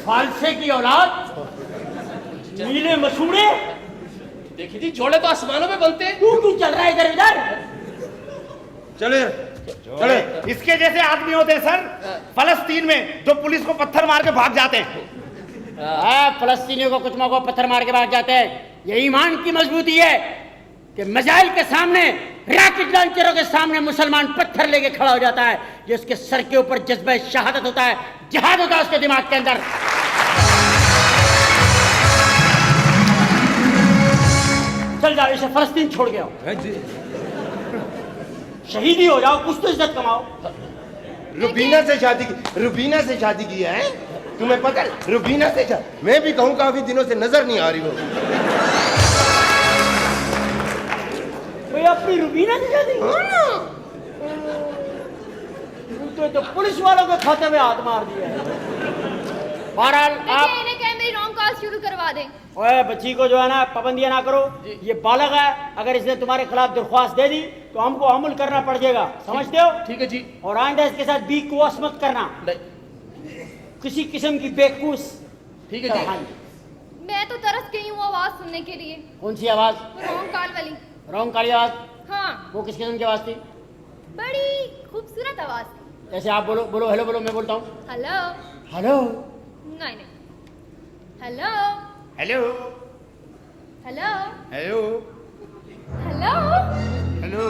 फालसे की औलाद, नीले मसूड़े। देखी थी जोड़े तो आसमानों में बनते हैं। तू क्यों चल रहा है इधर उधर? चले चले। इसके जैसे आदमी होते हैं सर फलस्तीन में, जो पुलिस को पत्थर मार के भाग जाते हैं। फलस्तीनियों को कुछ को पत्थर मार के भाग जाते हैं। ये ईमान की मजबूती है कि मिसाइल के सामने, रॉकेट लॉन्चरों के सामने मुसलमान पत्थर लेके खड़ा हो जाता है। ये उसके सर के ऊपर जज्बा शहादत होता है, जिहाद होता है उसके दिमाग के अंदर। चल जाओ, इसे फलस्तीन छोड़ गया। शहीद ही हो जाओ, कुछ तो इज्जत कमाओ। रुबीना से शादी की, रुबीना से शादी की है? तुम्हें पता है रुबीना से मैं भी कहूँ काफी दिनों से नजर नहीं आ रही हो। भाई अपनी रुबीना से शादी? तो पुलिस वालों के खाते में हाथ मार दिया है। बहरहाल आप इन्हें कहे मेरी रॉन्ग कॉल शुरू करवा दें। ओए बच्ची को जो है ना पाबंदियां ना करो, ये बालग है, अगर इसने तुम्हारे खिलाफ दरख्वास्त दे दी तो हमको अमल करना पड़ जाएगा, समझते हो? ठीक है जी। और आइंदा इसके साथ बीकूस मत करना, किसी किस्म की बेकूस। ठीक है जी। हाँ, मैं तो तरस गई हूँ आवाज सुनने के लिए। कौन सी आवाज? रॉन्ग कॉल वाली। रॉन्ग काली आवाज? हाँ, वो किस किस्म की आवाज थी? बड़ी खूबसूरत आवाज थी। जैसे आप बोलो, बोलो हेलो बोलो, मैं बोलता हूँ हेलो। हेलो। नहीं नहीं, hello hello hello hello hello hello.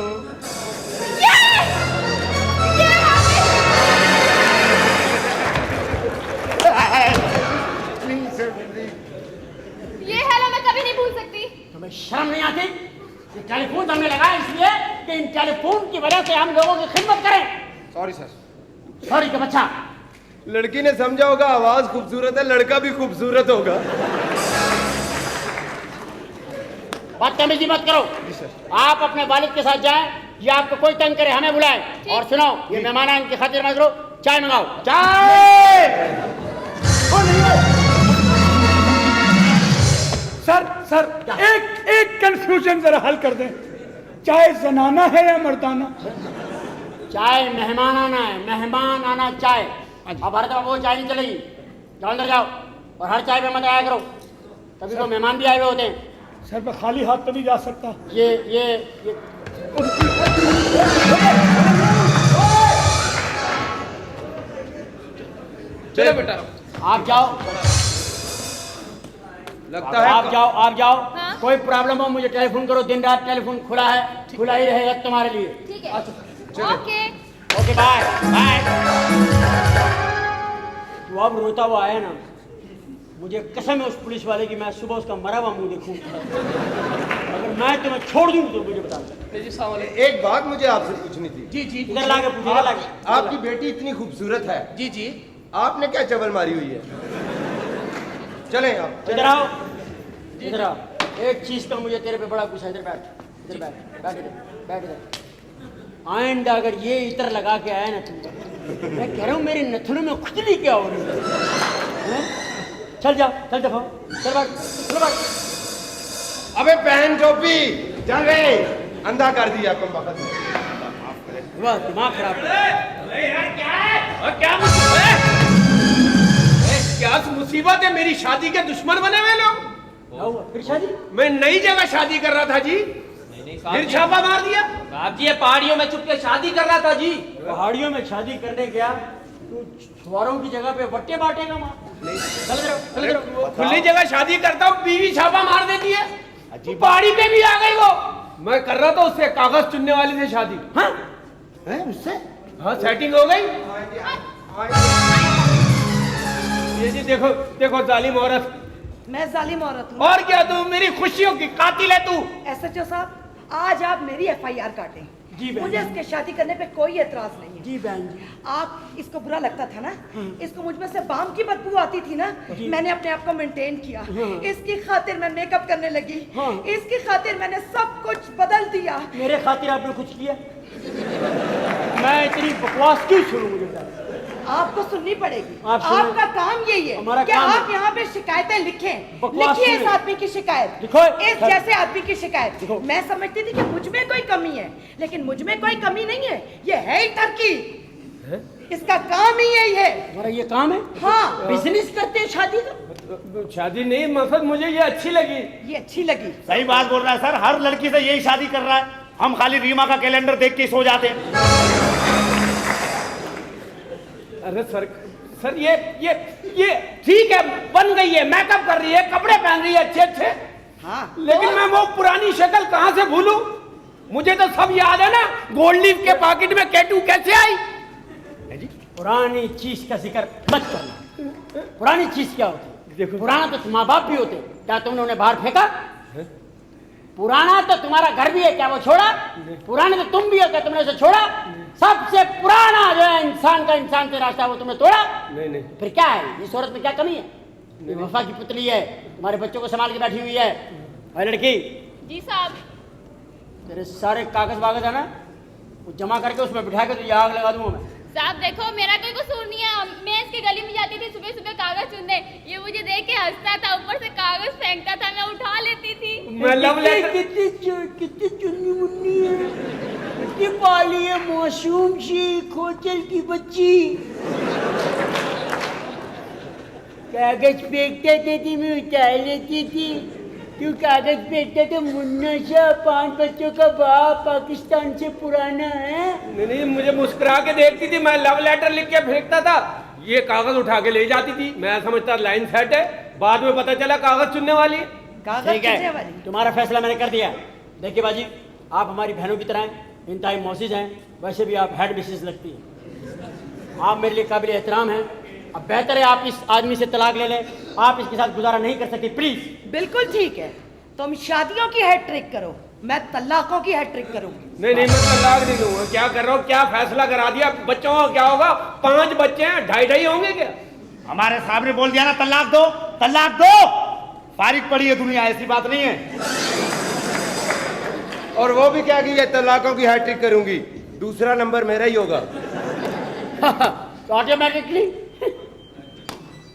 ये हेलो मैं कभी नहीं भूल सकती। तुम्हें शर्म नहीं आती? ये टेलीफोन हमने लगाया इसलिए कि इन टेलीफोन की वजह से हम लोगों की खिदमत करें। Sorry sir. सॉरी का बच्चा। लड़की ने समझा होगा आवाज खूबसूरत है, लड़का भी खूबसूरत होगा। बदतमीजी मत करो। आप अपने वालिद के साथ जाएं, या आपको कोई तंग करे हमें बुलाएं। और सुनो, ये मेहमान इनकी खातिर मत करो, चाय मंगाओ। चाय। सर एक कंफ्यूजन जरा हल कर दें, चाय जनाना है या मर्दाना? चाय मेहमान आना है, मेहमान आना चाय। अब हर दफा वो चाय नहीं चलेगी, जाओ अंदर जाओ और हर चाय पे मत आया करो, तभी तो मेहमान भी आए हुए होते हैं। सर मैं खाली हाथ तो नहीं जा सकता। ये चलो बेटा आप जाओ, लगता है आप जाओ। हाँ? कोई प्रॉब्लम हो मुझे टेलीफोन करो, दिन रात टेलीफोन खुला है, खुला ही रहेगा तुम्हारे लिए। ठीक है, ओके। Okay bye bye. तो अब रोता हुआ आया ना, मुझे कसम है उस पुलिस वाले की, मैं सुबह उसका मरा हुआ मुंह देखूं। अगर मैं तुम्हें छोड़ दूं तो मुझे बता दो। एक बात मुझे आपसे पूछनी थी। जी जी। इधर लाके पूछो, इधर लाके। आपकी बेटी इतनी खूबसूरत है, जी जी। आपने क्या चवल मारी हुई है? चलें आप। इधर आओ, इधर आओ। एक चीज का मुझे तेरे पे बड़ा गुस्सा है, इधर बैठ, इधर बैठ, बैठ इधर, बैठ इधर। आइंदा अगर ये इतर लगा के आया ना तुम, मैं कह रहा हूँ मेरे नथनों में खुजली क्या हो रही है? चल जा, चल दफा, चल बैठ, चल बैठ। अबे पहन टोपी, चल गए, अंधा कर दिया कम वक्त में। वाह दिमाग खराब। क्या मुसीबत है, मेरी शादी के दुश्मन बने हुए लोग। क्या हुआ फिर शादी? मैं नई जगह शादी कर रहा था जी, फिर छापा मार दिया। साहब जी ये पहाड़ियों में छुप के शादी कर रहा था जी। पहाड़ियों में शादी करने गया तू छुआरों की जगह पे बट्टे बांटेगा वहाँ? चल इधर आओ, चल इधर आओ। खुली जगह शादी करता हूँ, बीवी छापा मार देती है। पहाड़ी पे भी आ गई वो। मैं कर रहा था उससे कागज चुनने वाली से शादी। हाँ? हैं उससे? हाँ सेटिंग हो गई। ये जी देखो देखो जालिम औरत। मैं जालिम औरत हूँ। और क्या, तू मेरी खुशियों की कातिल है तू। एसएचओ साहब, आज आप मेरी एफआईआर काटें। जी बहन। मुझे इसके शादी करने पे कोई एतराज नहीं है। जी बहन जी। आप इसको बुरा लगता था ना, इसको मुझ में से बाम की बदबू आती थी ना, मैंने अपने आप को मेंटेन किया। इसकी खातिर मैं मेकअप करने लगी, इसकी खातिर मैंने सब कुछ बदल दिया। मेरे खातिर आपने कुछ किया? मैं इतनी बकवास क्यों सुनूं? मुझे बता। आपको सुननी पड़ेगी। आप सुनो। आपका काम यही है हमारा कि काम आप है। यहाँ पे शिकायतें लिखें। बकवास लिखिए इस सुनो। आदमी की शिकायत, लिखो। इस जैसे आदमी की शिकायत। लिखो। मैं समझती थी कि मुझ में कोई कमी है, लेकिन मुझ में कोई कमी नहीं है, ये है ही टर्की। इसका काम ही यही है। हमारा ये काम है? हाँ। बिजनेस करते हैं शादी का? शादी नहीं, मकसद मुझे ये अच्छी लगी। ये अच्छी लगी। सही बात बोल रहा है सर, हर लड़की से यही शादी कर रहा है। हम खाली रीमा का कैलेंडर देख के सो जाते हैं। अरे सर ये ठीक है, बन गई है, मेकअप कर रही है, कपड़े पहन रही है अच्छे अच्छे। हाँ। लेकिन मैं वो पुरानी शक्ल कहाँ से भूलूं? मुझे तो सब याद है ना, गोल्ड लीफ के पॉकेट में कैटू कैसे आई। पुरानी चीज का जिक्र मत करना। पुरानी चीज क्या होती है? देखो पुराना तो माँ बाप भी होते, क्या तुमने उन्हें बाहर फेंका? पुराना तो तुम्हारा घर भी है, क्या वो छोड़ा? पुराने तो तुम भी हो, क्या तुमने उसे छोड़ा? सबसे पुराना जो है इंसान का इंसान से रास्ता, वो तुमने तोड़ा? नहीं। फिर क्या है इस औरत में, क्या कमी है? ये वफा की पुतली है, तुम्हारे बच्चों को संभाल के बैठी हुई है। और लड़की, जी साहब। तेरे सारे कागज वागज है ना, वो जमा करके उसमें बिठा के तुझे आग लगा दूंगा मैं। साहब देखो, मेरा कोई कसूर नहीं है। मैं इसके गली में जाती थी सुबह सुबह कागज चुनने, ये मुझे देख के हंसता था, ऊपर से कागज फेंकता था, मैं उठा लेती थी। मैं लव लेटर कितनी चुन्नी मुन्नी है, कितनी पाली है, मासूम सी खोचल की बच्ची। कागज फेंकते थे तो मैं उतार लेती थी। तू कागज फेंकते थे, मुन्ना सा 5 बच्चों का बाप, पाकिस्तान से पुराना है। नहीं, मुझे मुस्कुरा के देखती थी, मैं लव लेटर लिख के फेंकता था, ये कागज उठा के ले जाती थी। मैं समझता लाइन सेट है, बाद में पता चला कागज चुनने वाली है। ठीक है, तुम्हारा फैसला मैंने कर दिया। देखिए बाजी, आप हमारी बहनों की तरह हैं, इंतहाई मोसिस हैं, वैसे भी आप हेड मिसेस लगती हैं। आप मेरे लिए काबिल एहतराम हैं। अब बेहतर है आप इस आदमी से तलाक ले लें, आप इसके साथ गुजारा नहीं कर सकती, प्लीज। बिल्कुल ठीक है, तुम शादियों की हैट्रिक करो, मैं तलाकों की हैट्रिक करूंगी। नहीं, मैं तलाक नहीं दूंगा। क्या कर रहा हूँ, क्या फैसला करा दिया? बच्चों का क्या होगा? 5 बच्चे हैं, 2.5 होंगे क्या? हमारे साहब ने बोल दिया ना, तलाक दो, तलाक दो। फारिग पड़ी है दुनिया, ऐसी बात नहीं है। और वो भी क्या की है, तलाकों की हैट्रिक करूंगी, दूसरा नंबर मेरा ही होगा। ऑटोमेटिकली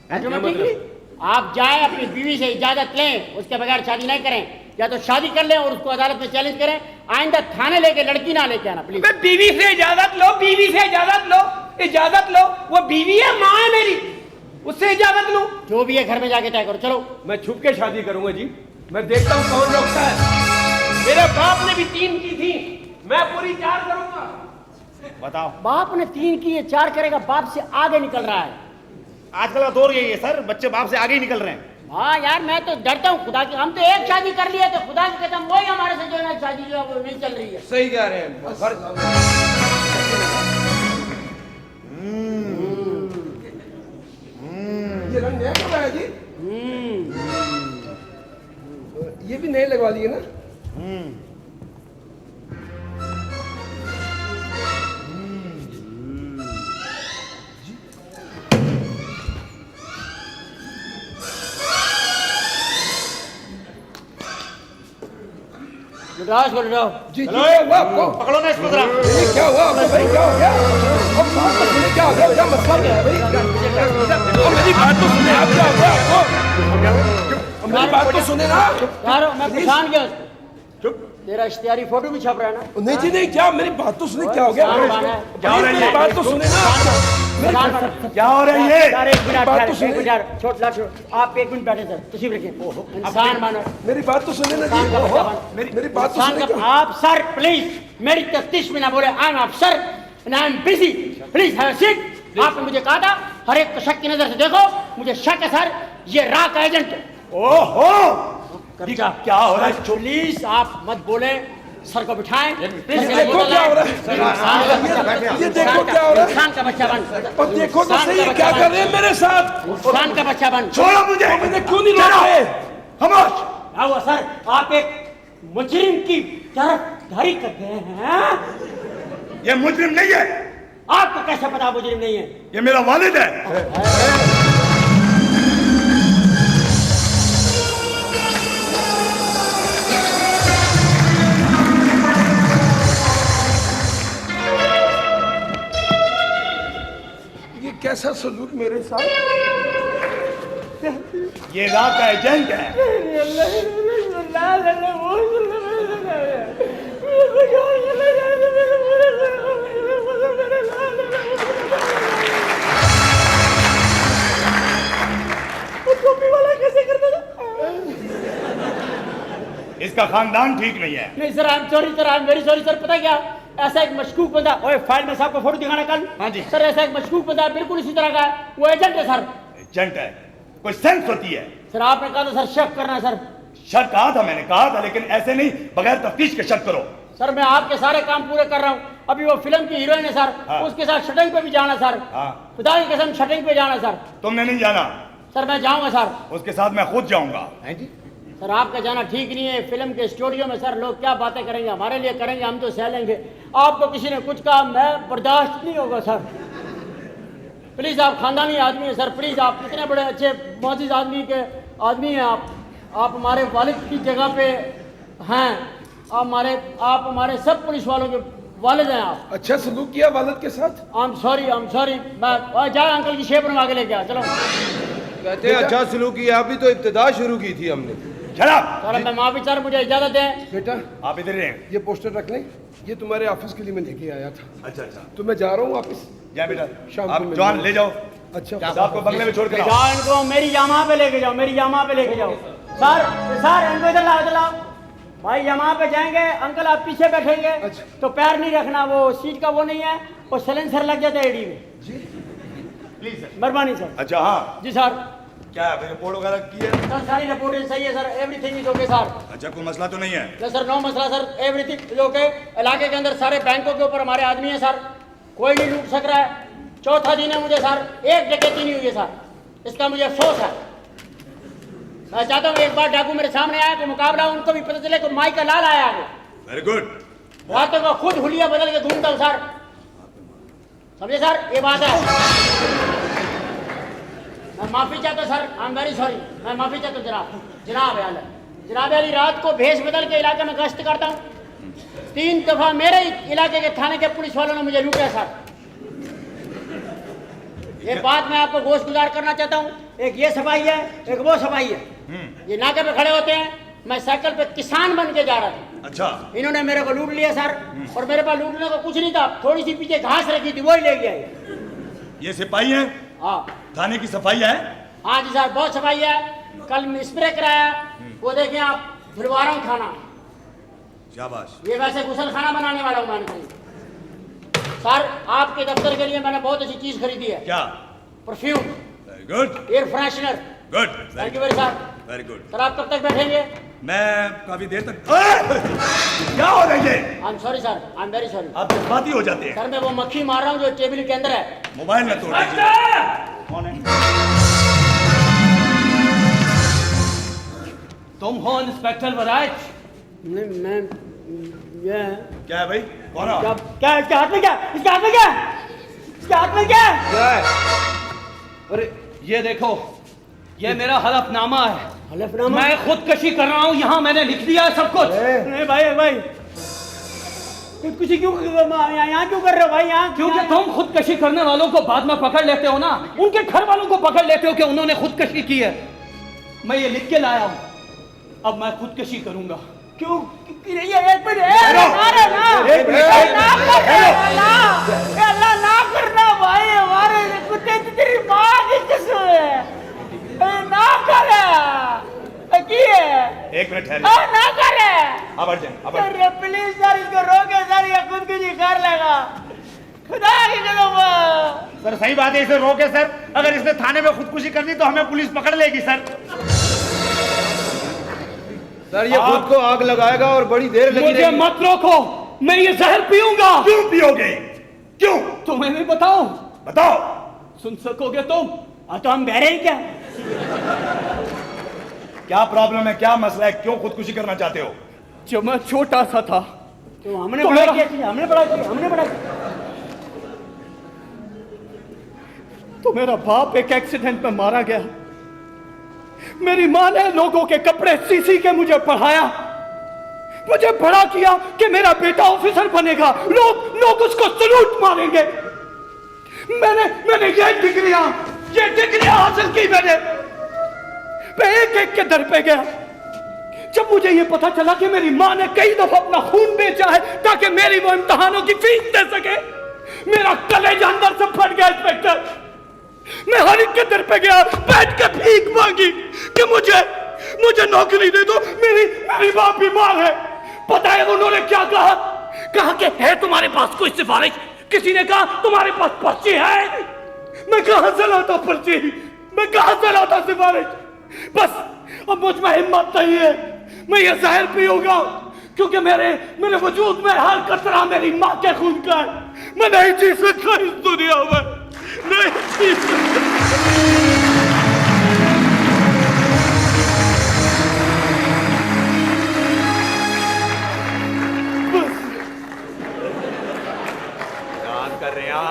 आप जाएं, अपनी बीवी से इजाजत लें, उसके बगैर शादी नहीं करें, या तो शादी कर लें और उसको अदालत में चैलेंज करें। आइंदा थाने लेके लड़की ना लेके आना प्लीज। बीवी से इजाजत लो, बीवी से इजाजत लो, इजाजत लो। वो बीवी है, माँ है मेरी, उससे इजाजत लो। जो भी है घर में जाके तय करो। चलो, मैं छुप के शादी करूंगा जी, मैं देखता हूँ कौन रोकता है। मेरे बाप ने भी 3 की थी, मैं पूरी 4 करूंगा। बताओ, बाप ने 3 की है, 4 करेगा, बाप से आगे निकल रहा है। आजकल का दौर यही है सर, बच्चे बाप से आगे ही निकल रहे हैं। हाँ यार, मैं तो डरता हूँ खुदा की। हम तो एक शादी कर लिए, तो खुदा की कसम वही हमारे से जो है ना शादी जो है वो नहीं चल रही है। सही कह रहे हैं। ये रंग नया कब आया जी? ये भी नए लगवा दिए ना? लुटाओ इसको, लुटाओ। चलो, पकड़ो ना इसको जरा। क्या हुआ भाई, क्या हो गया? अब बात तो सुने, क्या हो गया? क्या मसला क्या है भाई? मेरी बात तो सुने आप, क्या हो गया आपको? मेरी बात तो सुने ना। यार मैं परेशान गया। चुप, तेरा इश्तिहारी फोटो भी छप रहा है ना? नहीं जी नहीं, क्या मेरी बात तो सुने, क्या हो गया? क्या हो रही है? बात तो सुने ना। क्या हो रही है? सर एक मिनट, छोट ला छोड़, आप 1 मिनट बैठे सर, तशरीफ रखिए। इंसान मानो, मेरी बात तो सुने ना जी। मेरी बात तो सुने। आप सर प्लीज मेरी तफ्तीश में ना बोले। आई एम अफसर and I am busy, please have a seat. आपने मुझे कहा था हर एक को शक की नजर से देखो, मुझे शक है सर, ये राक एजेंट है। ओहो, क्या हो रहा है? प्लीज आप मत बोले, सर को बिठाएं। देखो क्या हो रहा है, ये देखो क्या हो रहा है। इंसान का बच्चा बन, और देखो तो सही है क्या कर रहे हैं मेरे साथ। इंसान का बच्चा बन। छोड़ो मुझे। मैंने क्यों नहीं रोका है? खामोश। क्या हुआ सर, आप एक मुजरिम की तरफदारी कर गए हैं? ये मुजरिम नहीं है। आपको कैसे पता मुजरिम नहीं है? ये मेरा वालिद है। ये कैसा सलूक मेरे साथ? ये रात का एजेंट है। इसका खानदान ठीक नहीं है। नहीं sir, I am sorry sir, I am very sorry sir. पता क्या, ऐसा एक मशकूक बंदा, ओए फाइल में साहब को फोटो दिखाना कल। हाँ जी सर, ऐसा एक मशकूक बंदा बिल्कुल इसी तरह का है, वो एजेंट है सर। एजेंट है, कोई सेंस होती है। सर आपने कहा था सर शक करना सर। शक कहा था, मैंने कहा था, लेकिन ऐसे नहीं बगैर तफ्तीश के शक करो। सर मैं आपके सारे काम पूरे कर रहा हूँ। अभी वो फिल्म की हीरोइन है सर, हाँ। उसके साथ शूटिंग पे भी जाना सर। हाँ। खुदा की कसम शूटिंग पे जाना सर। तुमने नहीं जाना। सर मैं जाऊंगा सर। उसके साथ मैं खुद जाऊंगा। सर आपका जाना ठीक नहीं है। फिल्म के स्टूडियो में सर लोग क्या बातें करेंगे, हमारे लिए करेंगे, हम तो सह लेंगे। आपको किसी ने कुछ कहा, मैं बर्दाश्त नहीं होगा सर। प्लीज़, आप खानदानी आदमी हैं सर, प्लीज़, आप कितने बड़े अच्छे मोअज़्ज़िज़ आदमी हैं आप हमारे वालिद की जगह पे हैं। आप हमारे सब पुलिस वालों के वालिद हैं आप। अच्छा सलूक किया वालिद के साथ? I am sorry. मैं जाए अंकल की शेप बनवा के लेके आ। चलो कहते हैं अच्छा सलूक किया, अभी तो इब्तिदा शुरू की थी हमने। सर मैं माफी चाह, मुझे इजाजत दें। बेटा आप इधर हैं। ये पोस्टर रख लें, ये तुम्हारे ऑफिस के लिए मैं लेके आया था। अच्छा अच्छा, तो मैं जा रहा हूँ वापस। जा बेटा, शाम आप को जवान ले जाओ। अच्छा, आपको बंगले में छोड़ कर आओ। जाओ इनको मेरी यामा पे लेके जाओ, मेरी यामा पे लेके जाओ। सर इनको इधर लाओ, इधर लाओ भाई। यामा पे जाएंगे अंकल, आप पीछे बैठेंगे। अच्छा। तो पैर नहीं रखना, वो सीट का वो नहीं है, वो सलेंसर लग जाता है एडी में। Please sir. मेहरबानी सर। अच्छा हाँ जी सर। क्या रिपोर्ट वगैरह की है? सर सारी रिपोर्टें सही है sir, everything is okay sir. अच्छा, कोई मसला तो नहीं है? नहीं सर, नो मसला सर, एवरीथिंग इज ओके। इलाके के अंदर सारे बैंकों के ऊपर हमारे आदमी है सर, कोई नहीं लूट सक रहा है। चौथा दिन है मुझे सर, एक डकैती नहीं हुई है सर, इसका मुझे अफसोस है। मैं चाहता हूँ एक बार डाकू मेरे सामने आया तो मुकाबला उनको भी पता चले कि माई का लाल आया आगे। Very good. रातों को खुद हुलिया बदल के घूमता हूँ सर, समझे सर, ये बात है। मैं माफी चाहता हूँ sir, I am very sorry, मैं माफी चाहता हूँ जनाब अली। रात को भेष बदल के इलाके में गश्त करता हूँ। 3 दफा मेरे इलाके के थाने के पुलिस वालों ने मुझे लूटा सर। ये बात मैं आपको गोश गुजार करना चाहता हूँ। एक ये सफाई है, एक वो सफाई है। ये नाके पे खड़े होते हैं, मैं साइकिल पे किसान बन के जा रहा था। अच्छा, इन्होंने मेरे को लूट लिया सर, और मेरे पास लूटने को कुछ नहीं था, थोड़ी सी पीछे घास रखी थी, वही ले गया ये सिपाही है? हाँ थाने की सफाई है? हाँ जी सर, बहुत सफाई है। कल स्प्रे कराया, वो देखें आप, धुलवा रहा हूँ खाना। शाबाश। ये वैसे गुसल खाना बनाने वाला हूँ मैंने सर। आपके दफ्तर के लिए मैंने बहुत अच्छी चीज खरीदी है। क्या? Perfume. Very good. Air freshener. Good, thank you very sir. Very good. Sir आप कब तक बैठेंगे? मैं काफी देर तक। क्या हो रही है? I am sorry sir, I am very sorry. आप जज्बाती हो जाते हैं। सर मैं वो मक्खी मार रहा हूँ जो टेबल के अंदर है। मोबाइल न तोड़ दीजिए। कौन है? तुम हो इंस्पेक्टर वराज? नहीं मैं ये क्या है भाई? कौन है? क्या इसके हाथ में क्या? इसके हाथ में क्या? इसके हाथ में क्या? क्या है? अरे ये देखो, ये मेरा हलफनामा है। हलफनामा? मैं खुदकशी कर रहा हूँ, यहाँ मैंने लिख दिया है सब कुछ। नहीं भाई खुदकुशी क्यों यहाँ क्यों कर रहे हो भाई? यहाँ क्योंकि तुम खुदकशी करने वालों को बाद में पकड़ लेते हो ना, उनके घर वालों को पकड़ लेते हो कि उन्होंने खुदकशी की है। मैं ये लिख के लाया हूँ, अब मैं खुदकशी करूंगा। क्यों? ये एक मिनट ना करना भाई, हमारे कुत्ते की तेरी माँ की कसम है, ना करे। एक मिनट ठहरिए। ना करे। अब हट जाए, अब हट। अरे प्लीज सर, इसको रोके सर, ये खुदकुशी कर लेगा, खुदा की कसम। सर सही बात है, इसे रोके सर। अगर इसने थाने में खुदकुशी कर दी तो हमें पुलिस पकड़ लेगी सर। सर ये खुद को आग लगाएगा और बड़ी देर लगी मुझे रहेगी। मत रोको, मैं ये जहर पीऊंगा। क्यों पियोगे? क्यों? तुम्हें नहीं बताओ? बताओ। सुन सकोगे तुम? तो हम बहरे ही क्या? क्या प्रॉब्लम है? क्या मसला है? क्यों खुदकुशी करना चाहते हो? जब मैं छोटा सा था तो हमने बड़ा किया, हमने बड़ा किया। तो मेरा बाप एक एक्सीडेंट में मारा गया। मेरी माँ ने लोगों के कपड़े सी के मुझे पढ़ाया, मुझे बड़ा किया कि मेरा बेटा ऑफिसर बनेगा, लोग उसको सलूट मारेंगे। मैंने ये डिग्रियां हासिल की। मैं एक के दर पे गया। जब मुझे ये पता चला कि मेरी माँ ने कई दफा अपना खून बेचा है ताकि मेरी वो इम्तिहानों की फीस दे सके, मेरा कलेजा अंदर से फट गया इंस्पेक्टर। मैं हर एक के दर पे गया, बैठ के भीख मांगी कि मुझे नौकरी दे दो, मेरी माँ बीमार है। पता है उन्होंने क्या कहा कि है तुम्हारे पास कोई सिफारिश? किसी ने कहा तुम्हारे पास पर्ची है? मैं कहां से लाता पर्ची? मैं कहां से लाता सिफारिश? बस अब मुझ में हिम्मत नहीं है, मैं ये जहर पीऊंगा क्योंकि मेरे वजूद में हर कतरा मेरी माँ के खून का है। मैं नहीं जी सकता इस दुनिया में, नहीं जी सकता।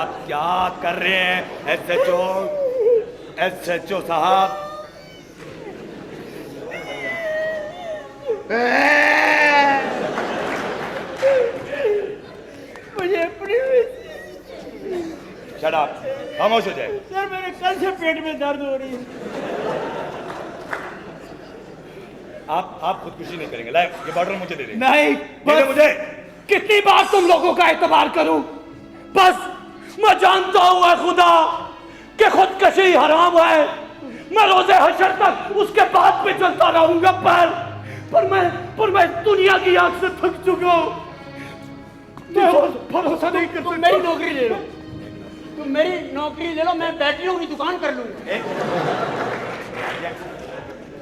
आप क्या कर रहे हैं एसएचओ साहब? मुझे शट अप, खामोश हो जाए। सर मेरे कल से पेट में दर्द हो रही है। आप खुदकुशी नहीं करेंगे। लाइक ये बॉटल मुझे दे दे। नहीं, दे दे मुझे। कितनी बार तुम लोगों का एतबार करूं? बस मैं जानता हूं खुदा कि खुदकशी हराम है। मैं रोजे हशर तक उसके बाद पे चलता रहूंगा, पर मैं दुनिया की आग से थक चुका हूं। भरोसा नहीं कर तुम मेरी नौकरी ले लो, तुम मेरी नौकरी ले लो, मैं बैटरियों की दुकान कर लूंगा।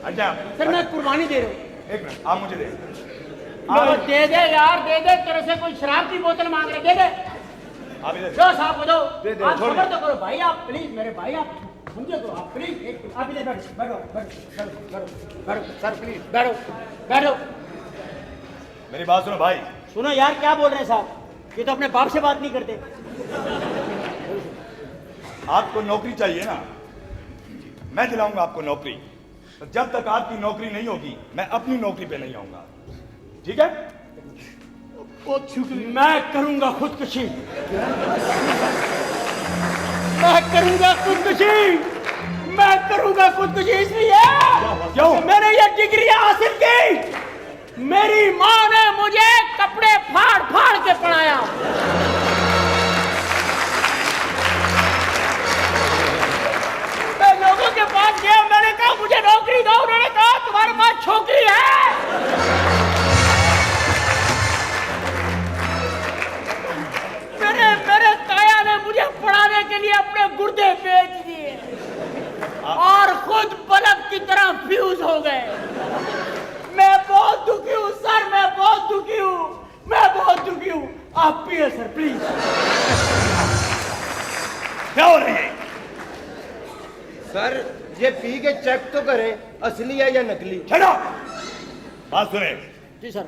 अच्छा सर मैं कुर्बानी दे रहा हूँ। एक मिनट, आप मुझे दे। दे दे यार, दे दे। तेरे से कोई शराब की बोतल मांग रहे, दे दे। आप इधर जो साहब को दो, दे दे, आप छोड़ खबर तो करो भाई, आप प्लीज मेरे भाई, आप समझो तो आप प्लीज। आप इधर बैठो, सर प्लीज बैठो। मेरी बात सुनो भाई। सुनो यार, क्या बोल रहे हैं साहब? ये तो अपने बाप से बात नहीं करते। आपको नौकरी चाहिए ना, मैं दिलाऊंगा आपको नौकरी। तो जब तक आपकी नौकरी नहीं होगी मैं अपनी नौकरी पे नहीं आऊंगा, ठीक है? बहुत शुक्रिया। मैं करूंगा खुदकुशी, मैं करूंगा खुदकुशी इसलिए क्यों? मैंने ये डिग्री हासिल की। मेरी माँ ने मुझे कपड़े फाड़ फाड़ के पढ़ाया। मैं लोगों के पास गया, मैंने कहा मुझे नौकरी दो, उन्होंने कहा तुम्हारे पास छोकरी है। मेरे काया ने मुझे पढ़ाने के लिए अपने गुर्दे बेच दिए और खुद बल्ब की तरह फ्यूज हो गए। मैं बहुत दुखी हूँ सर, मैं बहुत दुखी हूँ। आप पिए सर प्लीज। क्या हो रही है? सर ये पी के चेक तो करें असली है या नकली। चलो बात सुने। जी सर।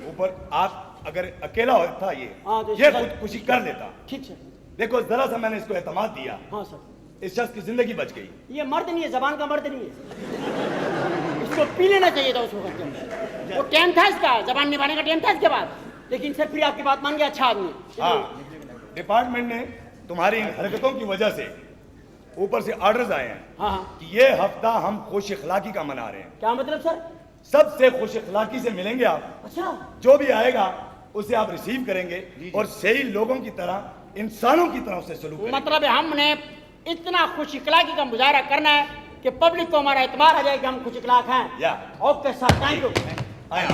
ऊपर आप अगर अकेला होता हाँ, तो ये सर- खुदकुशी कर लेता। ठीक सर। देखो जरा सा मैंने इसको एतमाद दिया, हाँ सर। इस शख्स की जिंदगी बच गई। ये मर्द नहीं है, जबान का मर्द नहीं है। इसको पी लेना चाहिए था उस वक्त जब वो टाइम था, इसका जबान निभाने का टाइम था इसके बाद। लेकिन सर फिर आपकी बात मान गया, अच्छा आदमी। हाँ, डिपार्टमेंट ने तुम्हारी इन हरकतों की वजह से ऊपर से ऑर्डर्स आए हैं हाँ। कि ये हफ्ता हम खुश इखलाकी का मना रहे हैं। क्या मतलब सर? सबसे खुश इखलाकी से मिलेंगे आप। अच्छा। जो भी आएगा उसे आप रिसीव करेंगे और सही लोगों की तरह, इंसानों की तरह उसे सलूक करेंगे। मतलब है हमने इतना खुश इखलाकी का मुजाहरा करना है कि पब्लिक को हमारा एतबार आ जाए कि हम खुश इखलाक हैं। या ओके सर, थैंक यू। आया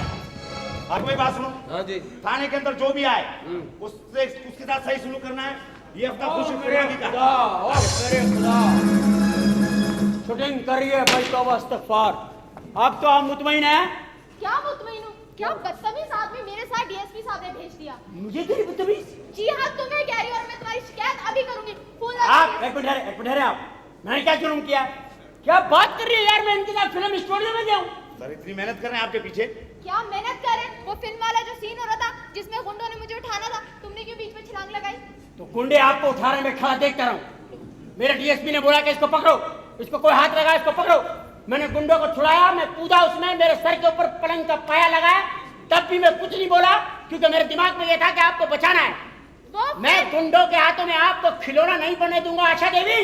आपको एक बात सुनो। हाँ जी। थाने के अंदर जो भी आए उसके साथ सही सलूक करना है। ये अपना खुश इखलाकी का। शूटिंग करिए भाई, तौबा इस्तगफार। अब तो आप मुतमईन हैं? क्या मुतमईन हूँ? क्या बदतमीज आदमी मेरे साथ डीएसपी साहब ने भेज दिया। मुझे तेरी बदतमीज? जी हाँ, तुम्हें कह रही हूँ और मैं तुम्हारी शिकायत अभी करूंगी। फोन आप एक मिनट ठहरे आप। मैंने क्या जुर्म किया? क्या बात कर रही है यार? मैं इनके साथ फिल्म स्टूडियो में जाऊं? सर इतनी मेहनत कर रहे हैं आपके पीछे। क्या मेहनत करें? वो फिल्म वाला जो सीन हो रहा था जिसमें गुंडों ने मुझे उठाना था, तुमने क्यों बीच में छलांग लगाई? तो गुंडे आपको उठा रहे, मैं खड़ा देखता रहूं। मेरे डीएसपी ने बोला कि इसको पकड़ो, इसको कोई हाथ लगा, इसको पकड़ो। मैंने गुंडों को छुड़ाया, मैं कूदा उसमें, मेरे सर के ऊपर पलंग का पाया लगाया, तब भी मैं कुछ नहीं बोला क्योंकि मेरे दिमाग में यह था कि आपको बचाना है। मैं गुंडों के हाथों में आपको खिलौना नहीं बनने दूंगा। आशा देवी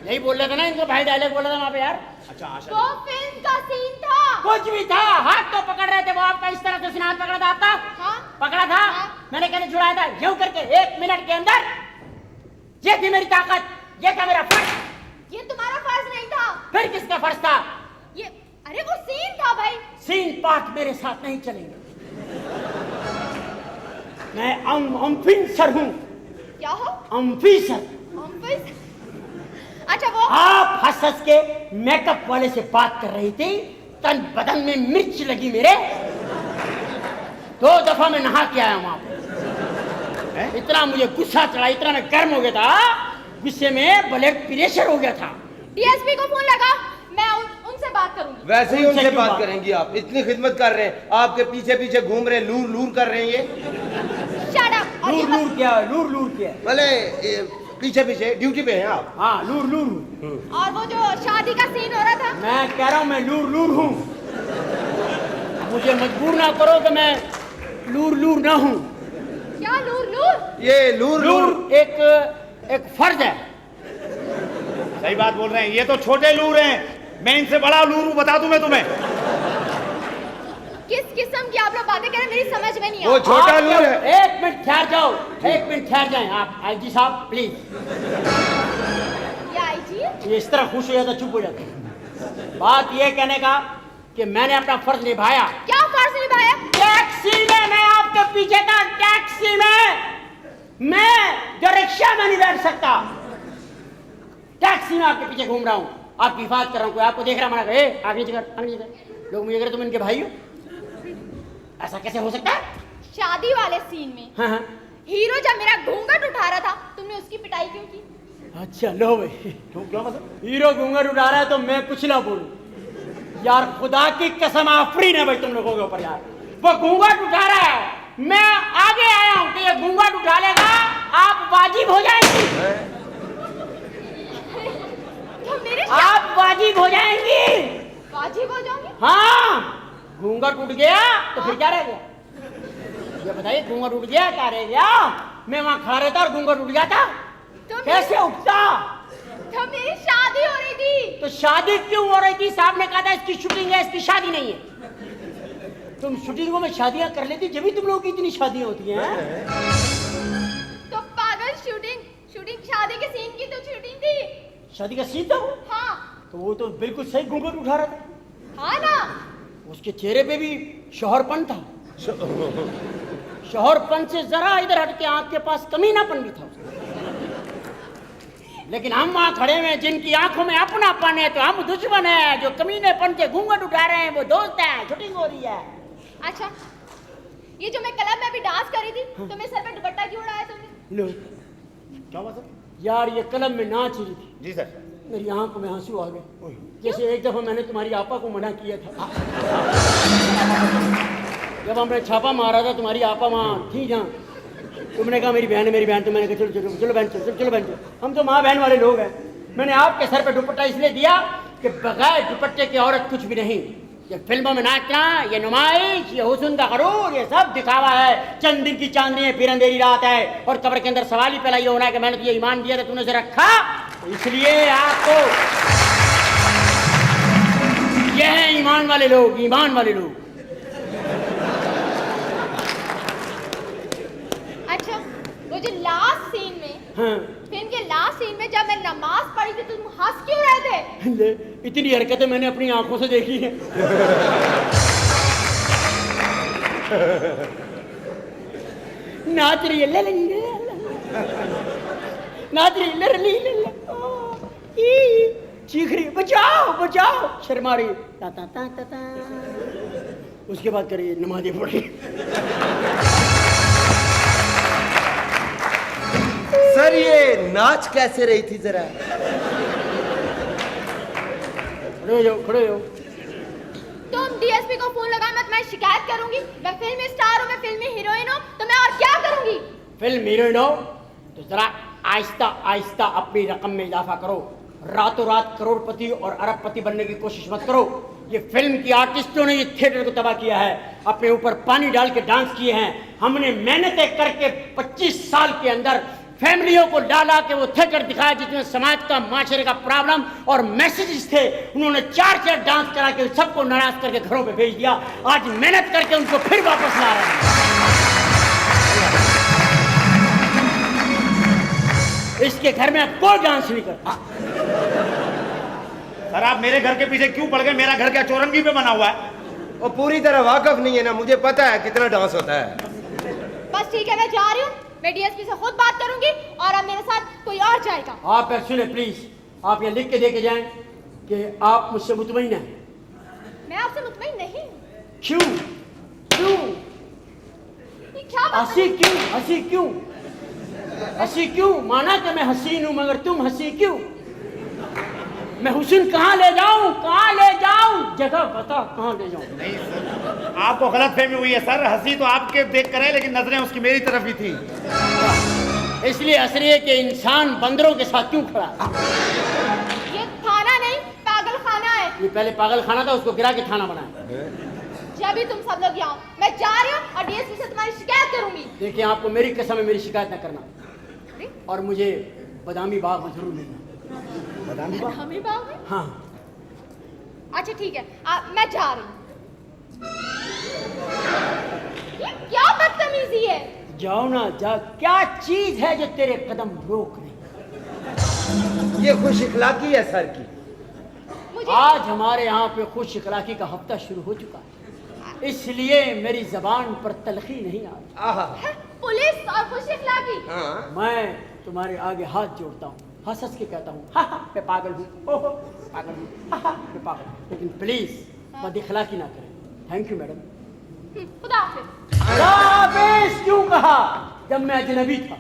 यही बोल रहे थे ना, इनको भाई डायलॉग बोल रहा था वहां पे यार। अच्छा आशा। वो फिल्म का सीन था। कुछ भी था, हाथ तो पकड़ रहे थे वो आपका, इस तरह से उसने हाथ पकड़ा था आपका। हाँ? पकड़ा था। हाँ? मैंने कैसे छुड़ाया था? यूं करके 1 मिनट के अंदर। ये थी मेरी ताकत, ये था मेरा फर्ज। ये तुम्हारा फर्ज नहीं था। फिर किसका फर्ज था? ये अरे वो सीन था भाई। सीन पार्ट मेरे साथ नहीं चलेंगे। मैं अम्फिसर हूँ। क्या हो? अम्फिसर। अच्छा वो आप हंस के मेकअप वाले से बात कर रही थी, तन बदन में मिर्च लगी मेरे। 2 दफा मैं नहा के आया वहां पे। इतना मुझे गुस्सा चढ़ा, इतना मैं गर्म हो गया था, गुस्से में ब्लड प्रेशर हो गया था। डीएसपी को फोन लगा, मैं उनसे बात करूंगी। वैसे ही उनसे बात करेंगी आप? इतनी खिदमत कर रहे हैं, आपके पीछे पीछे घूम रहे हैं, लूर लूर कर रहे हैं ये। Shut up. और ये लूर क्या है? लूर क्या है? भले पीछे पीछे ड्यूटी पे हैं आप। हाँ लूर। और वो जो शादी का सीन हो रहा था, मैं कह रहा हूँ मैं लूर हूँ। मुझे मजबूर ना करो कि मैं लूर ना हूँ। क्या लूर? ये लूर एक फर्ज है। सही बात बोल रहे हैं, ये तो छोटे लूर हैं, मैं इनसे बड़ा लूर हूँ, बता दूं मैं तुम्हें। किस किस्म की आप लोग बातें कर रहे हैं, मेरी समझ में नहीं वो आ छोटा लूर है। एक मिनट ठहर जाओ, एक मिनट ठहर जाएं आप। आईजी साहब प्लीज। ये आईजी ये इस तरह खुश हो जाता, चुप हो जाता। बात ये कहने का कि मैंने अपना फर्ज निभाया। क्या फर्ज निभाया? टैक्सी में मैं आपके पीछे था, टैक्सी में मैं जो रिक्शा में नहीं बैठ सकता, टैक्सी में आपके पीछे घूम रहा हूँ, आपकी हिफाजत कर रहा हूँ। कोई आपको देख रहा मना करे आगे कर लोग मुझे कह रहे तुम इनके भाई हो, ऐसा कैसे हो सकता है? शादी वाले सीन में हाँ। हीरो जब मेरा घूंघट उठा रहा था, तुमने उसकी पिटाई क्यों की? अच्छा लो भाई, क्यों मतलब? हीरो घूंघट उठा रहा है तो मैं कुछ ना बोलूं? यार खुदा की कसम आफरीन है भाई तुम लोगों के ऊपर यार। वो घूंघट उठा रहा है, मैं आगे आया हूं कि ये घूंघट उठा लेगा, आप वाजिब हो जाएंगी। तो मेरे आप वाजिब हो जाएंगी। वाजिब हो जाओगे? हाँ, घूंघट उठ गया तो फिर क्या रह गया? ये बताइए, घूंघट उठ गया क्या रह गया? मैं वहां खड़ा रहता और घूंघट उठ जाता, कैसे उठता? तो मेरी शादी हो रही थी। तो शादी क्यों हो रही थी? साहब ने कहा था इसकी शूटिंग है, इसकी शादी नहीं है। तुम शूटिंगों में शादियां कर लेती, जब भी तुम लोगों की इतनी शादियां होती हैं। तो पागल, शूटिंग शादी के सीन की तो शूटिंग थी। शादी का सीन था वो? हाँ। तो वो तो बिल्कुल सही घूंघट उठा रहा था। हाँ ना। उसके चेहरे पे भी शौहरपन था। शौहरपन से जरा इधर हट के आंख के पास कमीनापन भी था। लेकिन हम वहां खड़े हुए जिनकी आंखों में अपनापन है, तो हम दुश्मन है। जो कमीनेपन से घूंघट उठा रहे हैं वो दोस्त है, शूटिंग हो रही है। अच्छा, ये जो मैं क्लब में अभी डांस कर रही थी, तो मेरे सर पे दुपट्टा क्यों उड़ाया तुमने? लो क्या बात है यार, ये क्लब में नाच रही थी। जी सर। मेरी आंख में आंसू आ गए, जैसे एक दफा मैंने तुम्हारी आपा को मना किया था। जब हमने छापा मारा था, तुम्हारी आपा वहां थी जहाँ, तुमने कहा मेरी बहन है, मेरी बहन। तो मैंने कहा चलो चलो चलो बहन, चलो बहन चलो। हम तो माँ बहन वाले लोग हैं। मैंने आपके सर पे दुपट्टा इसलिए दिया कि बगैर दुपट्टे की औरत कुछ भी नहीं। ये फिल्मों में नाचना, ये नुमाइश, ये हुस्न का गरूर, ये सब दिखावा है। चंद दिन की चांदनी है, फिर अंधेरी रात है। और कब्र के अंदर सवाल ही पहला ये होना है कि मैंने तुझे ईमान दिया था, तूने उसे रखा, इसलिए आपको ये है ईमान वाले लोग, ईमान वाले लोग। अच्छा, वो जो लास्ट सीन में, हाँ। फिल्म के लास्ट सीन में जब मैं नमाज पढ़ी थी, तुम हंस क्यों रहे थे? इतनी हरकतें मैंने अपनी आंखों से देखी है। नाच रही है, नाच रही है, चीख रही है, बचाओ बचाओ, शर्मा रही है, ता ता ता ता ता। उसके बाद करिए नमाज़ें पढ़ी। सर ये नाच कैसे रही थी जरा? खड़े हो। तुम डीएसपी को फोन लगा, मैं तुम्हारी शिकायत करूंगी। मैं फिल्मी स्टार हूँ, मैं फिल्मी हीरोइन हूँ, तो मैं और क्या करूंगी? फिल्म हीरोइन हो तो जरा आहिस्ता आहिस्ता अपनी रकम में इजाफा करो। रातों रात करोड़पति और अरबपति बनने की कोशिश मत करो। ये फिल्म की आर्टिस्टों ने ये थिएटर को तबाह किया है, अपने ऊपर पानी डाल के डांस किए हैं। हमने मेहनतें करके 25 साल के अंदर फैमिलियों को डाला कि वो थिएटर दिखाया जिसमें समाज का, माशरे का प्रॉब्लम और मैसेजेस थे। उन्होंने 4 डांस करा के सबको नाराज करके घरों पे भेज दिया। आज मेहनत करके उनको फिर वापस ला रहे हैं। इसके घर में अब कोई डांस नहीं करता। सर आप मेरे घर के पीछे क्यों पड़ गए? मेरा घर क्या चौरंगी पे बना हुआ है? वो पूरी तरह वाकफ नहीं है ना, मुझे पता है कितना डांस होता है। बस ठीक है, मैं जा रही हूँ। मैं डीएसपी से खुद बात करूंगी और अब मेरे साथ कोई और जाएगा। आप सुने प्लीज, आप ये लिख के दे के जाएं कि आप मुझसे मुतमईन हैं। मैं आपसे मुतमईन नहीं। क्यों क्यों? ये क्या बात है? हंसी क्यों? माना कि मैं हसीन हूं, मगर तुम हंसी क्यों? मैं हुस्न कहाँ ले जाऊं? जगह बता, कहाँ ले जाऊं? आपको गलतफहमी हुई है सर। हंसी तो आपके देख कर है, लेकिन नजरें उसकी मेरी तरफ ही थी। इसलिए हंस रही है कि इंसान बंदरों के साथ क्यों खड़ा है? ये थाना नहीं, पागल खाना है। ये पहले पागल खाना था, उसको गिरा के थाना बनाया। जब भी तुम सब लोग यहाँ, मैं जा रही हूँ और डीएसपी से तुम्हारी शिकायत करूंगी। देखिए, आपको मेरी कसम है, मेरी शिकायत न करना। और मुझे बदामी बाग में जरूर मिलना। बदामी बाग में? हाँ। अच्छा ठीक है, मैं जा रही हूँ। ये क्या बदतमीजी है? जाओ ना, जा। क्या चीज है जो तेरे कदम रोक रही? ये खुश इखलाकी है सर की। आज हमारे यहाँ पे खुश इखलाकी का हफ्ता शुरू हो चुका है, इसलिए मेरी जबान पर तलखी नहीं आ रही। पुलिस और खुश इखलाकी? मैं तुम्हारे आगे हाथ जोड़ता हूँ, हंस हंस के कहता हूँ, हाँ हाँ मैं पागल हूँ, ओहो पागल हूँ, हाँ हाँ मैं पागल हूँ। लेकिन प्लीज बद इखलाकी ना करें। Thank you madam. खुदा हाफिज। खुदा हाफिज क्यों कहा जब मैं अजनबी था?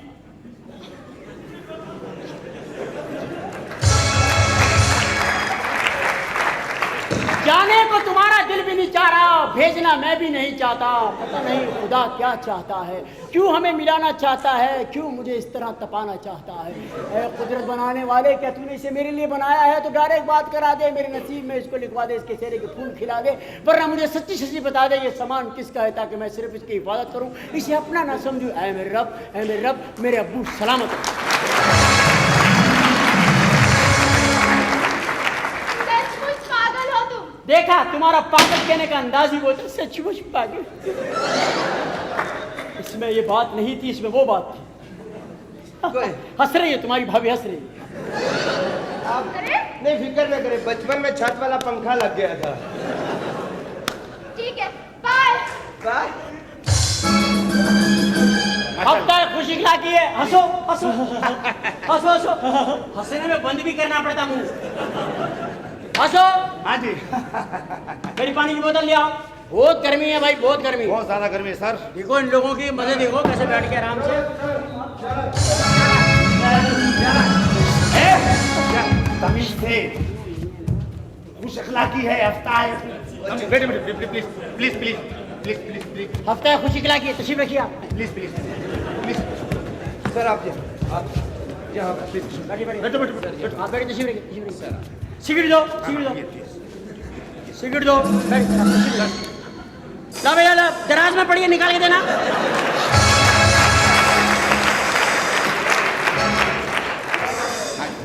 जाने को तुम्हारा दिल भी नहीं चाह रहा, भेजना मैं भी नहीं चाहता। पता नहीं खुदा क्या चाहता है, क्यों हमें मिलाना चाहता है, क्यों मुझे इस तरह तपाना चाहता है। ऐ कुदरत बनाने वाले, क्या तूने इसे मेरे लिए बनाया है तो डायरेक्ट बात करा दे, मेरे नसीब में इसको लिखवा दे, इसके चेहरे के फूल खिला दे, वरना मुझे सच्ची सच्ची बता दे ये सामान किसका है, ताकि मैं सिर्फ इसकी हिफाजत करूँ, इसे अपना ना समझूँ। ऐ मेरे रब, ऐ मेरे रब, मेरे अब्बू सलामत। देखा, तुम्हारा पागल कहने का अंदाज ही वो था, सचमुच पागल। इसमें ये बात नहीं थी, इसमें वो बात थी। हंस रही है तुम्हारी भाभी, हंस रही है। आप नहीं फिक्र न करें, बचपन में छत वाला पंखा लग गया था। ठीक है, बाय बाय। अब तक खुशी इखलाकी है, हंसो हंसो हंसो हंसो। हंसने में बंद भी करना पड़ता मुंह। हंसो। हाँ जी। मेरी पानी की बोतल ले आओ। बहुत गर्मी है भाई, बहुत गर्मी, बहुत ज्यादा गर्मी है सर। देखो इन लोगों की मजे, देखो कैसे बैठ के आराम से। तमीज से, खुश इखलाकी है, हफ्ता है। Wait minute please please please please please please. हफ्ता है, खुश इखलाकी है, तशरीफ रखिए आप। Please please please sir. आप यहाँ प्लीज बैठो बैठो बैठो। आप बैठे, तशरीफ रखिए, तशरीफ रखिए। सिगरेट दो, सिगरेट दो, सिगरेट दो। ला भैया, ला दराज में पड़ी है, निकाल के देना।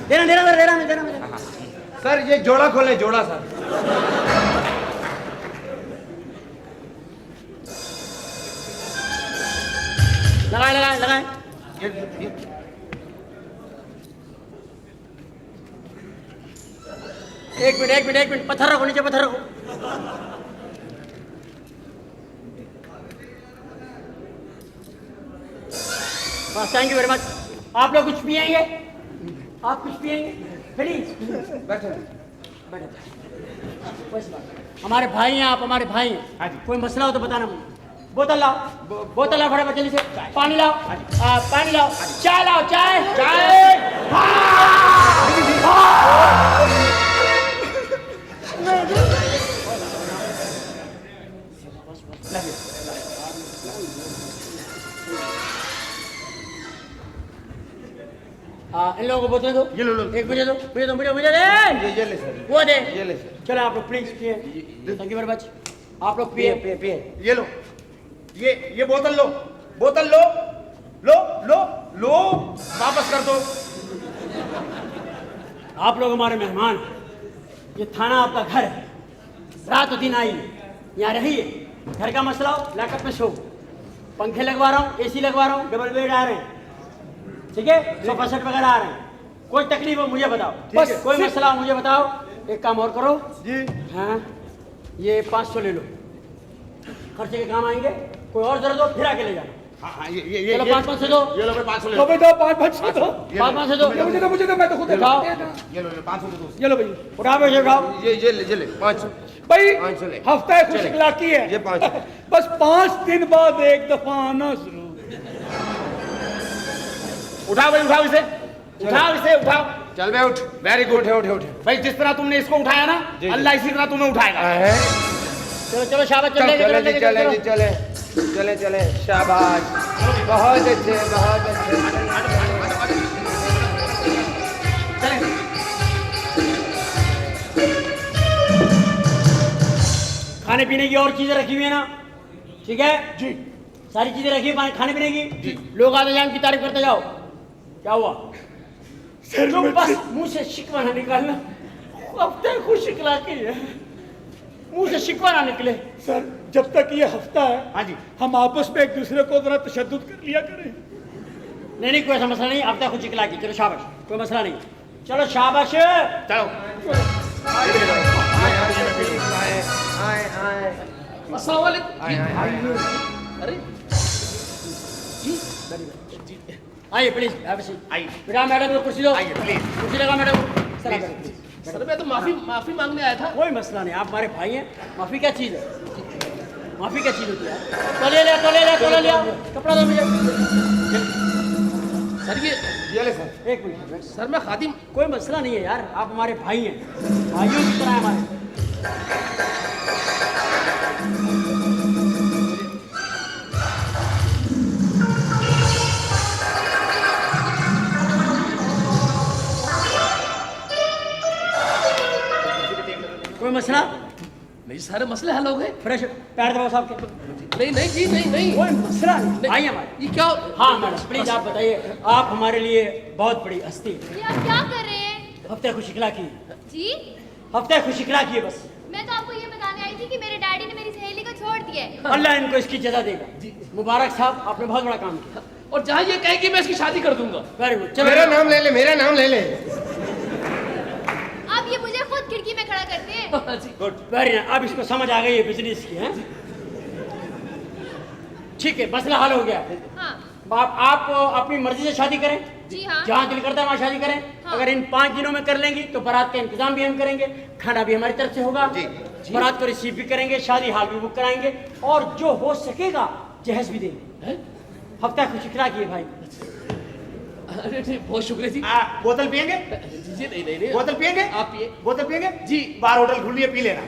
देना देना देना देना देना। सर ये जोड़ा खोले, जोड़ा सर। लगाए लगाए लगाए। एक मिनट एक मिनट एक मिनट, पत्थर रखो नीचे, पत्थर रखो। बस, थैंक यू वेरी मच। आप लोग कुछ पिएंगे? आप कुछ पिएंगे प्लीज? बैठो बैठो। बस बात, हमारे भाई हैं आप, हमारे भाई हैं। कोई मसला हो तो बताना मुझे। बोतल लाओ, बोतल लाओ फटाफट जल्दी से। पानी लाओ, पानी लाओ। चाय लाओ, चाय चाय। इन लोगों को बोतल दो। ये लो लो। एक मुझे दो, मुझे दो, मुझे दे। ये ले सर, वो दे। ये ले सर। चलो आप लोग प्लीज पिए। Thank you very much. आप लोग पिए पिए पिए। ये लो, ये बोतल लो, बोतल लो लो लो लो, वापस कर दो। आप लोग हमारे मेहमान हैं, ये थाना आपका घर है। रात दिन आइए, यहाँ रहिए। घर का मसला हो, लैपटॉप में सो। पंखे लगवा रहा हूँ, एसी लगवा रहा हूँ, डबल बेड आ रहे हैं, ठीक है, सोफा सेट वगैरह आ रहे हैं। कोई तकलीफ हो मुझे बताओ, बस कोई मसला हो मुझे बताओ। एक काम और करो जी, हाँ ये 500 ले लो, खर्चे के काम आएंगे। कोई और जरूरत हो फिर आके ले जाना। हाँ ये चलो 500 दो। ये लो भाई 500 ले दो लो। भाई, दो 500 दो। 500 दो। मुझे तो मैं तो खुद उठाओ। ये लो 500 दो। ये लो भाई, उठाओ पैसे उठाओ। ये ले 500 भाई 500 ले। हफ्ता है खुश इखलाकी है, ये 500 बस 5 दिन बाद एक दफा आना शुरू। उठाओ भाई, उठाओ इसे, उठाओ इसे, उठाओ। चल बे उठ। वेरी गुड है, उठे उठे। भाई जिस तरह तुमने इसको उठाया ना, अल्लाह इसी तरह तुम्हें उठाएगा। चलो चलो शाबाश, चलो चले जी, चले जी, चले चले चले, शाबाश, बहुत अच्छे, बहुत अच्छे। खाने पीने की और चीजें रखी हुई है ना? ठीक है जी, सारी चीजें रखी है खाने पीने की जी। लोग आते जाए की तारीफ करते जाओ। क्या हुआ सर? तो बस मुंह से शिकवा ना निकालना, हफ्ते खुश शिकला की है, मुंह से शिकवा ना निकले। सर जब तक ये हफ्ता है, हाँ जी, हम आपस में एक दूसरे को जरा तशद्दुद कर लिया करें। नहीं कोई ऐसा मसला नहीं, अब तक खुद चिकला की। चलो शाबाश, कोई मसला नहीं, चलो शाबाश, चलो। अस्सलाम वालेकुम। अरे जी, आइए प्लीज, आइए बेटा, मैडम को कुर्सी दो, आइए प्लीज, कुर्सी लगा मैडम। सर मैं तो माफी मांगने आया था। कोई मसला नहीं, आप हमारे भाई हैं, माफी क्या चीज़ है? माफी क्या चीज़ होती है? तो ले लिया कपड़ा दो मुझे। सर ये ले सर, एक मिनट सर, मैं खादिम। कोई मसला नहीं है यार, आप हमारे भाई हैं, भाइयों की तरह हमारे। कोई मसला नहीं, सारे मसले हल हो गए। फ्रेश पैर दबाओ साहब के। नहीं जी, नहीं कोई मसला नहीं, आइए हमारे। ये क्या? हाँ मैडम प्लीज आप बताइए, आप हमारे लिए बहुत बड़ी हस्ती है। ये आप क्या कर रहे हैं? हफ्ते खुशिकला की जी? हफ्ते खुशिकला की है बस। मैं तो आपको ये बताने आई थी कि मेरे डैडी ने मेरी सहेली को छोड़ दिया है। अल्लाह इनको इसकी जजा देगा। मुबारक साहब, आपने बहुत बड़ा काम किया। और जहाँ ये कहे कि मैं इसकी शादी कर दूंगा। वेरी गुड, चलो मेरा नाम ले ले, मेरा नाम ले ले। अब ये मुझे खुद खिड़की में खड़ा करते हैं। Good, very nice. अब इसको समझ आ गई है बिजनेस की, है ठीक है, मसला हल हो गया। हाँ। आप अपनी मर्जी से शादी करें, जी हाँ। जहाँ दिल करता है वहाँ शादी करें। हाँ। अगर इन 5 दिनों में कर लेंगी तो बारात का इंतजाम भी हम करेंगे, खाना भी हमारी तरफ से होगा, बारात को रिसीव भी करेंगे, शादी हाल भी बुक कराएंगे, और जो हो सकेगा जहेज भी देंगे। हफ्ता खुशिकला की है भाई। अरे बहुत शुक्रिया जी। बोतल पियेंगे? जी नहीं, बोतल पियेंगे? आप पिए। बोतल पियेंगे जी। बाहर होटल खुली है, पी लेना।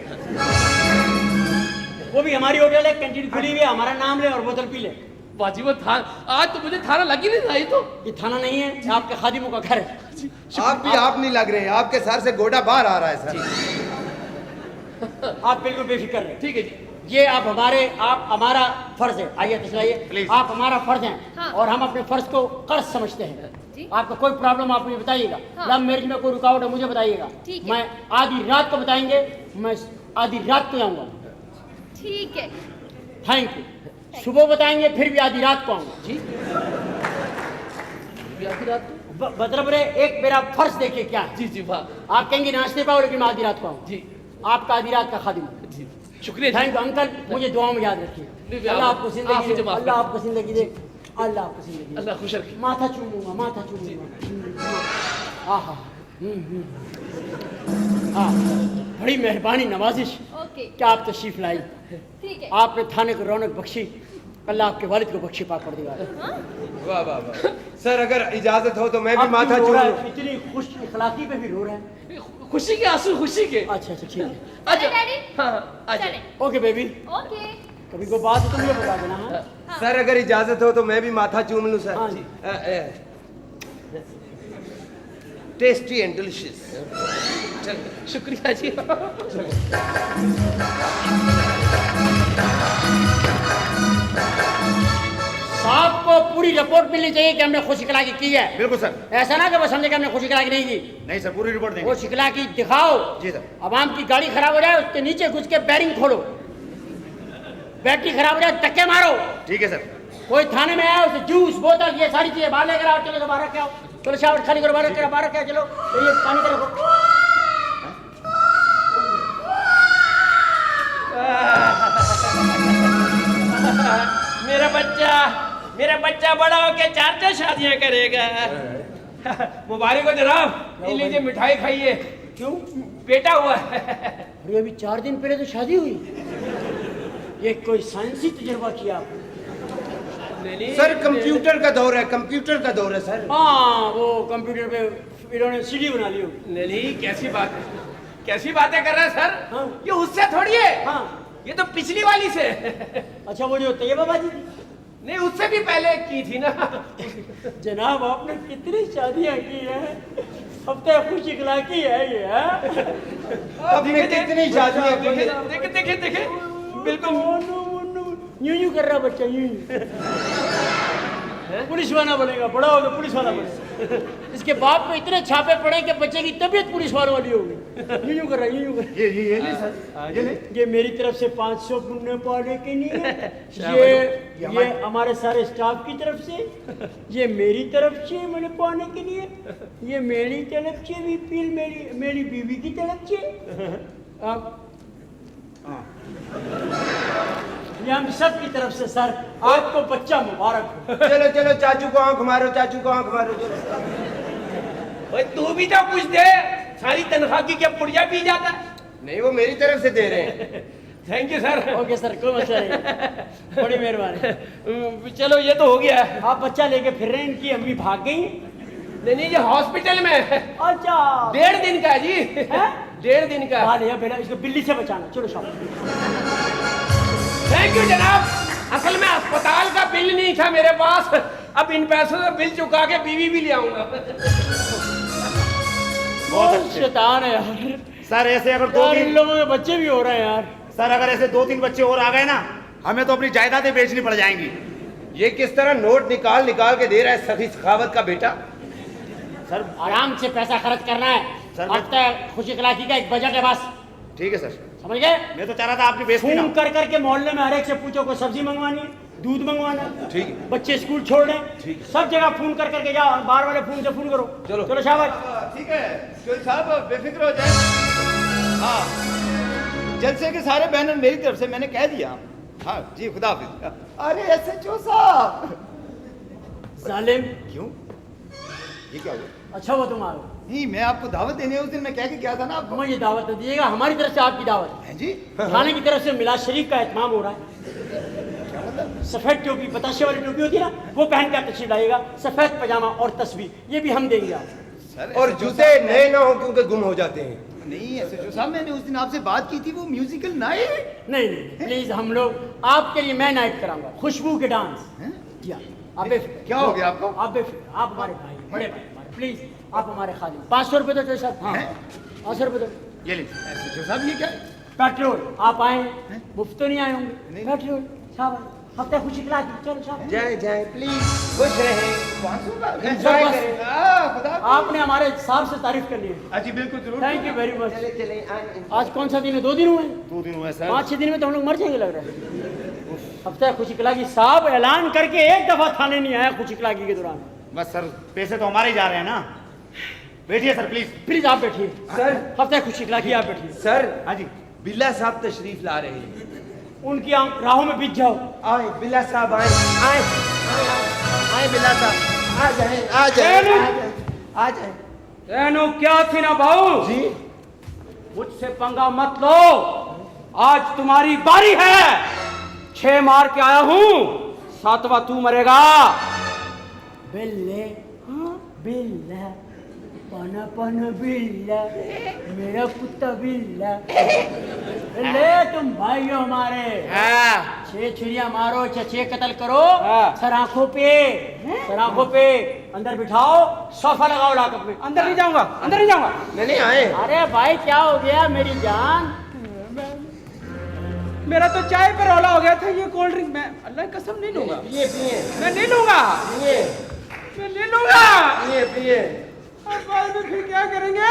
वो भी हमारी होटल है, कैंटीन खुली हुई है, हमारा नाम ले और बोतल पी ले। बाजी वो थाना, आज तो मुझे थाना लगी नहीं रही। तो ये थाना नहीं है, ये आपके खादिमों का घर है। आप नहीं लग रहे, आपके सर से गोटा बाहर आ रहा है सर। आप बिल्कुल बेफिक्र रहे। ठीक है जी। ये आप हमारा फर्ज है। आइए तशरीफ, आप हमारा फर्ज हैं। हाँ। और हम अपने फर्ज को कर्ज समझते हैं। आपका कोई प्रॉब्लम आप मुझे बताइएगा। हाँ। लव मैरिज में कोई रुकावट है मुझे बताइएगा। ठीक है। मैं आधी रात को बताएंगे, मैं आधी रात को आऊँगा। ठीक है। Thank you. सुबह बताएंगे, फिर भी आधी रात को आऊँगा। जी आधी रात को मतलब रे, एक मेरा फर्ज देखिए क्या है। जी वाह। आप कहेंगे नाश्ते पाओ, लेकिन मैं आधी रात को आऊँ। जी आपका आधी रात का खादिम। जी शुक्रिया। थैंक यू अंकल, मुझे दुआओं में याद रखिए। अल्लाह आपको जिंदगी दे, अल्लाह आपको जिंदगी दे, अल्लाह आपको जिंदगी दे। अल्लाह खुश रखे। माथा चूमूंगा, माथा चूमूंगा। आहा, हाँ, बड़ी मेहरबानी नवाजिश ओके। क्या आप तशरीफ लाई। ठीक है। आपने थाने को रौनक बख्शी, अल्लाह आपके वालिद को बख्शी पाक परदिगार। वाह वाह वाह। सर अगर इजाजत हो तो मैं भी माथा रो चूम रहा लूं। है, इतनी खुश इखलाकी पे भी रो रहा है। खुशी के आंसू, खुशी के। अच्छा ठीक है। चले डैडी? हाँ आ चले। जाओ। Okay baby, okay. कभी कोई बात हो तो मुझे बता देना। हाँ सर अगर इजाजत हो तो मैं भी माथा चूम लूं सर। हाँ जी। Tasty and delicious. शुक्रिया जी। साहब को पूरी रिपोर्ट मिलनी चाहिए कि हमने खुद शिकला की है। बिल्कुल सर। ऐसा ना कि बस समझे कि हमने खुद शिकला की नहीं की। नहीं सर, पूरी रिपोर्ट देंगे। वो शिकला की दिखाओ। जी सर। अवाम की गाड़ी खराब हो जाए, उसके नीचे घुस के बैरिंग खोलो, बैटरी खराब हो जाए धक्के मारो। ठीक है सर। कोई थाने में आया उसे जूस बोतल ये सारी चीजें बाहर लेकर आओ। चलो बाहर क्या हो, चलो शावर खाली करो, बाहर क्या, चलो ये पानी का रखो। मेरा बच्चा बड़ा होके 4 शादियां करेगा। मुबारक हो जनाब, ये लीजिए मिठाई खाइए। क्यों? बेटा हुआ है। अरे अभी 4 दिन पहले तो शादी हुई। ये कोई साइंसी तजुर्बा किया आपने? सर कंप्यूटर का दौर है, कंप्यूटर का दौर है सर। हाँ, वो कंप्यूटर पे इन्होंने सीडी बना ली हो। नहीं कैसी बातें कर रहे हैं सर। हाँ। ये उससे थोड़ी है। हाँ। ये तो पिछली वाली से। अच्छा वो जो तैयबा बाजी थी? नहीं, उससे भी पहले की थी ना। जनाब आपने कितनी शादियां की हैं, हफ्ते खुश इखलाकी है ये है। आपने कितनी शादियां की हैं? देखे देखे देखे, बिल्कुल यूं यूं कर रहा बच्चा, यूं यूं। पुलिस वाला बनेगा, बड़ा होगा पुलिस वाला बनेगा। इसके बाप को इतने छापे पड़े कि बच्चे की तबीयत पुलिस वालों वाली होगी। यूं यूं कर रहा, यूं यूं कर रहा। ये नहीं सर, ये नहीं। ये मेरी तरफ से 500 पुण्य पाने के लिए, ये हमारे सारे स्टाफ की तरफ से, ये मेरी तरफ से मैंने पाने के लिए, ये मेरी तरफ से भी फिर मेरी बीवी की तरफ से, ये हम सब की तरफ से सर। आपको बच्चा मुबारक हो। चलो चलो चाचू को आंख मारो, चाचू को आंख मारो। चलो ओए तू भी तो कुछ दे, सारी तनख्वाह की क्या पुड़िया पी जाता है? नहीं, वो मेरी तरफ से दे रहे हैं। Thank you sir. Okay sir, कोई मसला नहीं, बड़ी मेहरबानी। चलो ये तो हो गया। आप बच्चा लेके फिर रहे हैं, इनकी अम्मी भाग गई। नहीं, ये हॉस्पिटल में है। अच्छा 1.5 दिन का है जी। है? 1.5 दिन का। बेटा इसको बिल्ली से बचाना। चलो शाम। थैंक यू जनाब। असल में अस्पताल का बिल नहीं था मेरे पास, अब इन पैसों से बिल चुका के बीवी भी ले आऊंगा। बहुत शैतान है यार। सर ऐसे अगर इन लोगों के बच्चे भी हो रहे हैं यार। सर अगर ऐसे 2-3 बच्चे और आ गए ना, हमें तो अपनी जायदादें बेचनी पड़ जाएंगी। ये किस तरह नोट निकाल निकाल के दे रहा है सखी सखावत का बेटा। सर आराम से पैसा खर्च करना है सर। हफ्ता खुशी इखलाकी का एक बजट है बस। ठीक है सर, समझ गए? मैं तो चाह रहा था आपकी बेइज्जती ना फोन कर करके मोहल्ले में हर एक से पूछो, कोई सब्जी मंगवानी है, दूध मंगवाना है, ठीक है। बच्चे स्कूल छोड़ रहे हैं, सब जगह फोन कर करके जाओ, बाहर वाले फोन से फोन करो। चलो। चलो शाबाश। ठीक है चोल साहब, बेफिक्र हो जाए। हाँ, जलसे के सारे बैनर मेरी तरफ से, मैंने कह दिया। हाँ जी, खुदा हाफिज। अरे SHO साहब। जालिम। क्यों, ये क्या हुआ? अच्छा वो तुम आ गए। नहीं, मैं आपको दावत देने उस दिन मैं कह के गया था ना आपको। मुझे दावत न दीजिएगा, हमारी तरफ से आपकी दावत है जी। थाने की तरफ से मिलाद शरीफ का एहतमाम हो रहा है। सफेद टोपी, बताशे वाली टोपी होती है ना, वो पहन कर तशरीफ लाइएगा, सफेद पजामा और तस्वीर, ये भी हम देंगे आपको। सर और जूते नए ना हो क्योंकि गुम हो जाते हैं। नहीं SHO साहब, मैंने उस दिन आपसे बात की थी, वो म्यूजिकल नाइट। नहीं प्लीज, हम लोग आपके लिए मैं नाइट कराऊंगा, खुशबू के डांस। जी हाँ, आप बेफिक्र। क्या हो गया आपको? आप बेफिक्र, आप हमारे भाई, बड़े भाई हमारे, प्लीज आप हमारे खादिम। 500 रुपये दो साहब। हाँ 500 रुपये दो। ये ले SHO साहब, ये क्या है? पेट्रोल आप आए, मुफ्त तो नहीं आए होंगे। पेट्रोल शाबाश, हफ्ते खुशी खिला दी। चलो शाबाश। जाए जाए प्लीज, खुश रहे, 500 का एंजॉय बस। करें। खुदा। आपने हमारे साहब से तारीफ करनी है। जी बिल्कुल जरूर। Thank you very much. चले चले आए। आज कौन सा दिन है? 2 दिन हुए। 2 दिन हुए सर। 5-6 दिन में तो हम लोग मर जाएंगे लग रहा है। हफ्ता खुशी खिलाकी साहब ऐलान करके एक दफा थाने नहीं आया खुशी खिलाकी के दौरान। बस सर, पैसे तो हमारे ही जा रहे हैं ना। बैठिए सर प्लीज। प्लीज आप बैठिए सर। हफ्ता खुशी खिलाकी आप बैठिए। सर, हाँ जी। बिल्ला साहब तशरीफ ला रहे हैं। उनकी राहों में बीत जाओ। आए बिल्ला साहब, आए आए आए बिल्ला साहब, आ जाए आ जाए आ जाए। रहनो क्या थी ना भाऊ जी, मुझसे पंगा मत लो, आज तुम्हारी बारी है। 6 मार के आया हूँ, 7वां तू मरेगा। बिल्ले बिल्ला पाना पाना बिल्ला, मेरा कुत्ता बिल्ला। ले तुम भाई हो हमारे। 6 छुरियां मारो, 6 कत्ल करो। सर आंखों पे, सर आंखों पे अंदर बिठाओ, सोफा लगाओ लाकअप में। अंदर नहीं जाऊंगा, अंदर नहीं जाऊंगा। नहीं आए। अरे भाई क्या हो गया मेरी जान? मेरा तो चाय पे रौला हो गया था, ये कोल्ड ड्रिंक मैं अल्लाह की कसम नहीं लूंगा। पिए पिए मैं नहीं लूंगा, पिए मैं नहीं लूंगा। पिए पिए। अब बाद में फिर क्या करेंगे?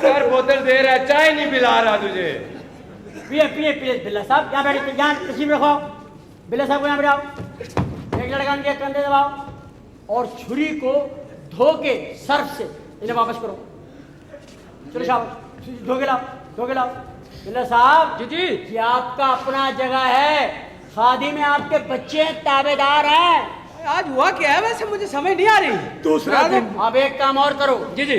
सर बोतल दे रहा है, चाय नहीं पिला रहा तुझे। पिए पिए पिए। बिल्ला साहब यहाँ बैठे, यहाँ तस्वीर रखो। बिल्ला साहब को यहाँ बैठाओ, एक लड़का उनके कंधे दबाओ और छुरी को धो के सर्फ से इन्हें वापस करो। चलो शाबाश, धो के लाओ, धो के लाओ। बिल्ला साहब जी जी, ये आपका अपना जगह है, खादी में आपके बच्चे ताबेदार हैं। आज हुआ क्या है वैसे मुझे समझ नहीं आ रही। दूसरा दिन। अब एक काम और करो। जी जी।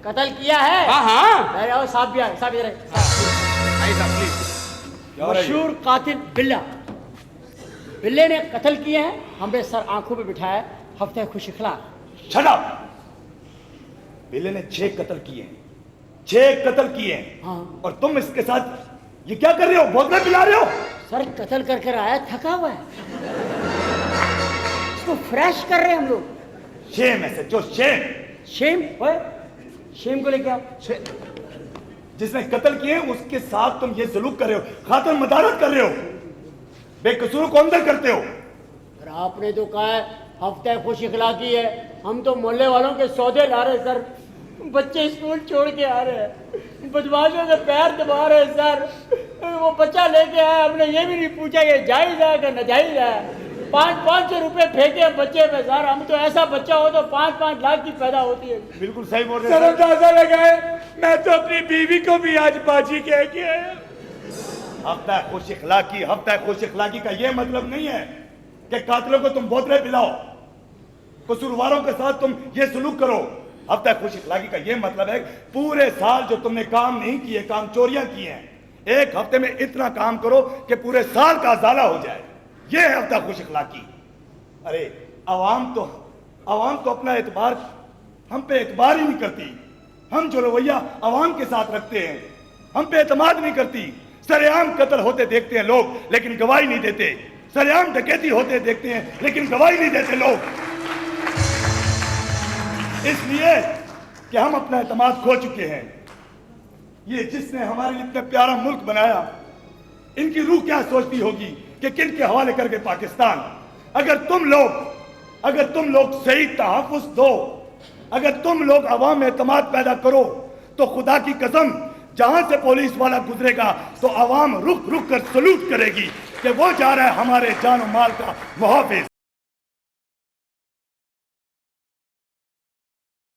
कत्ल किया है? हाँ हाँ। अरे आओ साहब भी आए, साहब इधर आइए साहब प्लीज। मशहूर कातिल बिल्ला, बिल्ले ने कत्ल किए हैं, हमने सर आंखों पे बिठाया, हफ्ते खुशी खिला। Shut up. बिल्ले ने 6 कत्ल किए हैं, 6 कत्ल किए हैं। हाँ। और तुम इसके साथ ये क्या कर रहे हो? बोतलें पिला रहे हो? सर कत्ल कर कर आया, थका हुआ है, इसको फ्रेश कर रहे हैं हम लोग। शेम है सच्चो, शेम। शेम ओए, शेम को लेके आओ। जिसने कत्ल किए उसके साथ तुम ये सलूक कर रहे हो, खातर मदारत कर रहे हो, बेकसूर को अंदर करते हो। सर आपने तो कहा है हफ्ते खुश इखलाकी है, हम तो मोहल्ले वालों के सौदे ला रहे हैं सर, बच्चे स्कूल छोड़ के आ रहे हैं, बदमाशों के पैर दबा रहे हैं सर। वो बच्चा लेके आया, हमने ये भी नहीं पूछा ये जायज है कि नाजायज है। 500 रुपए फेंके बच्चे पे सर, हम तो ऐसा बच्चा हो तो 5-5 लाख की पैदा होती है। बिल्कुल सही बोल रहे सर हैं। अंदाजा लगाए, मैं तो अपनी बीवी को भी आज बाजी कह के आया। हफ्ता खुश इखलाकी, हफ्ता खुश इखलाकी का ये मतलब नहीं है कि कातिलों को तुम बोतलें पिलाओ, कसूरवारों के साथ तुम ये सलूक करो। हफ्ता खुश इखलाकी का ये मतलब है पूरे साल जो तुमने काम नहीं किए, काम चोरियां की हैं, एक हफ्ते में इतना काम करो कि पूरे साल का उजाला हो जाए। ये है हफ्ता खुश इखलाकी। अरे आवाम तो अपना एतबार, हम पे एतबार ही नहीं करती। हम जो रवैया आवाम के साथ रखते हैं, हम पे एतमाद नहीं करती। सरेआम कत्ल होते देखते हैं लोग, लेकिन गवाही नहीं देते। सरेआम डकैती होते देखते हैं, लेकिन गवाही नहीं देते लोग, इसलिए कि हम अपना एतमाद खो चुके हैं। ये जिसने हमारे लिए इतना प्यारा मुल्क बनाया, इनकी रूह क्या सोचती होगी कि किन के हवाले करके पाकिस्तान। अगर तुम लोग सही तहफ़्फ़ुज़ दो, अगर तुम लोग अवाम में एतमाद पैदा करो, तो खुदा की कसम जहां से पुलिस वाला गुजरेगा तो अवाम रुक रुक कर सलूट करेगी कि वो जा रहा है हमारे जान और माल का मुहाफिज।